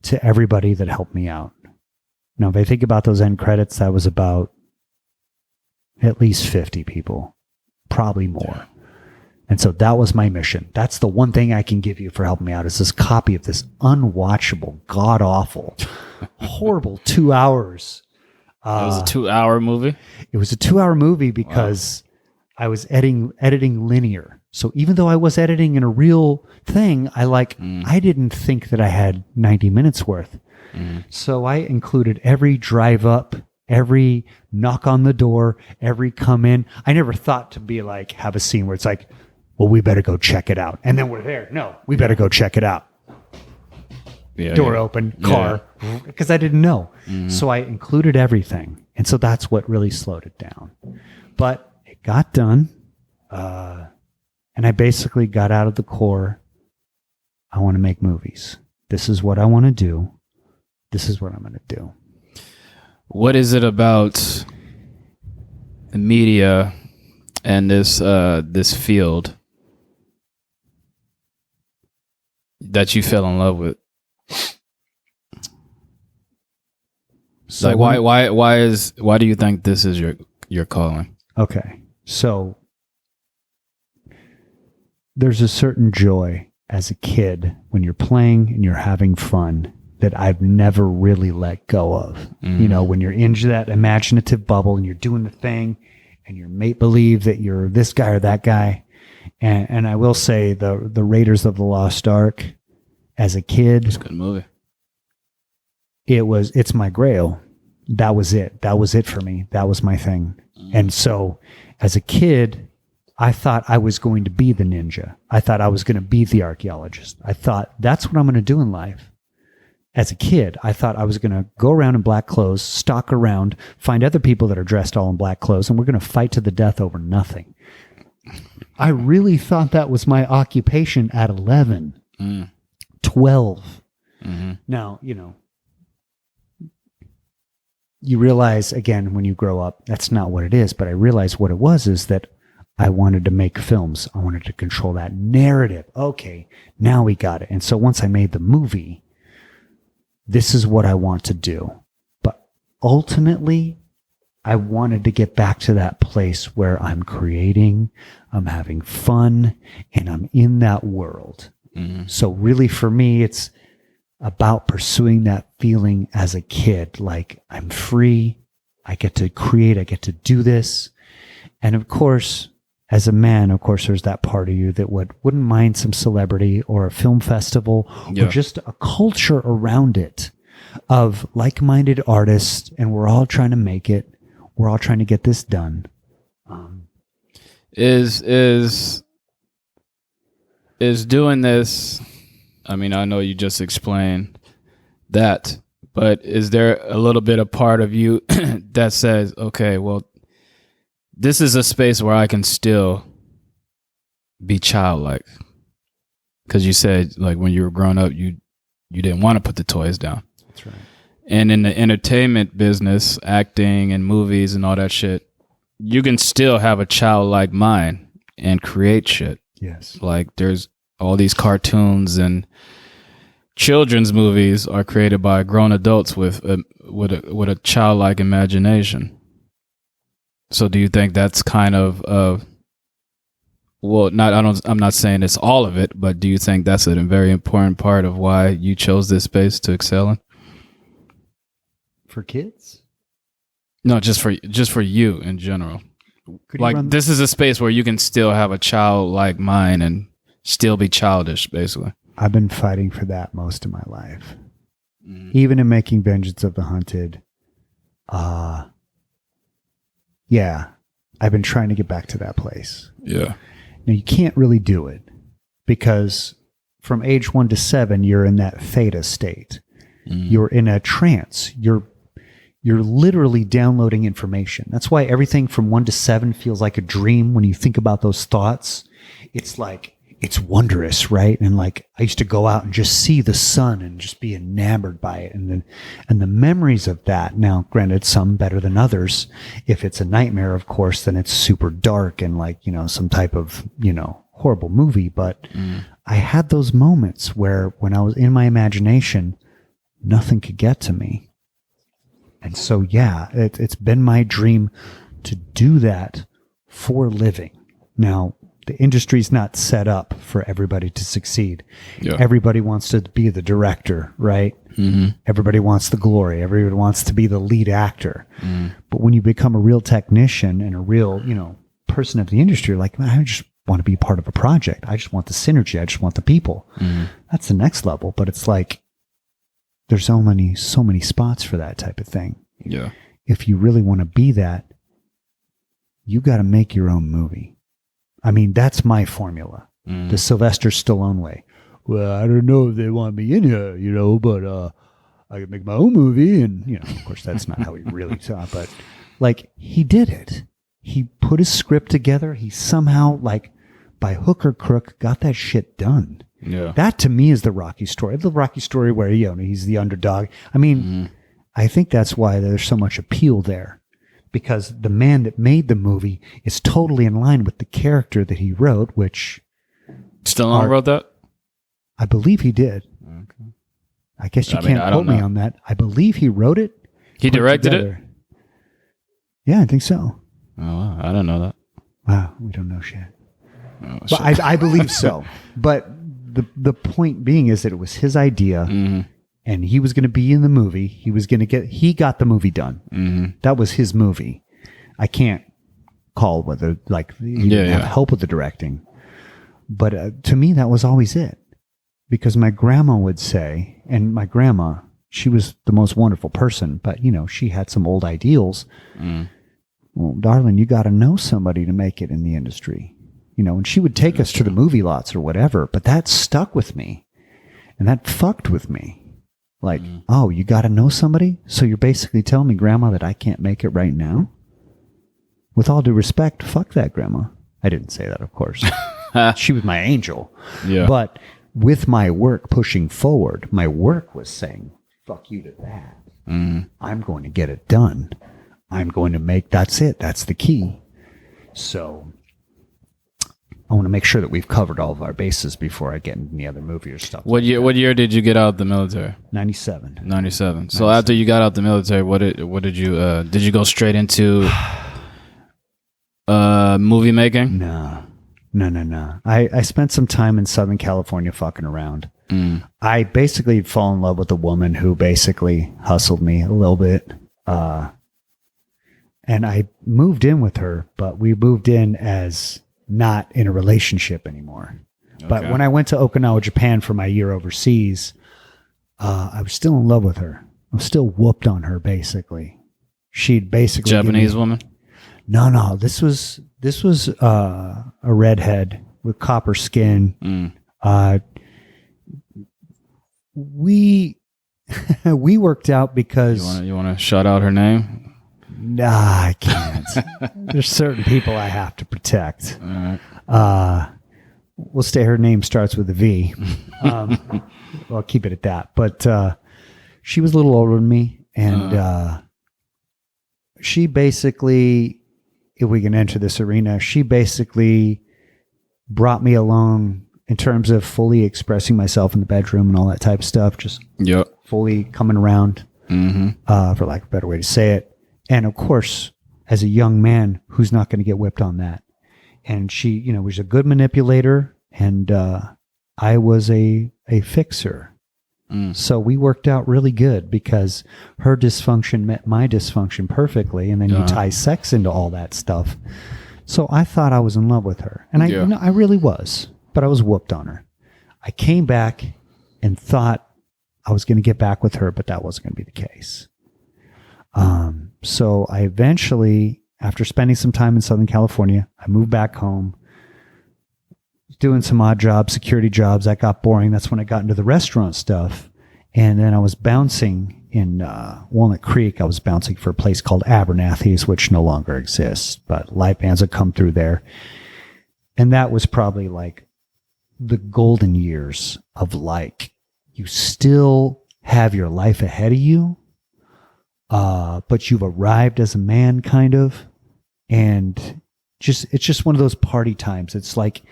to everybody that helped me out. Now, if I think about those end credits, that was about at least 50 people, probably more. And so that was my mission. That's the one thing I can give you for helping me out is this copy of this unwatchable, god-awful, horrible 2 hours. It was a 2-hour movie? It was a 2-hour movie because I was editing linear. So even though I was editing in a real thing, I didn't think that I had 90 minutes worth. So I included every drive up, every knock on the door, every come in. I never thought to be like, have a scene where it's like, well, we better go check it out. And then we're there. No, we better go check it out. Door open, car, because I didn't know. So I included everything. And so that's what really slowed it down. But it got done. And I basically got out of the core. I want to make movies. This is what I want to do. This is what I'm going to do. What is it about the media and this field that you fell in love with? So like why do you think this is your calling? Okay. So there's a certain joy as a kid when you're playing and you're having fun that I've never really let go of. You know, when you're into that imaginative bubble and you're doing the thing and your mate believe that you're this guy or that guy. And I will say the Raiders of the Lost Ark as a kid. It's a good movie. It's my grail. That was it. That was it for me. That was my thing. And so as a kid, I thought I was going to be the ninja. I thought I was going to be the archaeologist. I thought that's what I'm going to do in life. As a kid, I thought I was going to go around in black clothes, stalk around, find other people that are dressed all in black clothes, and we're going to fight to the death over nothing. I really thought that was my occupation at 11, 12. Now, you know, you realize, again, when you grow up, that's not what it is. But I realized what it was is that I wanted to make films. I wanted to control that narrative. Okay, now we got it. And so once I made the movie, this is what I want to do. But ultimately, I wanted to get back to that place where I'm creating, I'm having fun, and I'm in that world. So really for me, it's about pursuing that feeling as a kid. Like I'm free, I get to create, I get to do this. And of course, as a man, of course, there's that part of you that wouldn't mind some celebrity or a film festival or just a culture around it of like-minded artists. And we're all trying to make it. We're all trying to get this done. Is doing this, I mean, I know you just explained that, but is there a little bit of part of you that says, okay, well, this is a space where I can still be childlike? Because you said, like, when you were growing up, you didn't want to put the toys down. That's right. And in the entertainment business, acting and movies and all that shit, you can still have a childlike mind and create shit. Yes. Like, there's all these cartoons and children's movies are created by grown adults with a childlike imagination. So do you think that's kind of I'm not saying it's all of it, but do you think that's a very important part of why you chose this space to excel in? For kids? No, just for you in general. Like, this is a space where you can still have a childlike mind and still be childish, basically. I've been fighting for that most of my life. Even in making Vengeance of the Hunted, yeah, I've been trying to get back to that place. Yeah. Now, you can't really do it because from age 1 to 7, you're in that theta state. You're in a trance. You're literally downloading information. That's why everything from 1 to 7 feels like a dream. When you think about those thoughts, it's like, it's wondrous, right? And like, I used to go out and just see the sun and just be enamored by it. And the memories of that. Now, granted, some better than others. If it's a nightmare, of course, then it's super dark and like, you know, some type of, you know, horrible movie. But I had those moments where when I was in my imagination, nothing could get to me. And so, yeah, it's been my dream to do that for a living. Now, the industry's not set up for everybody to succeed. Yeah. Everybody wants to be the director, right? Everybody wants the glory. Everybody wants to be the lead actor. But when you become a real technician and a real, you know, person of the industry, you're like, man, I just want to be part of a project. I just want the synergy. I just want the people. That's the next level. But it's like, there's so many spots for that type of thing. Yeah. If you really want to be that, you got to make your own movie. I mean, that's my formula. The Sylvester Stallone way. Well, I don't know if they want me in here, you know, but I could make my own movie. And, you know, of course, that's not how he really saw it. But, like, he did it. He put his script together. He somehow, like, by hook or crook, got that shit done. Yeah. That, to me, is the Rocky story. The Rocky story where, you know, he's the underdog. I mean, I think that's why there's so much appeal there. because the man that made the movie is totally in line with the character that he wrote, which... Stallone wrote that? I believe he did. Okay. I guess you can't quote me on that. I believe he wrote it. He directed it? Yeah, I think so. Oh, wow. I didn't know that. Wow, we don't know shit. Oh, but I believe so. But the point being is that it was his idea, and he was going to be in the movie. He got the movie done. That was his movie. I can't call whether he didn't have help with the directing. But to me, that was always it. Because my grandma would say, and my grandma, she was the most wonderful person, but, she had some old ideals. Well, darling, you got to know somebody to make it in the industry. And she would take us to the movie lots or whatever, but that stuck with me. And that fucked with me. Oh, you got to know somebody? So you're basically telling me, Grandma, that I can't make it right now? With all due respect, fuck that, Grandma. I didn't say that, of course. She was my angel. Yeah. But with my work pushing forward, my work was saying, fuck you to that. I'm going to get it done. I'm going to that's it. That's the key. So I want to make sure that we've covered all of our bases before I get into any other movie or stuff. What year did you get out of the military? 97. 97. So after you got out the military, what did you go straight into movie making? No. I spent some time in Southern California fucking around. I basically fell in love with a woman who basically hustled me a little bit. And I moved in with her, but we moved in as not in a relationship anymore. Okay. But when I went to Okinawa, Japan for my year overseas, I was still in love with her. I was still whooped on her, basically. She'd basically... Japanese woman? No. This was a redhead with copper skin. We worked out because... You want to shout out her name? Nah, I can't. There's certain people I have to protect. All right. We'll stay. Her name starts with a V. I'll keep it at that. But she was a little older than me, and she basically, if we can enter this arena, she basically brought me along in terms of fully expressing myself in the bedroom and all that type of stuff. Just fully coming around, for lack of a better way to say it. And of course, as a young man, who's not going to get whipped on that? And she, was a good manipulator, and I was a fixer. So we worked out really good because her dysfunction met my dysfunction perfectly, and then you tie sex into all that stuff. So I thought I was in love with her, and I really was, but I was whooped on her. I came back and thought I was going to get back with her, but that wasn't going to be the case. So I eventually, after spending some time in Southern California, I moved back home, doing some odd jobs, security jobs. That got boring. That's when I got into the restaurant stuff. And then I was bouncing in Walnut Creek. I was bouncing for a place called Abernathy's, which no longer exists, but live bands would come through there. And that was probably like the golden years of you still have your life ahead of you. But you've arrived as a man, kind of, and it's just one of those party times. It's like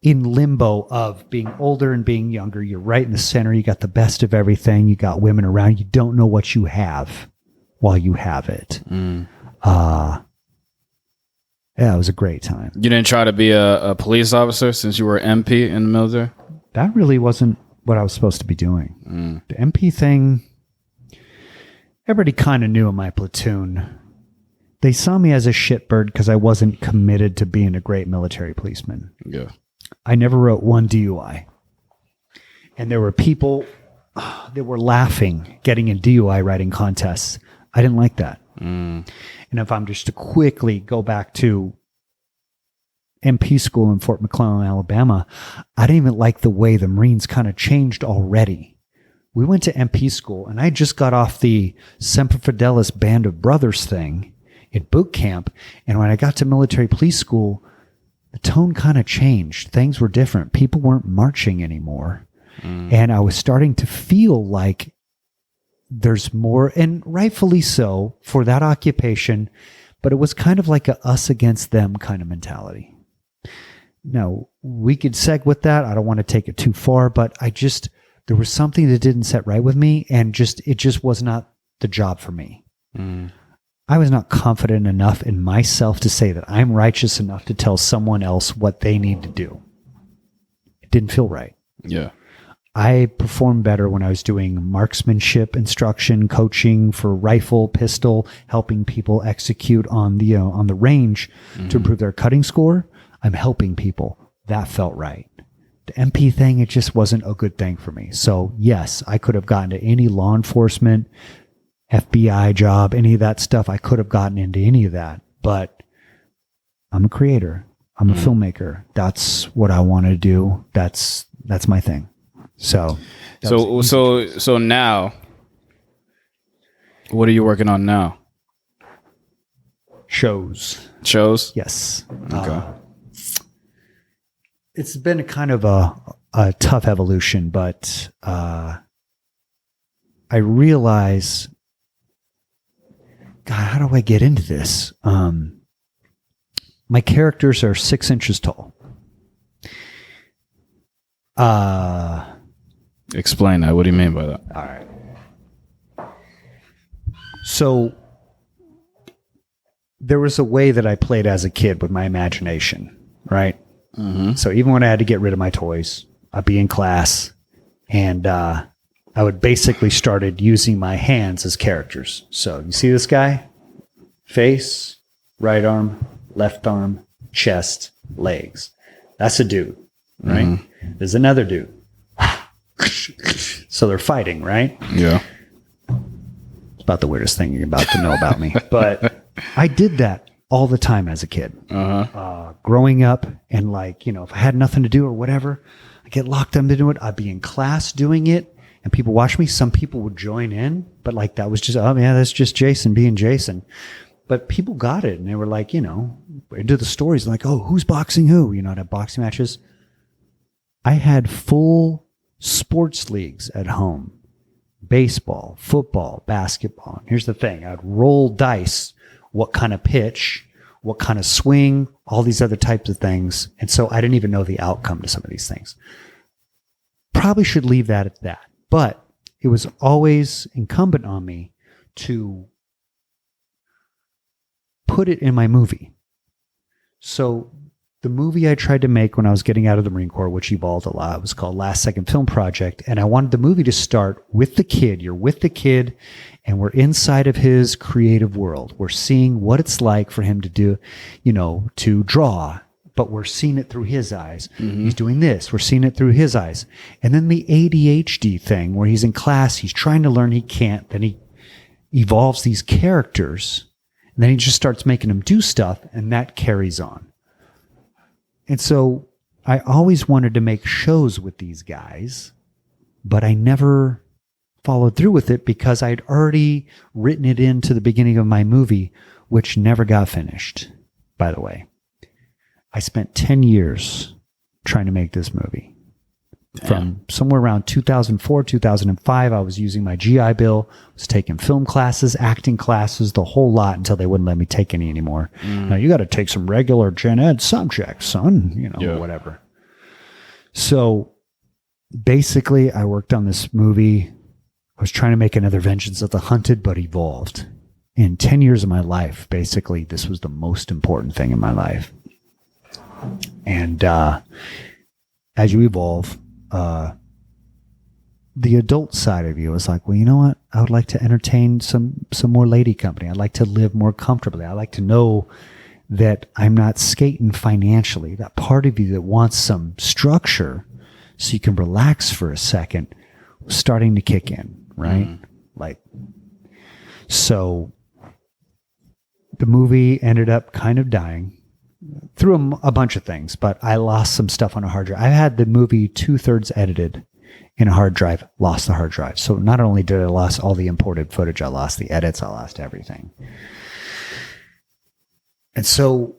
in limbo of being older and being younger. You're right in the center. You got the best of everything. You got women around. You don't know what you have while you have it. Yeah, it was a great time. You didn't try to be a police officer since you were MP in the military? That really wasn't what I was supposed to be doing. The MP thing... Everybody kind of knew in my platoon. They saw me as a shitbird because I wasn't committed to being a great military policeman. Yeah. I never wrote one DUI. And there were people that were laughing, getting in DUI writing contests. I didn't like that. And if I'm just to quickly go back to MP school in Fort McClellan, Alabama, I didn't even like the way the Marines kind of changed already. We went to MP school, and I just got off the Semper Fidelis Band of Brothers thing at boot camp. And when I got to military police school, the tone kind of changed. Things were different. People weren't marching anymore. And I was starting to feel like there's more, and rightfully so, for that occupation, but it was kind of like a us against them kind of mentality. Now, we could seg with that. I don't want to take it too far, but there was something that didn't set right with me, and it just was not the job for me. I was not confident enough in myself to say that I'm righteous enough to tell someone else what they need to do. It didn't feel right. Yeah. I performed better when I was doing marksmanship instruction, coaching for rifle, pistol, helping people execute on the range to improve their cutting score. I'm helping people. That felt right. The MP thing, it just wasn't a good thing for me. So yes, I could have gotten to any law enforcement, FBI job, any of that stuff. I could have gotten into any of that, but I'm a creator. I'm a filmmaker. That's what I want to do. That's my thing. So now, what are you working on now? Shows. Yes. Okay. It's been a kind of a tough evolution, but I realize, God, how do I get into this? My characters are 6 inches tall. Explain that. What do you mean by that? All right. So there was a way that I played as a kid with my imagination, right? Mm-hmm. So even when I had to get rid of my toys, I'd be in class, and I would basically started using my hands as characters. So you see this guy? Face, right arm, left arm, chest, legs. That's a dude, right? Mm-hmm. There's another dude. So they're fighting, right? Yeah. It's about the weirdest thing you're about to know about me. But I did that all the time as a kid. Growing up, and if I had nothing to do or whatever, I get locked into doing it. I'd be in class doing it, and people watch me. Some people would join in, but that was just, oh yeah, that's just Jason being Jason. But people got it, and they were into the stories, like, oh, who's boxing who? I'd have boxing matches. I had full sports leagues at home. Baseball, football, basketball. And here's the thing. I'd roll dice. What kind of pitch, what kind of swing, all these other types of things. And so I didn't even know the outcome to some of these things. Probably should leave that at that. But it was always incumbent on me to put it in my movie. So the movie I tried to make when I was getting out of the Marine Corps, which evolved a lot, was called Last Second Film Project. And I wanted the movie to start with the kid. You're with the kid, and we're inside of his creative world. We're seeing what it's like for him to do, to draw, but we're seeing it through his eyes. Mm-hmm. He's doing this. We're seeing it through his eyes. And then the ADHD thing where he's in class, he's trying to learn, he can't. Then he evolves these characters, and then he just starts making them do stuff, and that carries on. And so I always wanted to make shows with these guys, but I never followed through with it because I'd already written it into the beginning of my movie, which never got finished, by the way. I spent 10 years trying to make this movie. Damn. From somewhere around 2004, 2005, I was using my GI Bill, was taking film classes, acting classes, the whole lot, until they wouldn't let me take any anymore. Now, you got to take some regular gen ed subjects, son, whatever. So basically, I worked on this movie. I was trying to make another Vengeance of the Hunted, but evolved. In 10 years of my life, basically, this was the most important thing in my life. And as you evolve, the adult side of you is like, well, you know what? I would like to entertain some more lady company. I'd like to live more comfortably. I like to know that I'm not skating financially. That part of you that wants some structure so you can relax for a second was starting to kick in, right? So the movie ended up kind of dying through a bunch of things, but I lost some stuff on a hard drive. I had the movie 2/3 edited in a hard drive, lost the hard drive. So not only did I lose all the imported footage, I lost the edits, I lost everything. And so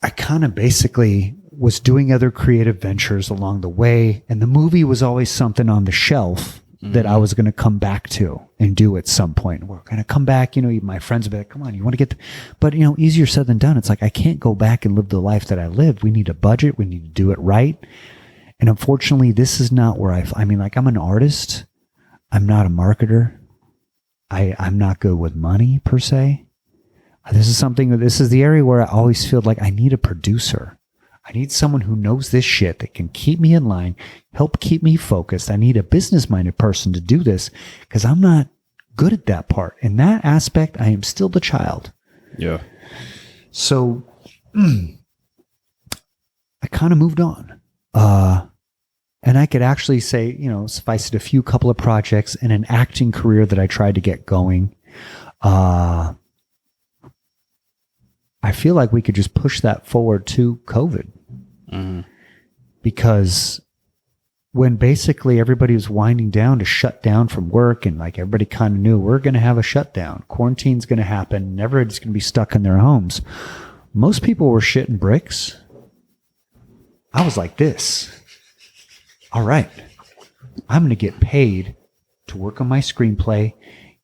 I kind of basically was doing other creative ventures along the way. And the movie was always something on the shelf that I was going to come back to and do at some point. We're going to come back, my friends would be like, come on, you want to get, but easier said than done. It's like, I can't go back and live the life that I lived. We need a budget. We need to do it right. And unfortunately, this is not where I'm an artist. I'm not a marketer. I'm not good with money per se. This is the area where I always feel like I need a producer. I need someone who knows this shit that can keep me in line, help keep me focused. I need a business-minded person to do this because I'm not good at that part. In that aspect, I am still the child. Yeah. So I kind of moved on. And I could actually say, suffice it, a couple of projects and an acting career that I tried to get going. I feel like we could just push that forward to COVID. Because when basically everybody was winding down to shut down from work and like everybody kind of knew we're going to have a shutdown, quarantine's going to happen, everybody's going to be stuck in their homes. Most people were shitting bricks. I was like this. All right, I'm going to get paid to work on my screenplay,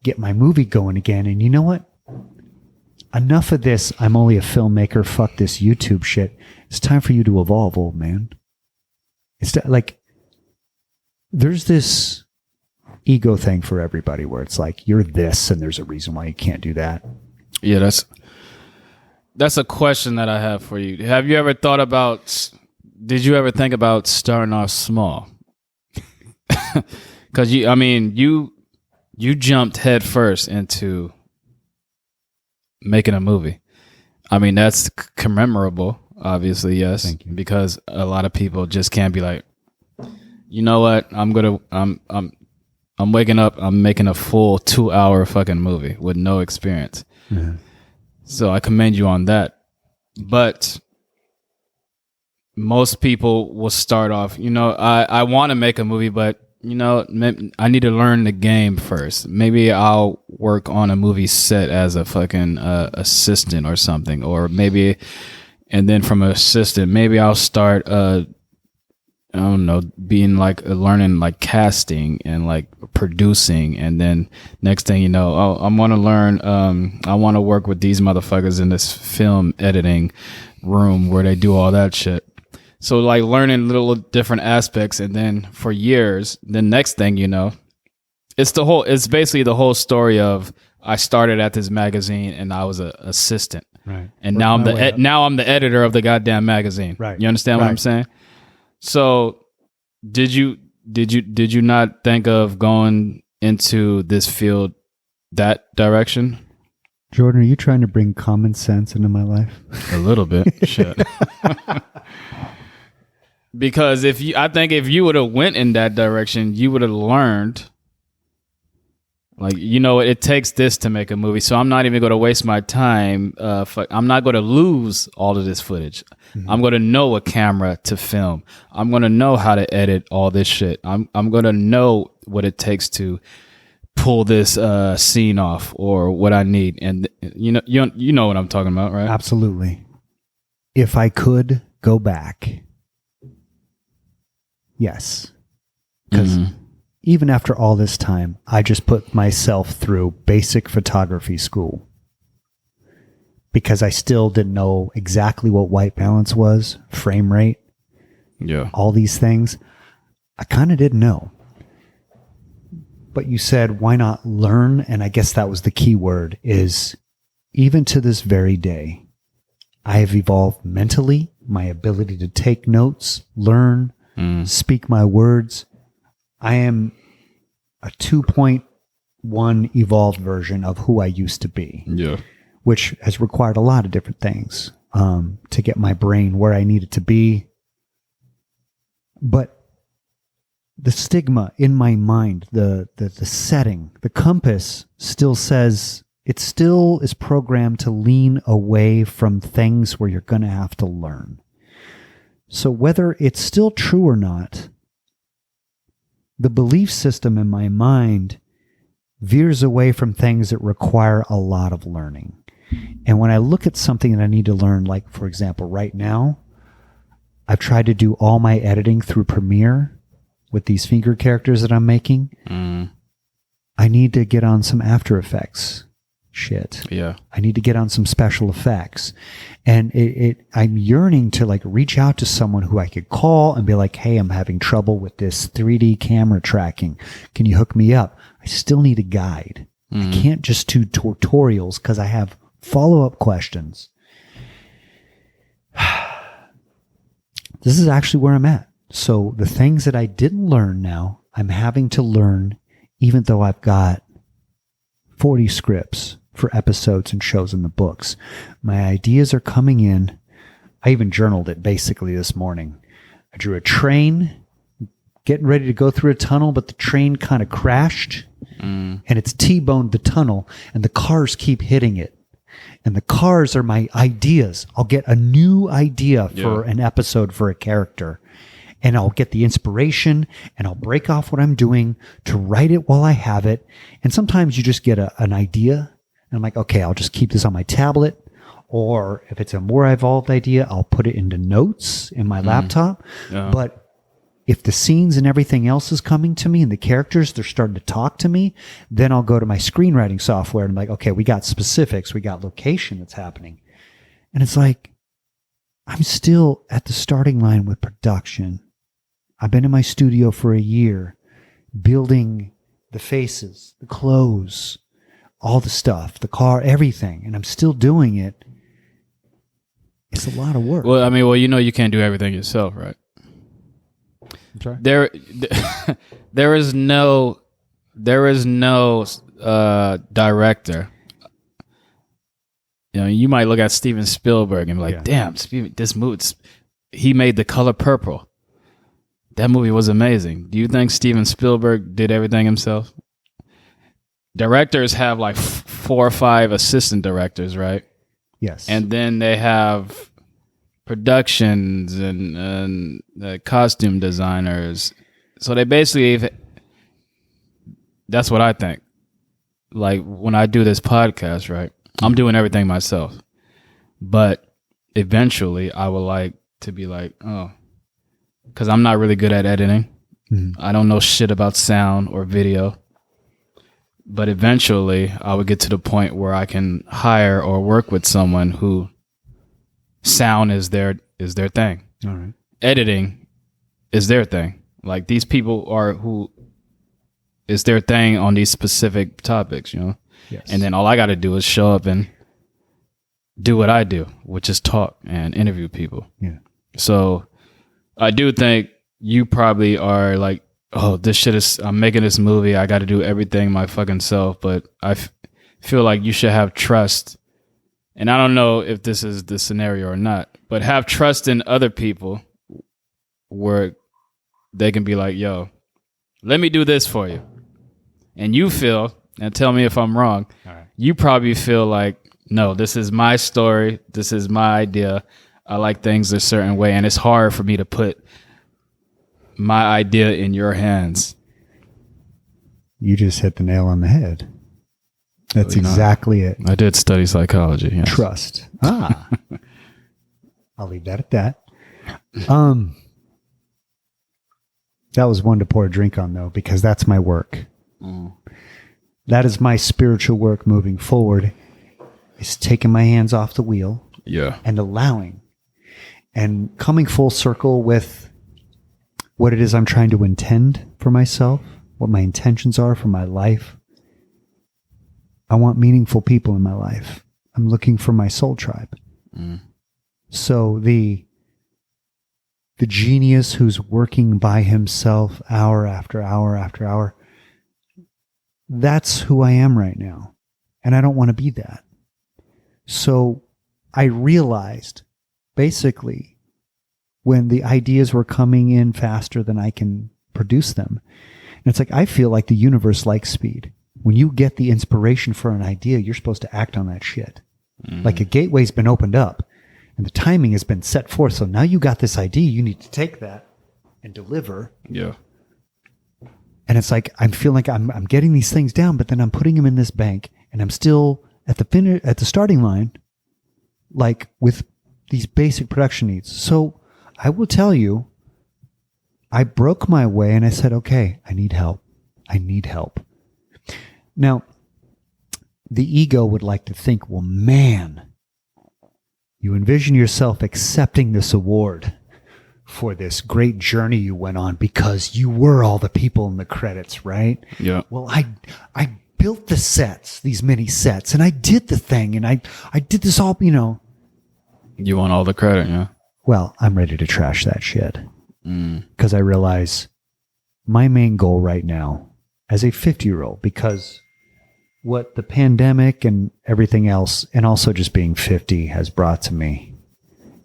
get my movie going again. And you know what? Enough of this. I'm only a filmmaker. Fuck this YouTube shit. It's time for you to evolve, old man. It's like, there's this ego thing for everybody where it's like, you're this and there's a reason why you can't do that. Yeah, that's a question that I have for you. Have you ever thought about, did you ever think about starting off small? Because you jumped head first into making a movie. That's commemorable, obviously, yes. Thank you. Because a lot of people just can't be like, you know what? I'm waking up, I'm making a full 2-hour fucking movie with no experience. Yeah. So I commend you on that. But most people will start off, I want to make a movie, but I need to learn the game first. Maybe I'll work on a movie set as a fucking assistant or something, or maybe, and then from an assistant, maybe I'll start, I don't know, being like learning like casting and like producing, and then next thing you know, I want to learn. I want to work with these motherfuckers in this film editing room where they do all that shit. So like learning little different aspects, and then for years, the next thing you know, it's basically the whole story of I started at this magazine and I was an assistant, right? And now I'm the editor of the goddamn magazine, right? You understand what I'm saying? So did you not think of going into this field that direction? Jordan, are you trying to bring common sense into my life? A little bit. Shit. Because if you would have went in that direction, you would have learned, like, it takes this to make a movie. So I'm not even going to waste my time. I'm not going to lose all of this footage. Mm-hmm. I'm going to know a camera to film. I'm going to know how to edit all this shit. I'm going to know what it takes to pull this scene off or what I need. And you know what I'm talking about, right? Absolutely. If I could go back, yes. Because even after all this time, I just put myself through basic photography school because I still didn't know exactly what white balance was, frame rate, all these things. I kind of didn't know. But you said, why not learn? And I guess that was the key word, is even to this very day, I have evolved mentally, my ability to take notes, learn, speak my words. I am a 2.1 evolved version of who I used to be. Yeah. Which has required a lot of different things to get my brain where I need it to be. But the stigma in my mind, the setting, the compass still says, it still is programmed to lean away from things where you're going to have to learn. So whether it's still true or not, the belief system in my mind veers away from things that require a lot of learning. And when I look at something that I need to learn, like, for example, right now, I've tried to do all my editing through Premiere with these finger characters that I'm making. I need to get on some After Effects shit. Yeah. I need to get on some special effects. And I'm yearning to like reach out to someone who I could call and be like, hey, I'm having trouble with this 3D camera tracking. Can you hook me up? I still need a guide. I can't just do tutorials because I have follow-up questions. This is actually where I'm at. So the things that I didn't learn now, I'm having to learn, even though I've got 40 scripts for episodes and shows in the books. My ideas are coming in. I even journaled it basically this morning. I drew a train getting ready to go through a tunnel, but the train kind of crashed and it's T-boned the tunnel and the cars keep hitting it. And the cars are my ideas. I'll get a new idea for an episode for a character. And I'll get the inspiration and I'll break off what I'm doing to write it while I have it. And sometimes you just get an idea and I'm like, okay, I'll just keep this on my tablet. Or if it's a more evolved idea, I'll put it into notes in my laptop. Yeah. But if the scenes and everything else is coming to me and the characters, they're starting to talk to me, then I'll go to my screenwriting software and I'm like, okay, we got specifics, we got location that's happening. And it's like, I'm still at the starting line with production. I've been in my studio for a year, building the faces, the clothes, all the stuff, the car, everything, and I'm still doing it. It's a lot of work. Well, I mean, you know you can't do everything yourself, right? I'm sorry? There is no director. You know, you might look at Steven Spielberg and be like, damn, this movie, he made The Color Purple. That movie was amazing. Do you think Steven Spielberg did everything himself? Directors have like 4 or 5 assistant directors, right? Yes. And then they have productions and costume designers. So they basically, that's what I think. Like when I do this podcast, right? I'm doing everything myself. But eventually I would like to be like, oh, because I'm not really good at editing. I don't know shit about sound or video. But eventually I would get to the point where I can hire or work with someone who sound is their thing. All right. Editing is their thing. Like these people are who is their thing on these specific topics, you know? Yes. And then all I got to do is show up and do what I do, which is talk and interview people. Yeah. So I do think you probably are like, oh, this shit is, I'm making this movie. I got to do everything my fucking self. But I feel like you should have trust. And I don't know if this is the scenario or not, but have trust in other people where they can be like, yo, let me do this for you. And you feel, and tell me if I'm wrong, all right, you probably feel like, no, this is my story. This is my idea. I like things a certain way. And it's hard for me to put my idea in your hands. You just hit the nail on the head. That's exactly it. I did study psychology. Yes. Trust. I'll leave that at that. That was one to pour a drink on, though, because that's my work. That is my spiritual work moving forward. Is taking my hands off the wheel. Yeah. And allowing. And coming full circle with what it is I'm trying to intend for myself, what my intentions are for my life. I want meaningful people in my life. I'm looking for my soul tribe. So the genius who's working by himself hour after hour after hour, that's who I am right now. And I don't want to be that. So I realized basically when the ideas were coming in faster than I can produce them. And it's like, I feel like the universe likes speed. When you get the inspiration for an idea, you're supposed to act on that shit. Like a gateway's been opened up and the timing has been set forth. So now you got this idea, you need to take that and deliver. Yeah. And it's like, I feel like I'm getting these things down, but then I'm putting them in this bank and I'm still at the starting line, like with these basic production needs. So I will tell you, I broke my way and I said, okay, I need help. I need help. Now, the ego would like to think, well, man, you envision yourself accepting this award for this great journey you went on because you were all the people in the credits, right? Yeah. Well, I built the sets, these mini sets, and I did the thing, and I did this all, you know. You want all the credit, yeah? Well, I'm ready to trash that shit because I realize my main goal right now as a 50-year-old, because what the pandemic and everything else, and also just being 50 has brought to me.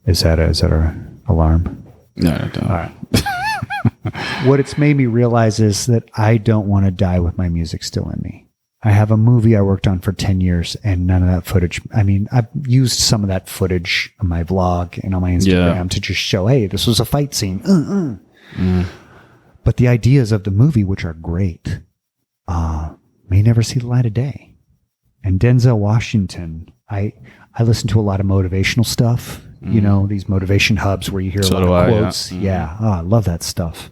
Is that our alarm? No, don't. All right. What it's made me realize is that I don't want to die with my music still in me. I have a movie I worked on for 10 years and none of that footage. I mean, I've used some of that footage on my vlog and on my Instagram to just show, hey, this was a fight scene. But the ideas of the movie, which are great, may never see the light of day. And Denzel Washington, I listen to a lot of motivational stuff, you know, these motivation hubs where you hear a lot of quotes. Yeah. I love that stuff.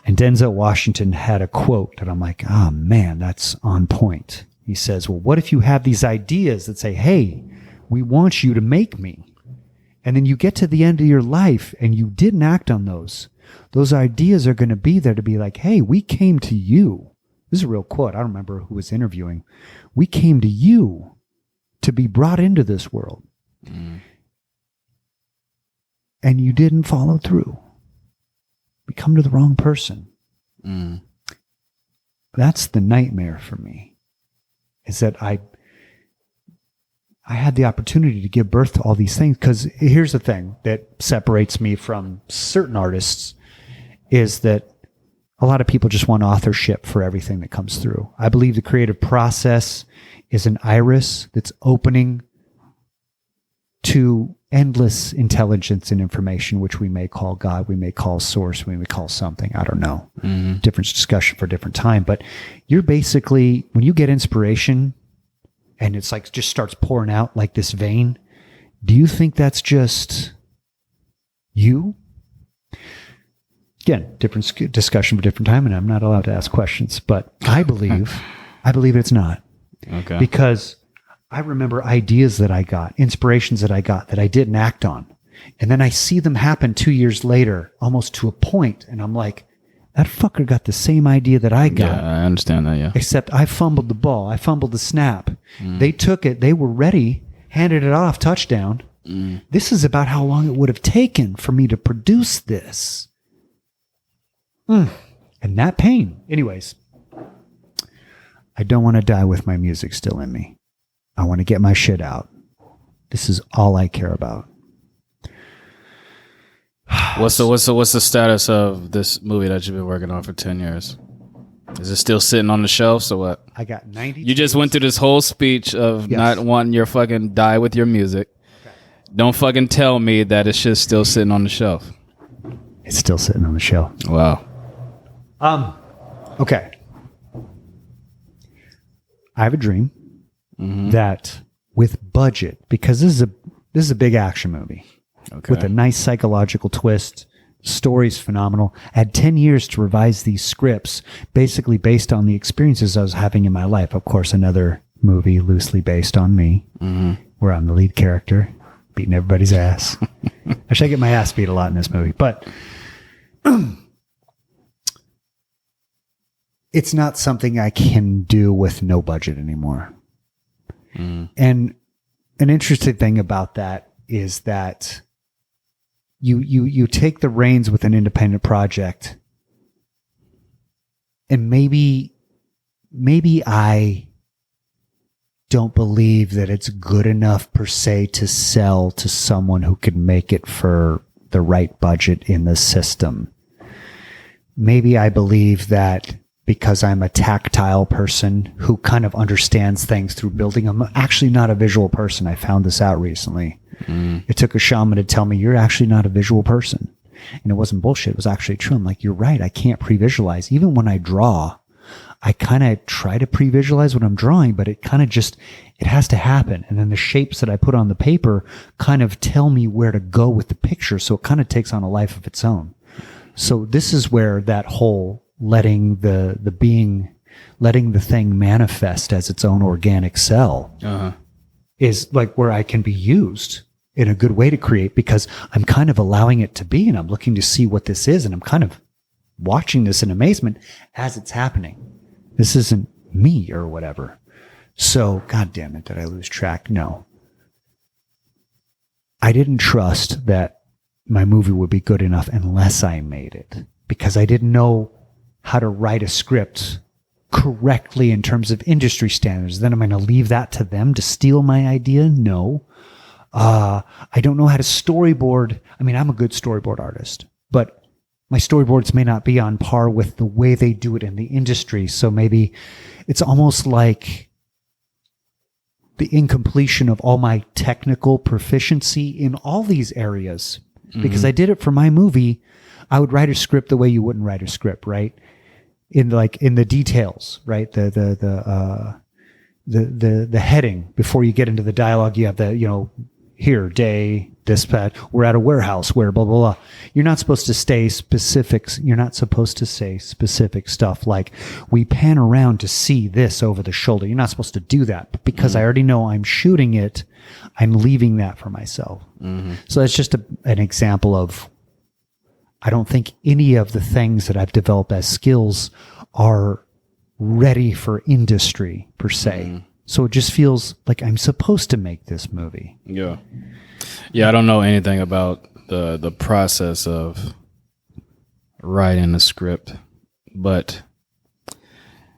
And Denzel Washington had a quote that I'm like, oh man, that's on point. He says, well, what if you have these ideas that say, hey, we want you to make me. And then you get to the end of your life and you didn't act on those. Those ideas are going to be there to be like, hey, we came to you. This is a real quote. I don't remember who was interviewing. We came to you to be brought into this world. And you didn't follow through. We come to the wrong person. That's the nightmare for me, is that I had the opportunity to give birth to all these things. Because here's the thing that separates me from certain artists is that a lot of people just want authorship for everything that comes through. I believe the creative process is an iris that's opening to endless intelligence and information, which we may call God, we may call source, we may call something. I don't know. Different discussion for a different time. But you're basically, when you get inspiration and it's like just starts pouring out like this vein, do you think that's just you? Again, different discussion for different time, and I'm not allowed to ask questions, but I believe it's not. Okay. Because I remember ideas that I got, inspirations that I got that I didn't act on. And then I see them happen 2 years later, almost to a point, and I'm like, that fucker got the same idea that I got. Yeah, I understand that, yeah. Except I fumbled the ball. I fumbled the snap. They took it. They were ready, handed it off, touchdown. This is about how long it would have taken for me to produce this. And that pain. Anyways, I don't want to die with my music still in me. I want to get my shit out. This is all I care about. What's the status of this movie that you've been working on for 10 years? Is it still sitting on the shelves or what? I got 90. You just went through this whole speech of not wanting your fucking die with your music. Okay. Don't fucking tell me that it's just still sitting on the shelf. It's still sitting on the shelf. Wow. Okay. I have a dream that with budget, because this is a big action movie with a nice psychological twist. Story's phenomenal. I had 10 years to revise these scripts, basically based on the experiences I was having in my life. Of course, another movie loosely based on me, where I'm the lead character, beating everybody's ass. Actually, I get my ass beat a lot in this movie, but it's not something I can do with no budget anymore. And an interesting thing about that is that you take the reins with an independent project, and maybe I don't believe that it's good enough per se to sell to someone who could make it for the right budget in the system. Maybe I believe that because I'm a tactile person who kind of understands things through building. I'm actually not a visual person. I found this out recently. It took a shaman to tell me, you're actually not a visual person. And it wasn't bullshit. It was actually true. I'm like, you're right. I can't pre-visualize. Even when I draw, I kind of try to pre-visualize what I'm drawing, but it kind of just, it has to happen. And then the shapes that I put on the paper kind of tell me where to go with the picture. So it kind of takes on a life of its own. So this is where that whole letting the thing manifest as its own organic cell is like where I can be used in a good way to create, because I'm kind of allowing it to be, and I'm looking to see what this is. And I'm kind of watching this in amazement as it's happening. This isn't me or whatever. So, God damn it, did I lose track? No. I didn't trust that my movie would be good enough unless I made it, because I didn't know how to write a script correctly in terms of industry standards. Then I'm going to leave that to them to steal my idea? No. I don't know how to storyboard. I mean, I'm a good storyboard artist, but my storyboards may not be on par with the way they do it in the industry. So maybe it's almost like the incompletion of all my technical proficiency in all these areas. Because I did it for my movie. I would write a script the way you wouldn't write a script, right? In the details, right? The heading before you get into the dialogue, you have the, here, day, dispatch, we're at a warehouse where blah, blah, blah. You're not supposed to stay specifics. You're not supposed to say specific stuff like we pan around to see this over the shoulder. You're not supposed to do that. But because I already know I'm shooting it, I'm leaving that for myself. So that's just an example of, I don't think any of the things that I've developed as skills are ready for industry per se. So it just feels like I'm supposed to make this movie. Yeah. Yeah, I don't know anything about the process of writing a script, but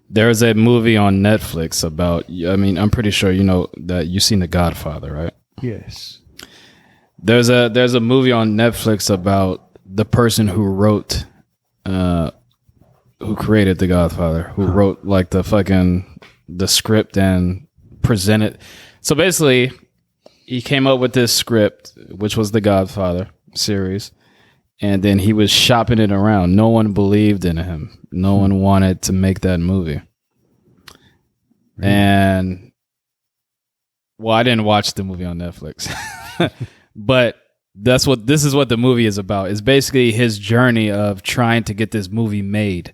there's a movie on Netflix about, I mean, I'm pretty sure you know that you've seen The Godfather, right? Yes. There's a movie on Netflix about the person who wrote, who created The Godfather, who wrote like the script and presented. So basically, he came up with this script, which was The Godfather series, and then he was shopping it around. No one believed in him. No one wanted to make that movie. And well, I didn't watch the movie on Netflix, but this is what the movie is about. It's basically his journey of trying to get this movie made.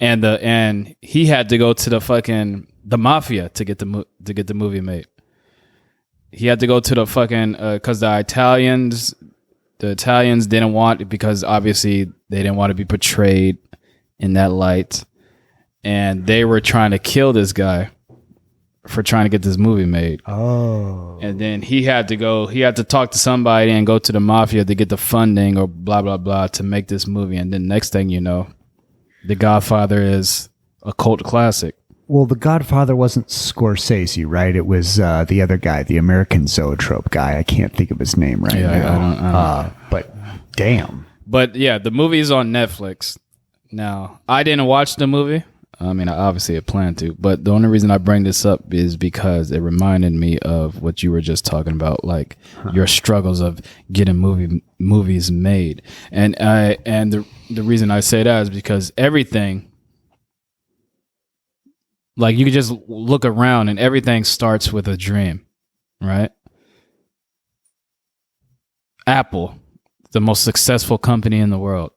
And he had to go to the mafia to get the movie made. He had to go to the because the Italians didn't want it, because obviously they didn't want to be portrayed in that light, and they were trying to kill this guy for trying to get this movie made. And then he had to talk to somebody and go to the mafia to get the funding or blah blah blah to make this movie. And then next thing you know, The Godfather is a cult classic. Well, The Godfather wasn't Scorsese, right? It was the other guy, the American Zoetrope guy. I can't think of his name right now. I don't. But damn. But yeah, the movie is on Netflix. Now, I didn't watch the movie. I mean, I obviously had planned to, but the only reason I bring this up is because it reminded me of what you were just talking about, like your struggles of getting movies made. And the reason I say that is because everything, like, you can just look around and everything starts with a dream, right? Apple, the most successful company in the world,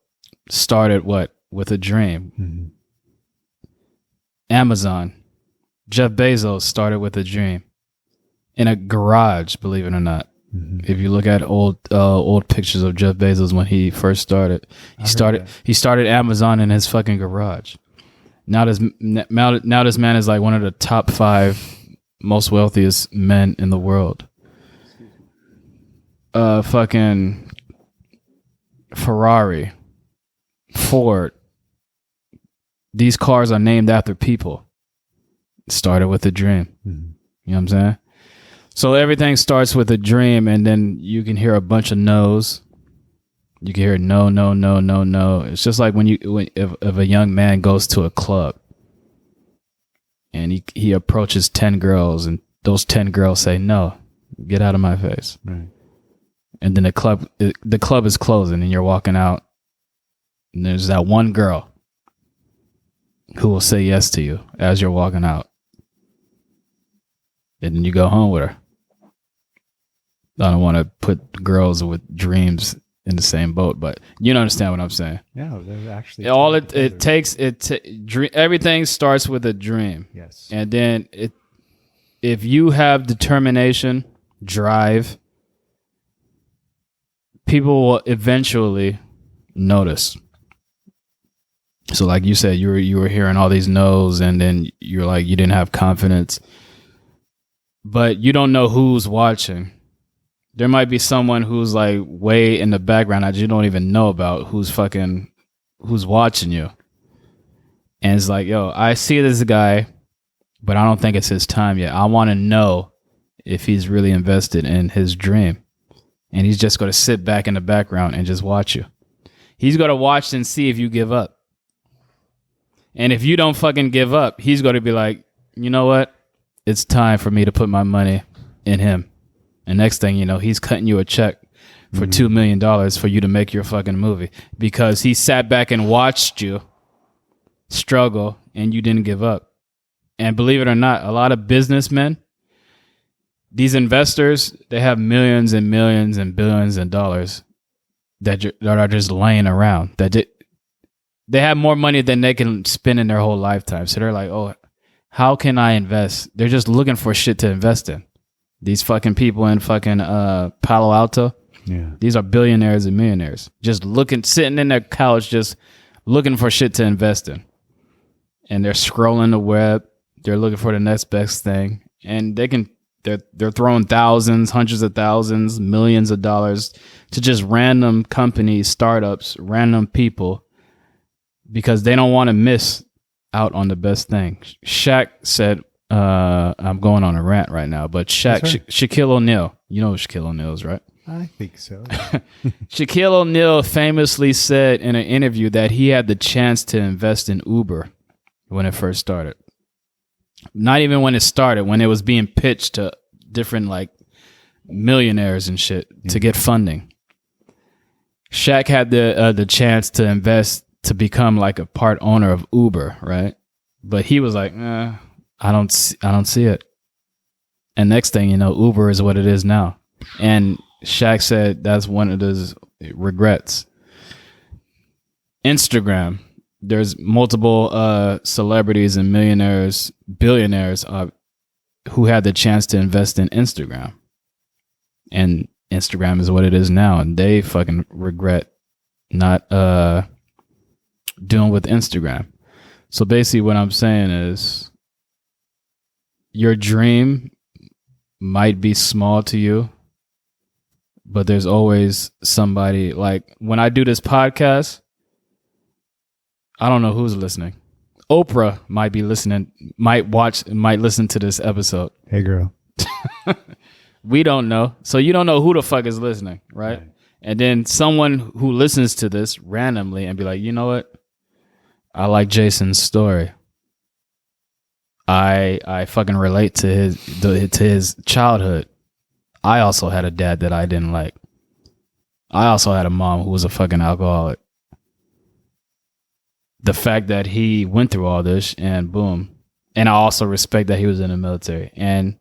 started with a dream. Amazon, Jeff Bezos started with a dream in a garage, believe it or not. If you look at old pictures of Jeff Bezos when he first started, he started Amazon in his fucking garage. Now this man is like one of the top 5 most wealthiest men in the world. Fucking Ferrari, Ford. These cars are named after people. It started with a dream. You know what I'm saying? So everything starts with a dream, and then you can hear a bunch of no's. You can hear no, no, no, no, no. It's just like if a young man goes to a club and he approaches 10 girls, and those 10 girls say, "No, get out of my face." Right. And then the club is closing, and you're walking out, and there's that one girl. who will say yes to you as you're walking out. And then you go home with her. I don't want to put girls with dreams in the same boat, but you understand what I'm saying. Yeah, they're actually all it takes. Everything starts with a dream. Yes, and then if you have determination, drive, people will eventually notice. So, like you said, you were hearing all these no's, and then you're like you didn't have confidence, but you don't know who's watching. There might be someone who's like way in the background that you don't even know about who's watching you. And it's like, yo, I see this guy, but I don't think it's his time yet. I want to know if he's really invested in his dream. And he's just going to sit back in the background and just watch you. He's going to watch and see if you give up. And if you don't fucking give up, he's going to be like, you know what? It's time for me to put my money in him. And next thing you know, he's cutting you a check for $2 million for you to make your fucking movie because he sat back and watched you struggle and you didn't give up. And believe it or not, a lot of businessmen, these investors, they have millions and millions and billions of dollars that are just laying around. They have more money than they can spend in their whole lifetime. So they're like, oh, how can I invest? They're just looking for shit to invest in. These fucking people in fucking Palo Alto, these are billionaires and millionaires. Just sitting in their couch, just looking for shit to invest in. And they're scrolling the web. They're looking for the next best thing. And they're throwing thousands, hundreds of thousands, millions of dollars to just random companies, startups, random people, because they don't want to miss out on the best thing. Shaq said, I'm going on a rant right now, but Shaquille O'Neal, you know who Shaquille O'Neal is, right? I think so. Shaquille O'Neal famously said in an interview that he had the chance to invest in Uber when it first started. Not even when it started, when it was being pitched to different like millionaires and shit to get funding. Shaq had the chance to invest to become like a part owner of Uber, right? But he was like, I don't see it. And next thing you know, Uber is what it is now. And Shaq said that's one of his regrets. Instagram. There's multiple celebrities and millionaires, billionaires who had the chance to invest in Instagram. And Instagram is what it is now. And they fucking regret not doing with Instagram. So basically what I'm saying is your dream might be small to you, but there's always somebody. Like when I do this podcast, I don't know who's listening. Oprah might be listening, might listen to this episode. Hey, girl. We don't know. So you don't know who the fuck is listening, right? And then someone who listens to this randomly and be like, you know what? I like Jason's story. I fucking relate to his childhood. I also had a dad that I didn't like. I also had a mom who was a fucking alcoholic. The fact that he went through all this and boom. And I also respect that he was in the military and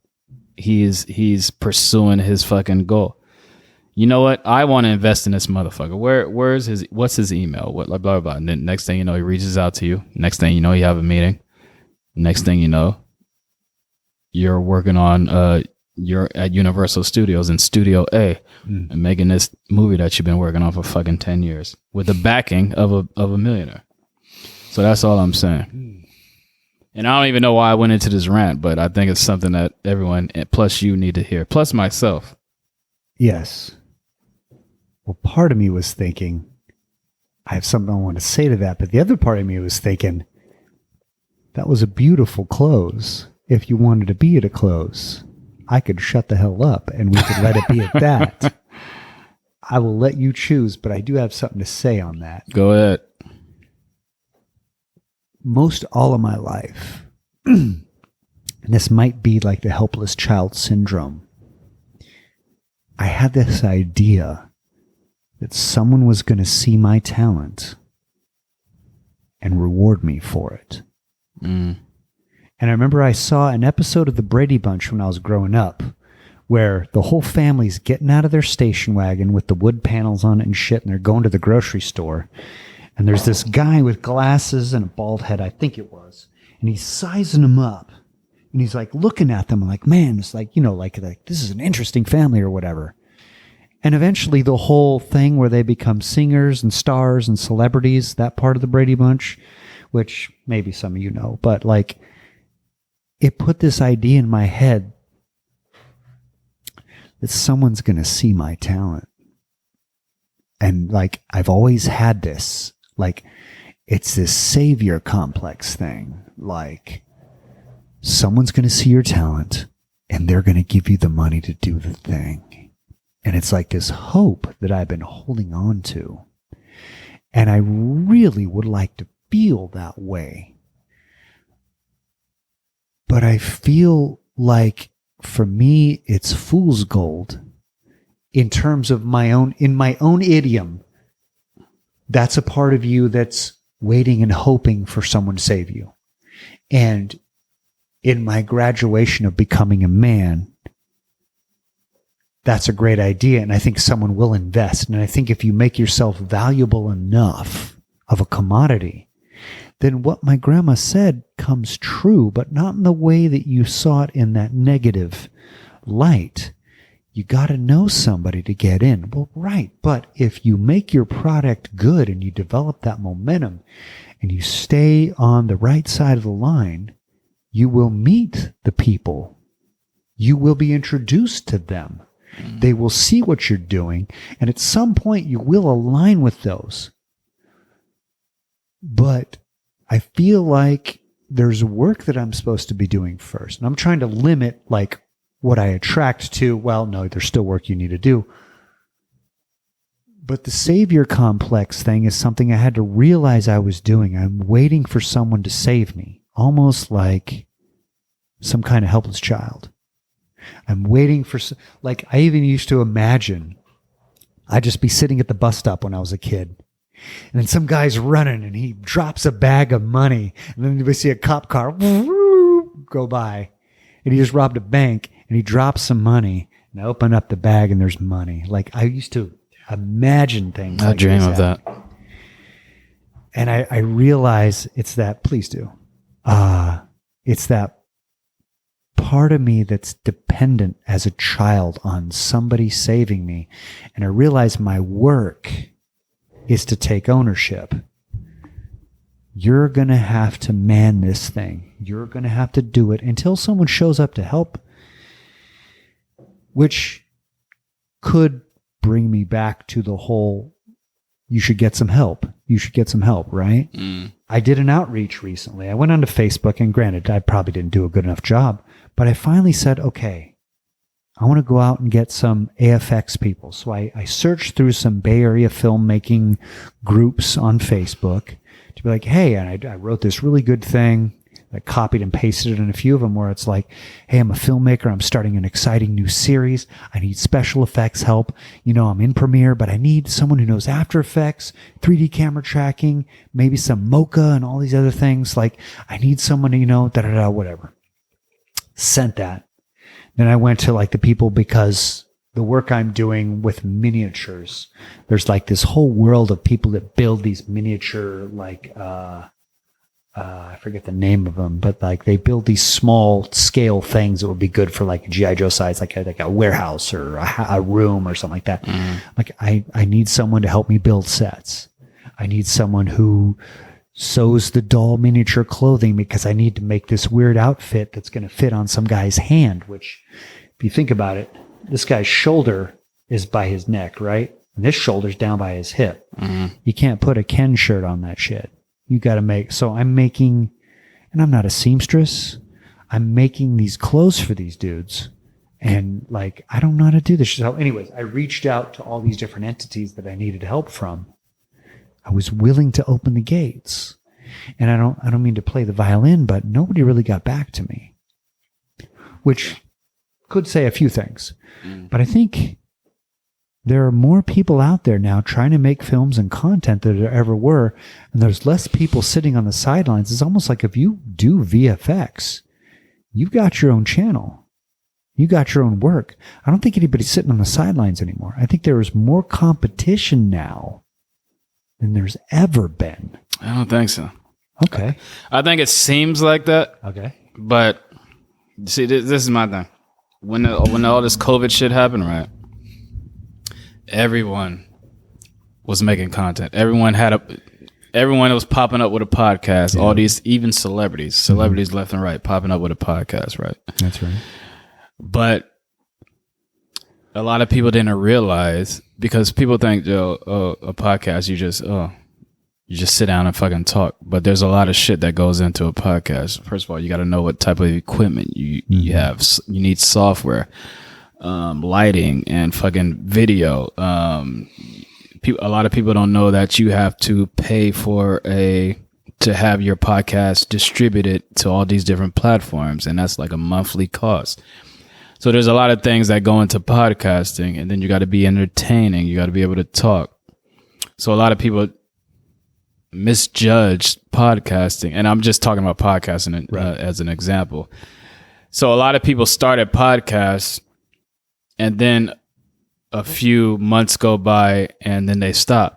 he's pursuing his fucking goal. You know what? I want to invest in this motherfucker. What's his email? What blah, blah, blah. And then next thing you know, he reaches out to you. Next thing you know, you have a meeting. Next thing you know, you're working on you're at Universal Studios in Studio A and making this movie that you've been working on for fucking 10 years with the backing of a millionaire. So that's all I'm saying. And I don't even know why I went into this rant, but I think it's something that everyone, plus you, need to hear, plus myself. Yes. Well, part of me was thinking, I have something I want to say to that, but the other part of me was thinking, that was a beautiful close. If you wanted to be at a close, I could shut the hell up and we could let it be at that. I will let you choose, but I do have something to say on that. Go ahead. Most all of my life, and this might be like the helpless child syndrome, I had this idea that someone was going to see my talent and reward me for it. And I remember I saw an episode of The Brady Bunch when I was growing up, where the whole family's getting out of their station wagon with the wood panels on it and shit, and they're going to the grocery store. And there's this guy with glasses and a bald head, I think it was, and he's sizing them up. And he's like looking at them like, man, it's like, like this is an interesting family or whatever. And eventually the whole thing where they become singers and stars and celebrities, that part of the Brady Bunch, which maybe some of you know, but like it put this idea in my head that someone's going to see my talent. And like, I've always had this, like, it's this savior complex thing. Like, someone's going to see your talent and they're going to give you the money to do the thing. And it's like this hope that I've been holding on to. And I really would like to feel that way. But I feel like for me, it's fool's gold in terms of in my own idiom. That's a part of you that's waiting and hoping for someone to save you. And in my graduation of becoming a man, that's a great idea. And I think someone will invest. And I think if you make yourself valuable enough of a commodity, then what my grandma said comes true, but not in the way that you saw it in that negative light. You got to know somebody to get in. Well, right. But if you make your product good and you develop that momentum and you stay on the right side of the line, you will meet the people. You will be introduced to them. They will see what you're doing. And at some point you will align with those. But I feel like there's work that I'm supposed to be doing first. And I'm trying to limit like what I attract to. Well, no, there's still work you need to do. But the savior complex thing is something I had to realize I was doing. I'm waiting for someone to save me, almost like some kind of helpless child. I'm waiting for, like, I even used to imagine I'd just be sitting at the bus stop when I was a kid. And then some guy's running and he drops a bag of money. And then we see a cop car go by. And he just robbed a bank and he drops some money. And I open up the bag and there's money. Like, I used to imagine things. I dream of that. And I realize it's that, please do. It's that part of me that's dependent as a child on somebody saving me. And I realize my work is to take ownership. You're going to have to man this thing. You're going to have to do it until someone shows up to help, which could bring me back to the whole, you should get some help. You should get some help, right? I did an outreach recently. I went onto Facebook, and granted, I probably didn't do a good enough job, but I finally said, okay, I want to go out and get some AFX people. So I searched through some Bay Area filmmaking groups on Facebook to be like, hey, and I wrote this really good thing. I copied and pasted it in a few of them where it's like, hey, I'm a filmmaker. I'm starting an exciting new series. I need special effects help. I'm in Premiere, but I need someone who knows After Effects, 3D camera tracking, maybe some Mocha and all these other things. Like, I need someone to, whatever. Sent that. Then I went to like the people, because the work I'm doing with miniatures, there's like this whole world of people that build these miniature, like, I forget the name of them, but like they build these small scale things that would be good for like a G.I. Joe size, like a warehouse or a room or something like that. Like I need someone to help me build sets. I need someone who sews the doll miniature clothing because I need to make this weird outfit that's going to fit on some guy's hand, which if you think about it, this guy's shoulder is by his neck, right? And this shoulder's down by his hip. You can't put a Ken shirt on that shit. You got to so I'm making, and I'm not a seamstress. I'm making these clothes for these dudes. And like, I don't know how to do this. So anyways, I reached out to all these different entities that I needed help from. I was willing to open the gates. And I don't mean to play the violin, but nobody really got back to me, which could say a few things. But I think there are more people out there now trying to make films and content than there ever were. And there's less people sitting on the sidelines. It's almost like if you do VFX, you've got your own channel. You got your own work. I don't think anybody's sitting on the sidelines anymore. I think there is more competition now than there's ever been. I don't think so. Okay. I think it seems like that. Okay. But see, this is my thing. When all this COVID shit happened, right? Everyone was making content. Everyone was popping up with a podcast. Yeah. All these, even celebrities left and right, popping up with a podcast, right? That's right. But a lot of people didn't realize, because people think, a podcast, you just sit down and fucking talk. But there's a lot of shit that goes into a podcast. First of all, you got to know what type of equipment you have. You need software, lighting, and fucking video. A lot of people don't know that you have to pay to have your podcast distributed to all these different platforms, and that's like a monthly cost. So there's a lot of things that go into podcasting, and then you got to be entertaining. You got to be able to talk. So a lot of people misjudge podcasting, and I'm just talking about podcasting as an example. So a lot of people started podcasts, and then a few months go by, and then they stop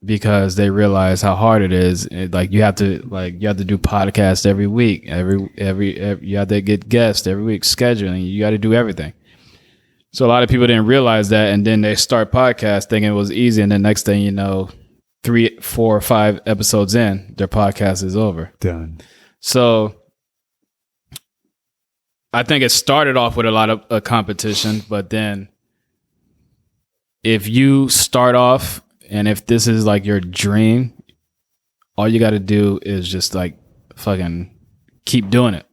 because they realize how hard it is. You have to do podcasts every week. You have to get guests every week, scheduling. You got to do everything. So a lot of people didn't realize that, and then they start podcasts thinking it was easy, and the next thing you know, 3, 4, or 5 episodes in, their podcast is over. Done. So I think it started off with a lot of competition, but then if you start off, and if this is like your dream, all you got to do is just like fucking keep doing it,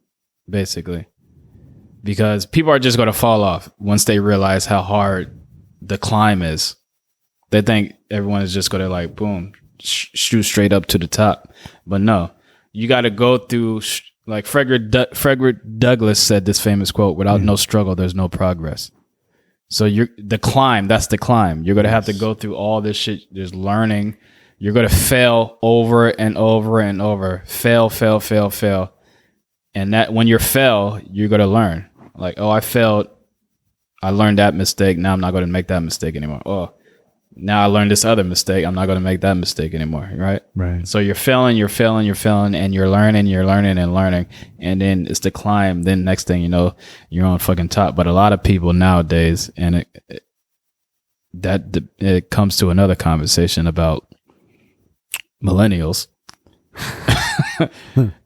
basically. Because people are just going to fall off once they realize how hard the climb is. They think everyone is just going to like, boom, shoot straight up to the top. But no, you got to go through, like Frederick Douglass said this famous quote, without no struggle, there's no progress. So the climb, that's the climb. You're going to have to go through all this shit. There's learning. You're going to fail over and over and over. Fail. And that when you fail, you're going to learn. Like, oh, I failed. I learned that mistake. Now I'm not going to make that mistake anymore. Oh, now I learned this other mistake. I'm not going to make that mistake anymore. Right? Right. So you're failing, and you're learning. And then it's the climb. Then next thing you know, you're on fucking top. But a lot of people nowadays, and it comes to another conversation about millennials.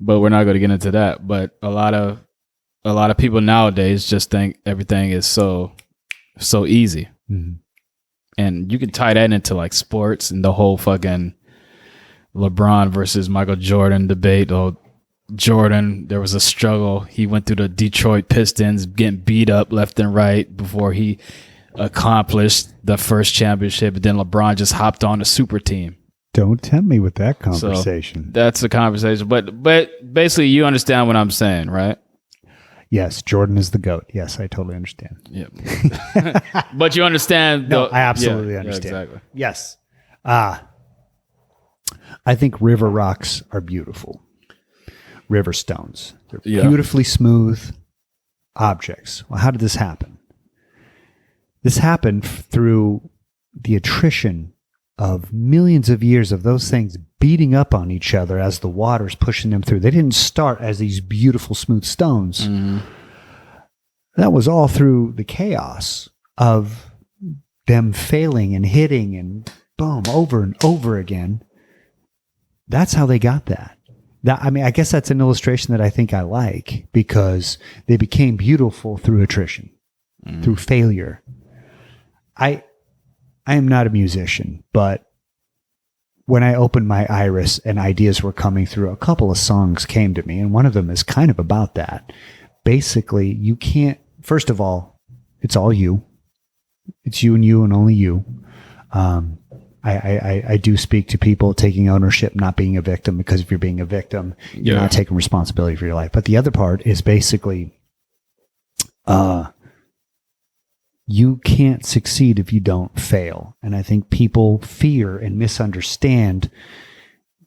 But we're not going to get into that. But a lot of people nowadays just think everything is so easy. Mm-hmm. And you can tie that into like sports and the whole fucking LeBron versus Michael Jordan debate. Oh, Jordan, there was a struggle. He went through the Detroit Pistons, getting beat up left and right before he accomplished the first championship. But then LeBron just hopped on a super team. Don't tempt me with that conversation. So that's a conversation. But basically, you understand what I'm saying, right? Yes, Jordan is the GOAT. Yes, I totally understand. Yeah. But you understand. No, I absolutely understand. Yeah, exactly. Yes. I think river rocks are beautiful. River stones. They're beautifully smooth objects. Well, how did this happen? This happened through the attrition of millions of years of those things beating up on each other as the water's pushing them through. They didn't start as these beautiful, smooth stones. Mm-hmm. That was all through the chaos of them failing and hitting and boom, over and over again. That's how they got that. I guess that's an illustration that I think I like, because they became beautiful through attrition, through failure. I am not a musician, but when I opened my iris and ideas were coming through, a couple of songs came to me, and one of them is kind of about that. Basically, you can't, first of all, it's all you. It's you and only you. I do speak to people taking ownership, not being a victim, because if you're being a victim, you're not taking responsibility for your life. But the other part is basically, you can't succeed if you don't fail. And I think people fear and misunderstand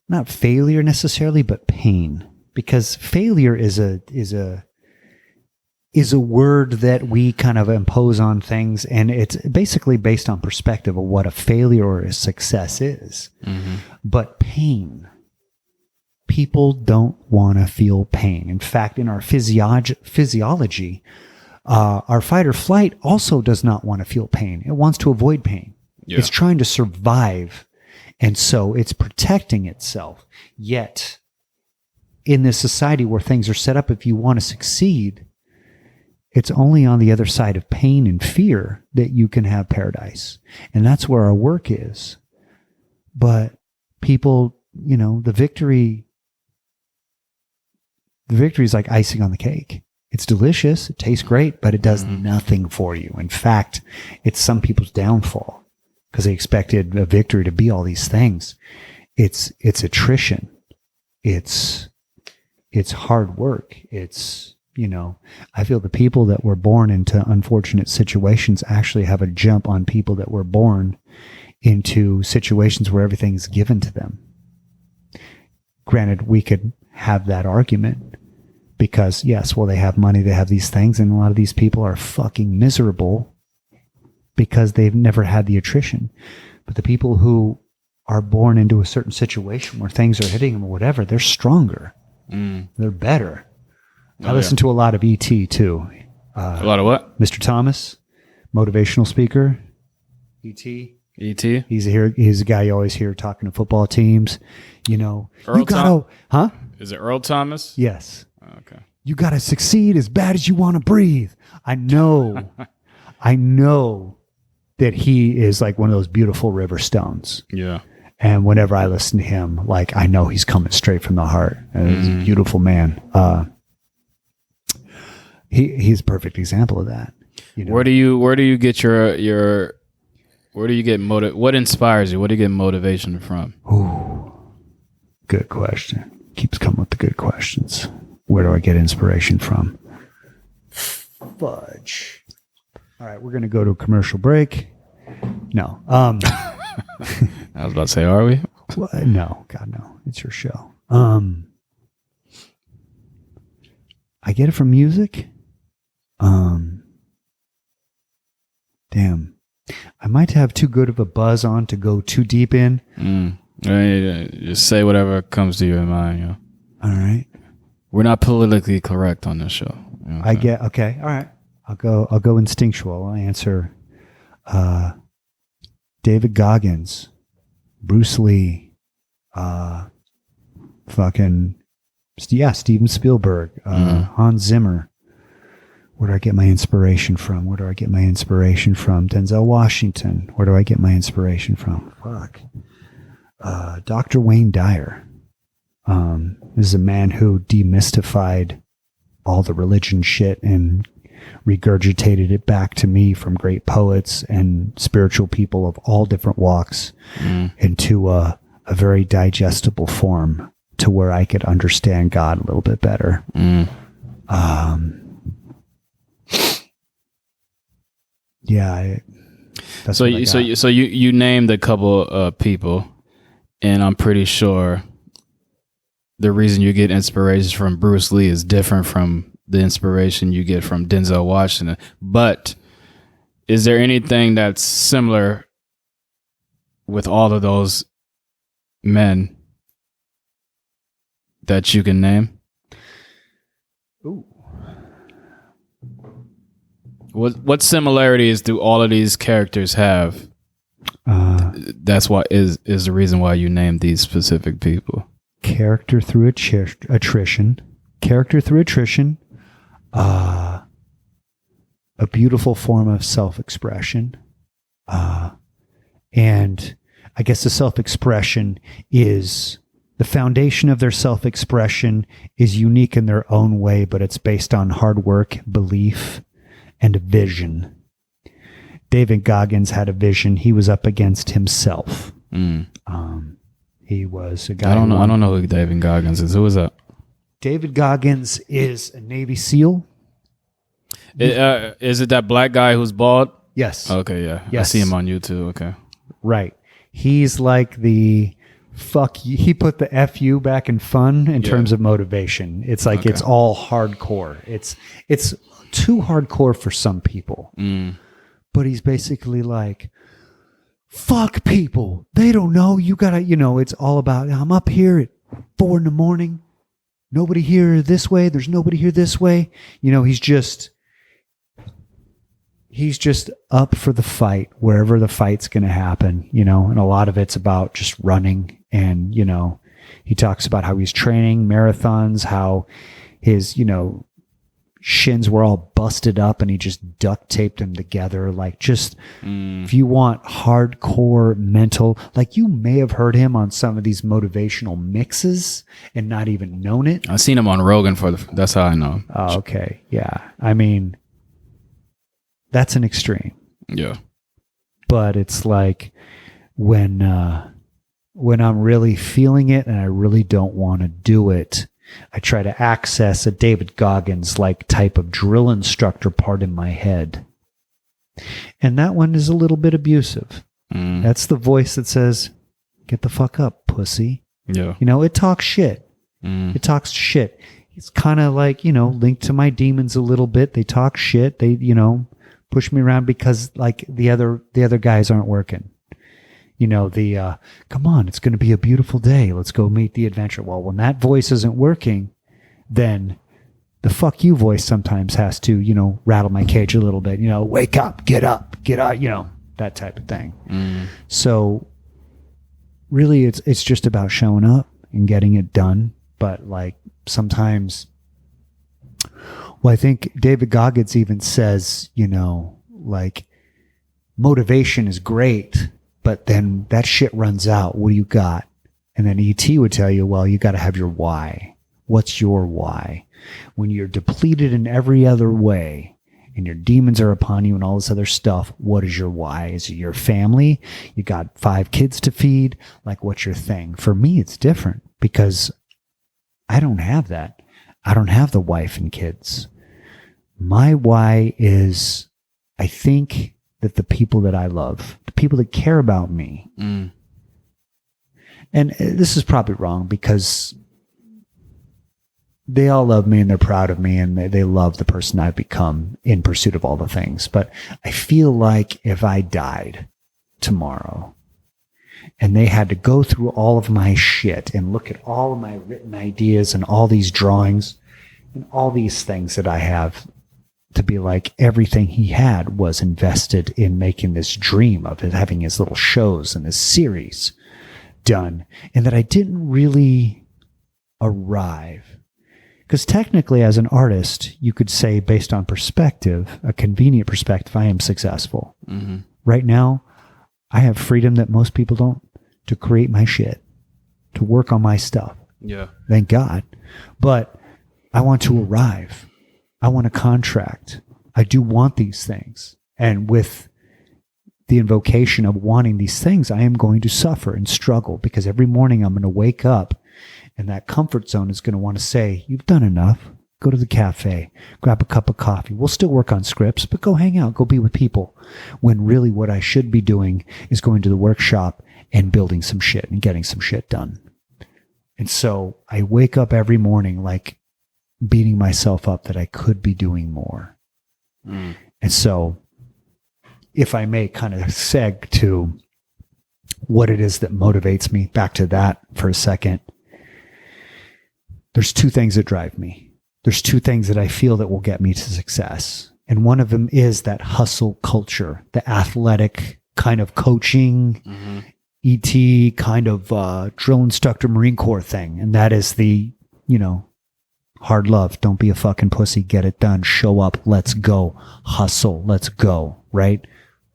not failure necessarily, but pain, because failure is a word that we kind of impose on things, and it's basically based on perspective of what a failure or a success is. Mm-hmm. But pain, people don't want to feel pain. In fact, in our physiology, our fight or flight also does not want to feel pain. It wants to avoid pain. Yeah. It's trying to survive. And so it's protecting itself. Yet, in this society where things are set up, if you want to succeed, it's only on the other side of pain and fear that you can have paradise. And that's where our work is. But people, the victory is like icing on the cake. It's delicious. It tastes great, but it does nothing for you. In fact, it's some people's downfall because they expected a victory to be all these things. It's attrition. It's hard work. I feel the people that were born into unfortunate situations actually have a jump on people that were born into situations where everything's given to them. Granted, we could have that argument because, yes, well, they have money, they have these things, and a lot of these people are fucking miserable because they've never had the attrition. But the people who are born into a certain situation where things are hitting them or whatever, they're stronger. They're better. I listen to a lot of E.T. too. A lot of what? Mr. Thomas, motivational speaker. E.T. E.T. He's a guy you always hear talking to football teams. Earl you gotta, huh? Is it Earl Thomas? Yes. Okay. You gotta succeed as bad as you want to breathe. I know that he is like one of those beautiful river stones. Yeah. And whenever I listen to him, like I know he's coming straight from the heart. And he's a beautiful man. He's a perfect example of that. Where do you get what inspires you? What do you get motivation from? Ooh, good question. Keeps coming with the good questions. Where do I get inspiration from? Fudge. All right, we're going to go to a commercial break. No. I was about to say, are we? Well, no, God, no. It's your show. I get it from music. Damn. I might have too good of a buzz on to go too deep in. Just say whatever comes to your mind. All right. We're not politically correct on this show. Okay. All right. I'll go instinctual. I'll answer. David Goggins, Bruce Lee, Steven Spielberg, Hans Zimmer. Where do I get my inspiration from? Denzel Washington. Where do I get my inspiration from? Dr. Wayne Dyer. This is a man who demystified all the religion shit and regurgitated it back to me from great poets and spiritual people of all different walks into a very digestible form to where I could understand God a little bit better. So you named a couple of people, and I'm pretty sure the reason you get inspiration from Bruce Lee is different from the inspiration you get from Denzel Washington. But is there anything that's similar with all of those men that you can name? Ooh. What similarities do all of these characters have? That's why is the reason why you named these specific people. Character through attrition. A beautiful form of self-expression. And I guess the self-expression is the foundation of their self-expression is unique in their own way, but it's based on hard work, belief, and a vision. David Goggins had a vision. He was up against himself. He was a guy. I don't know who David Goggins is. Who is that? David Goggins is a Navy SEAL. Is it that black guy who's bald? Yes. Okay, yeah. Yes. I see him on YouTube. Okay. Right. He's like the fuck you. He put the FU back in fun in terms of motivation. It's like it's all hardcore. It's too hardcore for some people. But he's basically like, fuck people. They don't know. You gotta, it's all about, I'm up here at 4 a.m. Nobody here this way. There's nobody here this way. He's just up for the fight, wherever the fight's going to happen, and a lot of it's about just running. And, he talks about how he's training marathons, how his, shins were all busted up and he just duct taped them together. Like just, if you want hardcore mental, like you may have heard him on some of these motivational mixes and not even known it. I've seen him on Rogan that's how I know him. Oh, okay. Yeah. I mean, that's an extreme. Yeah. But it's like when I'm really feeling it and I really don't want to do it, I try to access a David Goggins like type of drill instructor part in my head. And that one is a little bit abusive. That's the voice that says, get the fuck up, pussy. Yeah. It talks shit. It talks shit. It's kind of like, linked to my demons a little bit. They talk shit. They, push me around because like the other guys aren't working. Come on, it's going to be a beautiful day. Let's go meet the adventure. Well, when that voice isn't working, then the fuck you voice sometimes has to, rattle my cage a little bit, wake up, get out, that type of thing. So really it's just about showing up and getting it done. But like sometimes, I think David Goggins even says, like motivation is great, but then that shit runs out. What do you got? And then E.T. would tell you, well, you got to have your why. What's your why? When you're depleted in every other way and your demons are upon you and all this other stuff, what is your why? Is it your family? You got 5 kids to feed? Like, what's your thing? For me, it's different because I don't have that. I don't have the wife and kids. My why is, I think that the people that I love, the people that care about me, and this is probably wrong because they all love me and they're proud of me and they love the person I've become in pursuit of all the things. But I feel like if I died tomorrow and they had to go through all of my shit and look at all of my written ideas and all these drawings and all these things that I have, to be like everything he had was invested in making this dream of having his little shows and his series done, and that I didn't really arrive. Because technically as an artist, you could say based on perspective, a convenient perspective, I am successful. Right now, I have freedom that most people don't to create my shit, to work on my stuff. Yeah. Thank God. But I want to arrive. I want a contract. I do want these things. And with the invocation of wanting these things, I am going to suffer and struggle because every morning I'm going to wake up and that comfort zone is going to want to say, you've done enough. Go to the cafe, grab a cup of coffee. We'll still work on scripts, but go hang out, go be with people. When really what I should be doing is going to the workshop and building some shit and getting some shit done. And so I wake up every morning like beating myself up that I could be doing more. And so if I may kind of seg to what it is that motivates me, back to that for a second, there's 2 things that drive me. There's 2 things that I feel that will get me to success. And one of them is that hustle culture, the athletic kind of coaching, ET kind of drill instructor Marine Corps thing. And that is the, hard love. Don't be a fucking pussy. Get it done. Show up. Let's go. Hustle. Let's go. Right?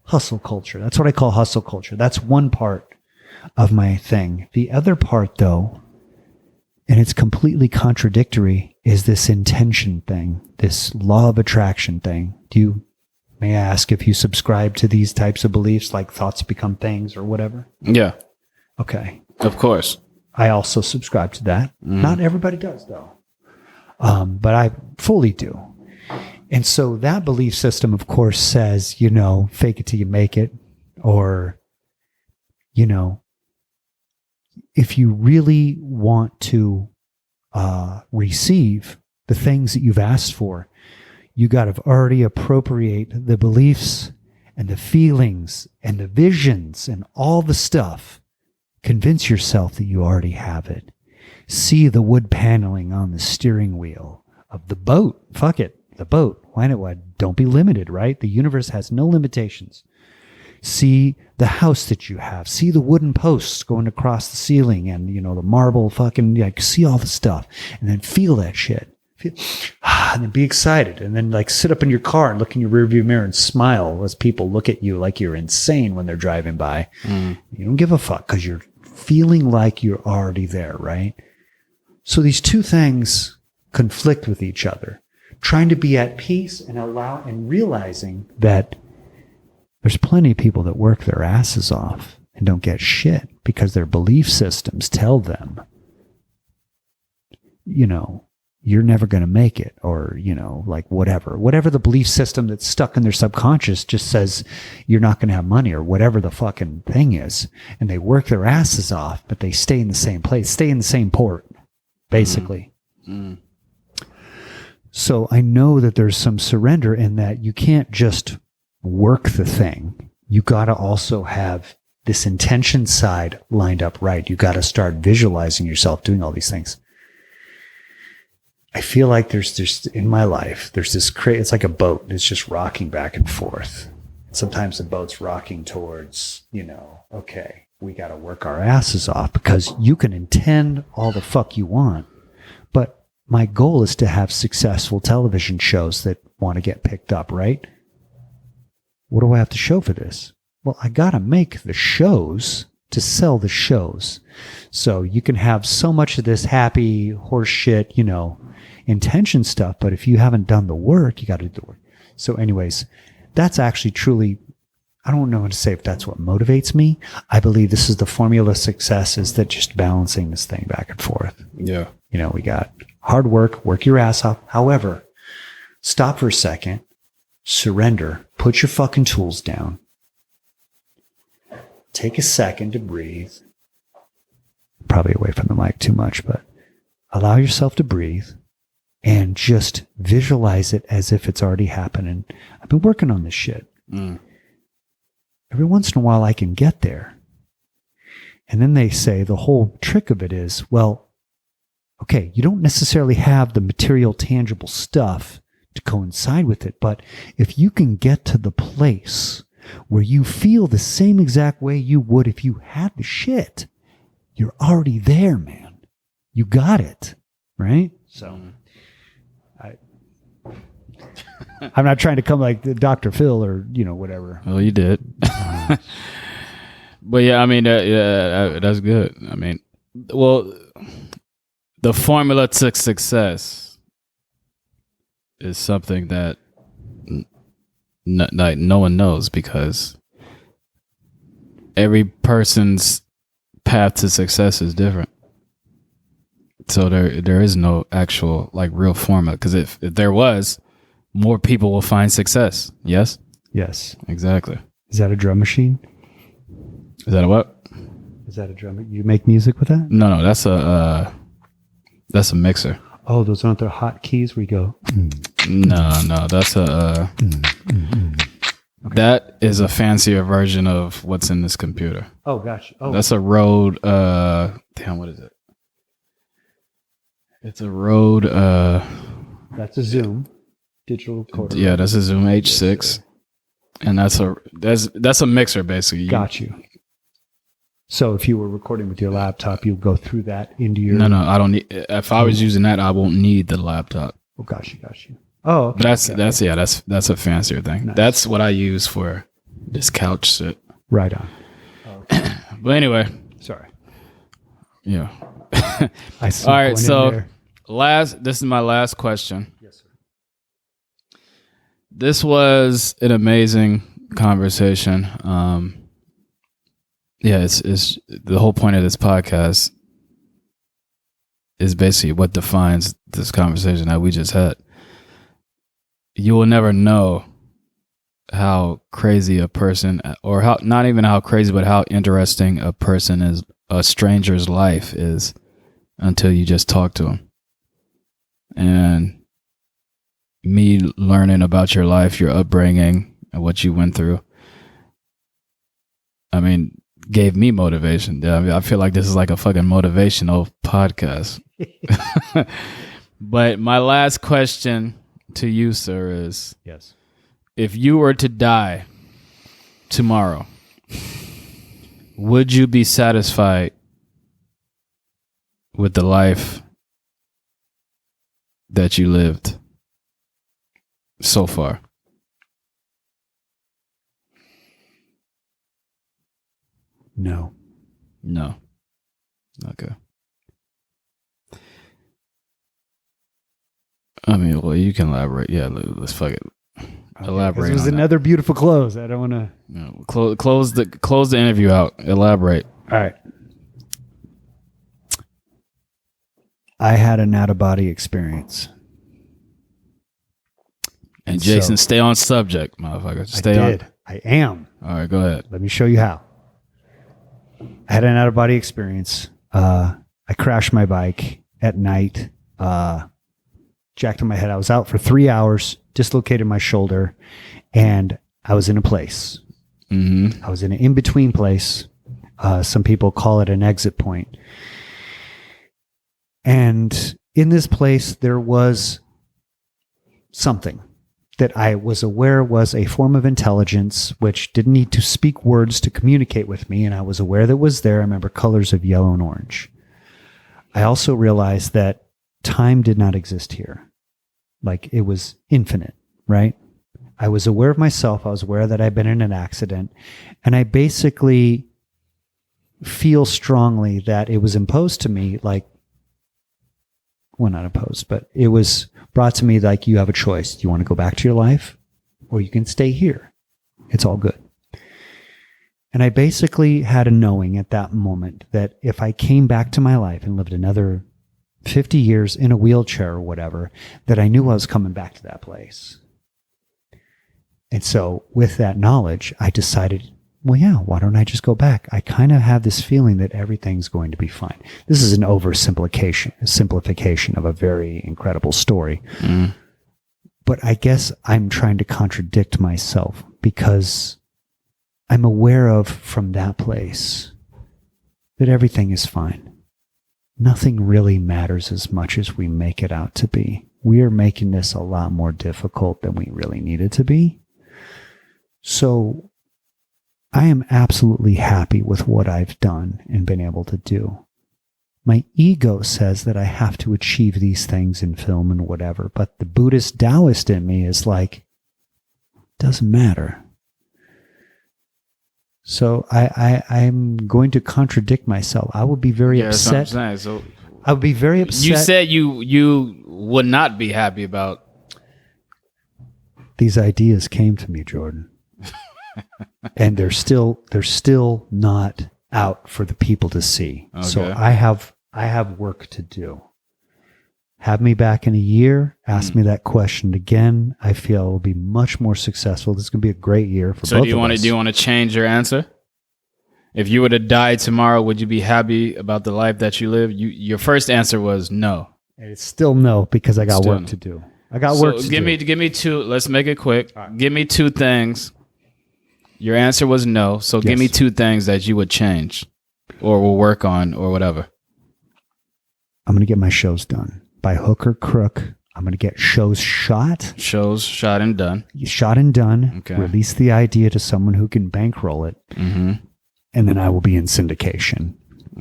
Hustle culture. That's what I call hustle culture. That's one part of my thing. The other part, though, and it's completely contradictory, is this intention thing, this law of attraction thing. May I ask if you subscribe to these types of beliefs, like thoughts become things or whatever? Yeah. Okay. Of course. I also subscribe to that. Not everybody does, though. But I fully do. And so that belief system, of course, says, fake it till you make it. Or, if you really want to receive the things that you've asked for, you got to already appropriate the beliefs and the feelings and the visions and all the stuff. Convince yourself that you already have it. See the wood paneling on the steering wheel of the boat. Fuck it. The boat. Why not? Don't be limited, right? The universe has no limitations. See the house that you have. See the wooden posts going across the ceiling and, the marble fucking, see all the stuff. And then feel that shit. And then be excited. And then sit up in your car and look in your rearview mirror and smile as people look at you like you're insane when they're driving by. You don't give a fuck because you're feeling like you're already there, right? So these two things conflict with each other. Trying to be at peace and realizing that there's plenty of people that work their asses off and don't get shit because their belief systems tell them, you're never going to make it, or, whatever the belief system that's stuck in their subconscious just says you're not going to have money, or whatever the fucking thing is. And they work their asses off, but they stay in the same place, stay in the same port, basically. So I know that there's some surrender in that. You can't just work the thing. You got to also have this intention side lined up right. You got to start visualizing yourself doing all these things. I feel like there's in my life, there's this it's like a boat. It's just rocking back and forth. Sometimes the boat's rocking towards, okay, we got to work our asses off, because you can intend all the fuck you want. But my goal is to have successful television shows that want to get picked up, right? What do I have to show for this? Well, I got to make the shows to sell the shows. So you can have so much of this happy horse shit, intention stuff, but if you haven't done the work, you got to do the work. So anyways, that's actually truly, I don't know how to say if that's what motivates me. I believe this is the formula of success, is that just balancing this thing back and forth. Yeah. We got hard work your ass off. However, stop for a second, surrender, put your fucking tools down, take a second to breathe, probably away from the mic too much, but allow yourself to breathe and just visualize it as if it's already happening. I've been working on this shit. Every once in a while I can get there. And then they say the whole trick of it is, well, okay, you don't necessarily have the material, tangible stuff to coincide with it, but if you can get to the place where you feel the same exact way you would if you had the shit, you're already there, man. You got it, right? So I'm not trying to come like Dr. Phil or, whatever. Well, you did. But yeah, I mean, that's good. I mean, well, the formula to success is something that no one knows, because every person's path to success is different. So there is no actual real formula, because if there was, more people will find success. Yes? Yes. Exactly. Is that a drum machine? Is that a what? Is that a drum? You make music with that? No, that's a mixer. Oh, those aren't the hot keys where you go. No, that's a okay. That is a fancier version of what's in this computer. Oh, gotcha. Oh, that's a Rode. Damn, what is it? It's a Rode. That's a Zoom digital recorder. Yeah, that's a Zoom H6, and that's a mixer basically. Got you. So if you were recording with your laptop, you'll go through that into your... No, I don't need... If I was using that, I won't need the laptop. Oh, got you. Oh, okay. But that's a fancier thing. Nice. That's what I use for this couch sit. Right on. Okay. But anyway. Sorry. Yeah. I see. All right, so this is my last question. Yes, sir. This was an amazing conversation. Yeah, it's the whole point of this podcast is basically what defines this conversation that we just had. you will never know how crazy a person, or how, not even how crazy, but how interesting a person is, a stranger's life is, until you just talk to them. And me learning about your life, your upbringing, and what you went through, I mean, gave me motivation. I mean, I feel like this is like a fucking motivational podcast. But my last question to you, sir, is, yes, if you were to die tomorrow, would you be satisfied with the life that you lived so far? No. No. Okay. I mean, well, you can elaborate. Yeah, let's fuck it. Elaborate. It was on another beautiful close. I don't want to. No, close the interview out. Elaborate. All right. I had an out-of-body experience. And Jason, stay on subject, motherfucker. Stay I did. I am. All right, go ahead. Let me show you how. I had an out-of-body experience. I crashed my bike at night. Jacked on my head. I was out for 3 hours, dislocated my shoulder, and I was in a place. Mm-hmm. I was in an in-between place. Some people call it an exit point. And in this place, there was something that I was aware was a form of intelligence, which didn't need to speak words to communicate with me. And I was aware that was there. I remember colors of yellow and orange. I also realized that time did not exist here. Like, it was infinite, right? I was aware of myself. I was aware that I'd been in an accident. And I basically feel strongly that it was imposed to me, like, well, not imposed, but it was brought to me like, you have a choice. Do you want to go back to your life, or you can stay here? It's all good. And I basically had a knowing at that moment that if I came back to my life and lived another 50 years in a wheelchair or whatever, that I knew I was coming back to that place. And so with that knowledge, I decided, well, yeah, why don't I just go back? I kind of have this feeling that everything's going to be fine. This is an simplification of a very incredible story. Mm. But I guess I'm trying to contradict myself, because I'm aware of, from that place, that everything is fine. Nothing really matters as much as we make it out to be. We are making this a lot more difficult than we really need it to be. So I am absolutely happy with what I've done and been able to do. My ego says that I have to achieve these things in film and whatever, but the Buddhist Taoist in me is like, doesn't matter. So I'm going to contradict myself. I would be very upset. That's what I'm saying. So I would be very upset. You said you would not be happy about. These ideas came to me, Jordan. And they're still not out for the people to see. Okay. So I have work to do. Have me back in a year. Ask me that question again. I feel I will be much more successful. This is going to be a great year for both of us. Do you want to change your answer? If you were to die tomorrow, would you be happy about the life that you live? Your first answer was no. And it's still no, because I got work to do. I got work to do. Give me two. Let's make it quick. Right. Give me two things. Your answer was no. So give me two things that you would change or will work on or whatever. I'm going to get my shows done. By hook or crook, I'm going to get shows shot. Shows shot and done. Shot and done. Okay. Release the idea to someone who can bankroll it. Mm-hmm. And then I will be in syndication.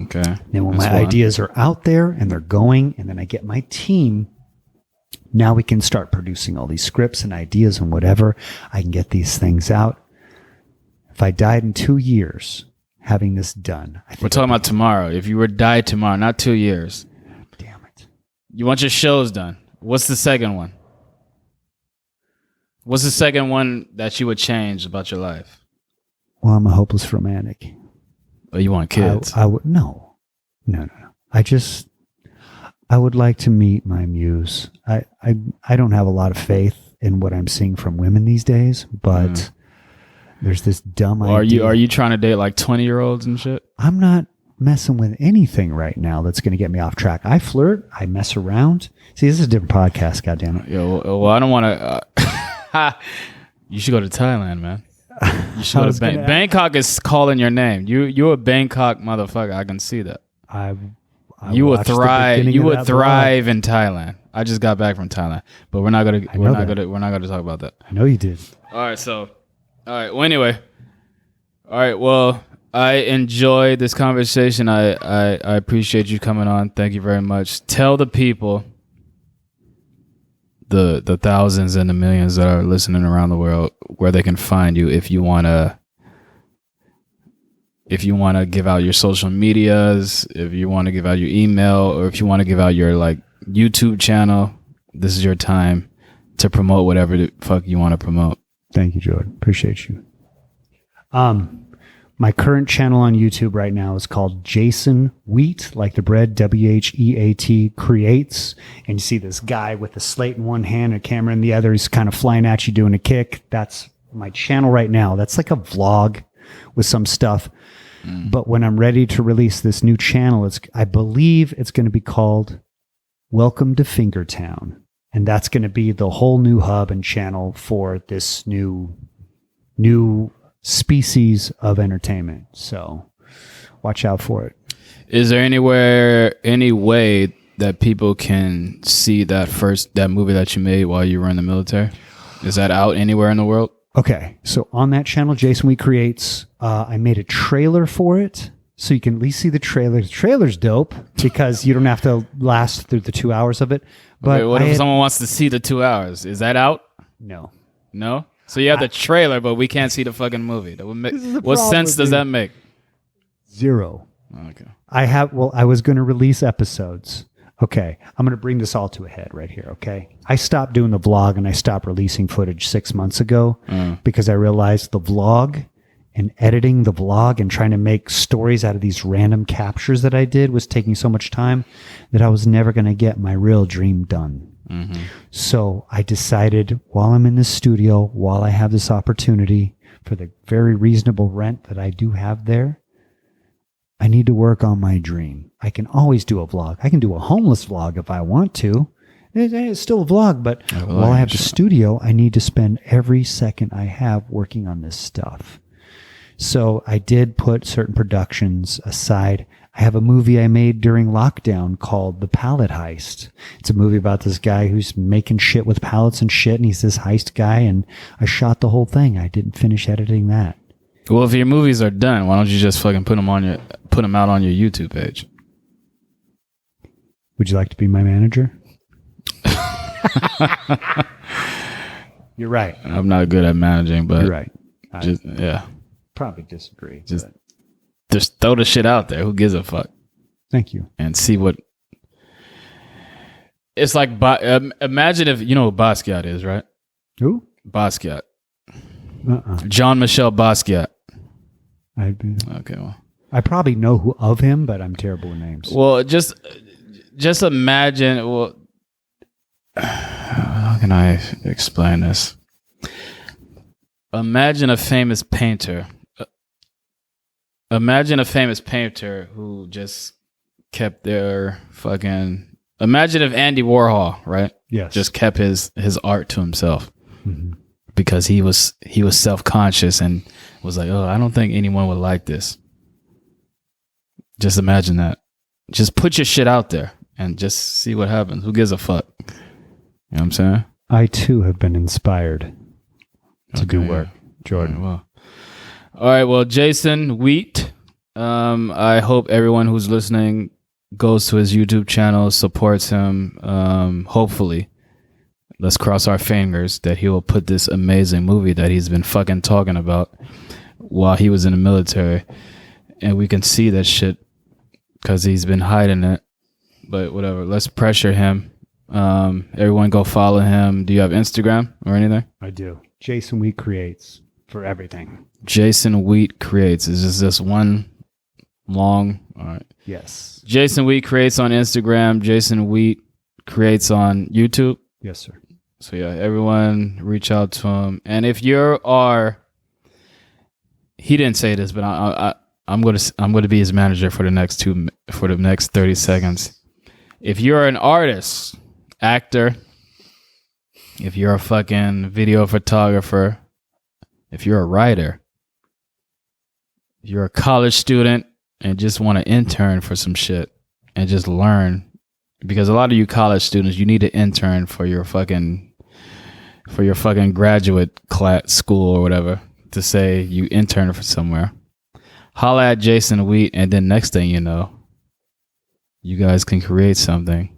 Okay. Then when my ideas are out there and they're going, and then I get my team, now we can start producing all these scripts and ideas and whatever. I can get these things out. If I died in 2 years having this done. We're talking about tomorrow. If you were to die tomorrow, not 2 years. Damn it. You want your shows done. What's the second one? What's the second one that you would change about your life? Well, I'm a hopeless romantic. Oh, you want kids? I would no. I would like to meet my muse. I don't have a lot of faith in what I'm seeing from women these days, but there's this dumb idea. Are you trying to date like 20-year-olds and shit? I'm not messing with anything right now that's going to get me off track. I flirt. I mess around. See, this is a different podcast, goddammit. Yeah, well, I don't want to... you should go to Thailand, man. You should go to Bangkok is calling your name. You're a Bangkok motherfucker. I can see that. You would thrive. You would thrive in Thailand. I just got back from Thailand, but we're not gonna talk about that. I know you did. All right. Well, anyway. All right. Well, I enjoyed this conversation. I appreciate you coming on. Thank you very much. Tell the people, the thousands and the millions that are listening around the world, where they can find you if you wanna give out your social medias, if you want to give out your email, or if you want to give out your like YouTube channel. This is your time to promote whatever the fuck you want to promote. Thank you, Jordan. Appreciate you. My current channel on YouTube right now is called Jason Wheat, like the bread, WHEAT Creates. And you see this guy with a slate in one hand and a camera in the other. He's kind of flying at you doing a kick. That's my channel right now. That's like a vlog with some stuff. But when I'm ready to release this new channel, I believe it's going to be called Welcome to Fingertown. And that's going to be the whole new hub and channel for this new species of entertainment. So watch out for it. Is there any way that people can see that movie that you made while you were in the military? Is that out anywhere in the world? Okay. So on that channel, Jason We Creates, I made a trailer for it. So you can at least see the trailer. The trailer's dope because you don't have to last through the 2 hours of it. But what if someone wants to see the 2 hours? Is that out? No. So you have the trailer, but we can't see the fucking movie. What sense does that make? Zero. Okay. I was going to release episodes. Okay. I'm going to bring this all to a head right here. Okay. I stopped doing the vlog and I stopped releasing footage 6 months ago because I realized the vlog and editing the vlog and trying to make stories out of these random captures that I did was taking so much time that I was never going to get my real dream done. Mm-hmm. So I decided while I'm in the studio, while I have this opportunity for the very reasonable rent that I do have there, I need to work on my dream. I can always do a vlog. I can do a homeless vlog if I want to. It's still a vlog, but while I have the studio, I need to spend every second I have working on this stuff. So I did put certain productions aside. I have a movie I made during lockdown called The Pallet Heist. It's a movie about this guy who's making shit with pallets and shit, and he's this heist guy, and I shot the whole thing. I didn't finish editing that. Well, if your movies are done, why don't you just fucking put them out on your YouTube page? Would you like to be my manager? You're right. I'm not good at managing, but you're right. Yeah. Probably disagree. Just throw the shit out there. Who gives a fuck? Thank you. And see what. It's like, imagine if, you know who Basquiat is, right? Who? Basquiat. Jean-Michel Basquiat. Okay, well. I probably know of him, but I'm terrible with names. Well, just imagine, well, how can I explain this? Imagine a famous painter. Imagine a famous painter who just kept their fucking... Imagine if Andy Warhol, right? Yes. Just kept his art to himself. Mm-hmm. Because he was self-conscious and was like, oh, I don't think anyone would like this. Just imagine that. Just put your shit out there and just see what happens. Who gives a fuck? You know what I'm saying? I too have been inspired to do work, Jordan. All right, well. All right, well, Jason Wheat, I hope everyone who's listening goes to his YouTube channel, supports him. Hopefully, let's cross our fingers that he will put this amazing movie that he's been fucking talking about while he was in the military, and we can see that shit because he's been hiding it. But whatever, let's pressure him. Everyone go follow him. Do you have Instagram or anything? I do. Jason Wheat Creates for everything. Jason Wheat Creates. Is this one long? All right. Yes. Jason Wheat Creates on Instagram. Jason Wheat Creates on YouTube. Yes, sir. So yeah, everyone reach out to him. And if he didn't say this, but I'm gonna be his manager for the next 30 seconds. If you're an artist, actor, if you're a fucking video photographer, if you're a writer, if you're a college student and just want to intern for some shit and just learn, because a lot of you college students, you need to intern for your fucking graduate class school or whatever, to say you intern for somewhere. Holla at Jason Wheat, and then next thing you know, you guys can create something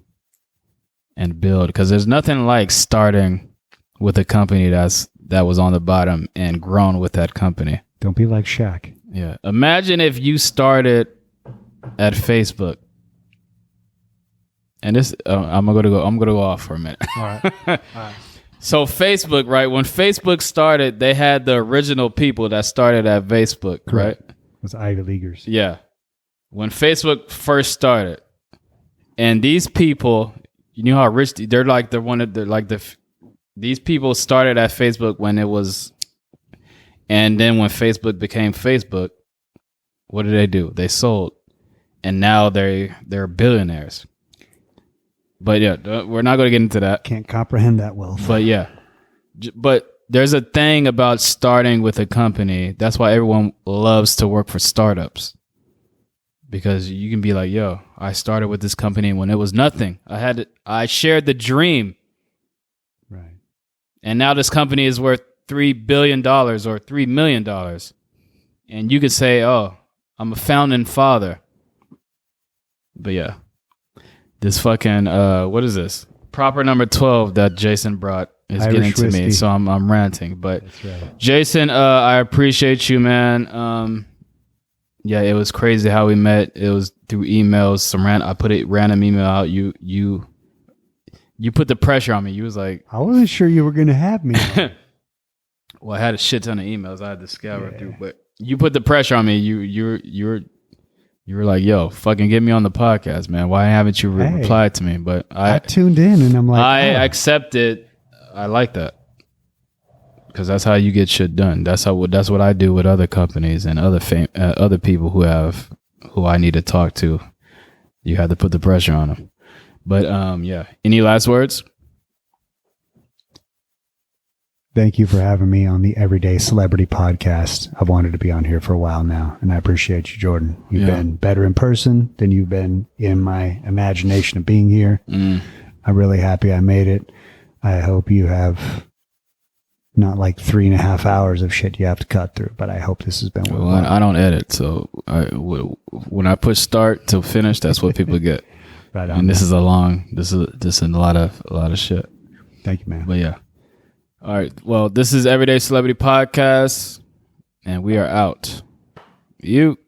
and build. Because there's nothing like starting with a company that was on the bottom and grown with that company. Don't be like Shaq. Yeah. Imagine if you started at Facebook. And this, I'm gonna go off for a minute. All right. All right. So Facebook, right? When Facebook started, they had the original people that started at Facebook, right? It was Ivy Leaguers. Yeah. When Facebook first started, and these people, you know how rich these people started at Facebook when it was, and then when Facebook became Facebook, what did they do? They sold, and now they're billionaires. But yeah, we're not going to get into that. Can't comprehend that wealth. But yeah, but there's a thing about starting with a company. That's why everyone loves to work for startups. Because you can be like, yo, I started with this company when it was nothing. I shared the dream. Right. And now this company is worth $3 billion or $3 million. And you could say, oh, I'm a founding father. But yeah, this fucking, what is this? Proper number 12 that Jason brought is Irish getting to whiskey. me. So I'm ranting. But That's right. Jason, I appreciate you, man. Yeah, it was crazy how we met. It was through emails. I put a random email out. You put the pressure on me. You was like, I wasn't sure you were going to have me. well, I had a shit ton of emails I had to scour through, but you put the pressure on me. You were like, yo, fucking get me on the podcast, man. Why haven't you replied to me? But I tuned in and I'm like, I accepted. I like that. Because that's how you get shit done. That's what I do with other companies and other people who I need to talk to. You have to put the pressure on them. But yeah. Any last words? Thank you for having me on the Everyday Celebrity Podcast. I've wanted to be on here for a while now, and I appreciate you, Jordan. You've been better in person than you've been in my imagination of being here. I'm really happy I made it. I hope you have not like 3.5 hours of shit you have to cut through, but I hope this has been well. I don't edit, so when I push start to finish, that's what people get. Right on. And this is a lot of shit. Thank you, man. But yeah. All right. Well, this is Everyday Celebrity Podcast, and we are out. You.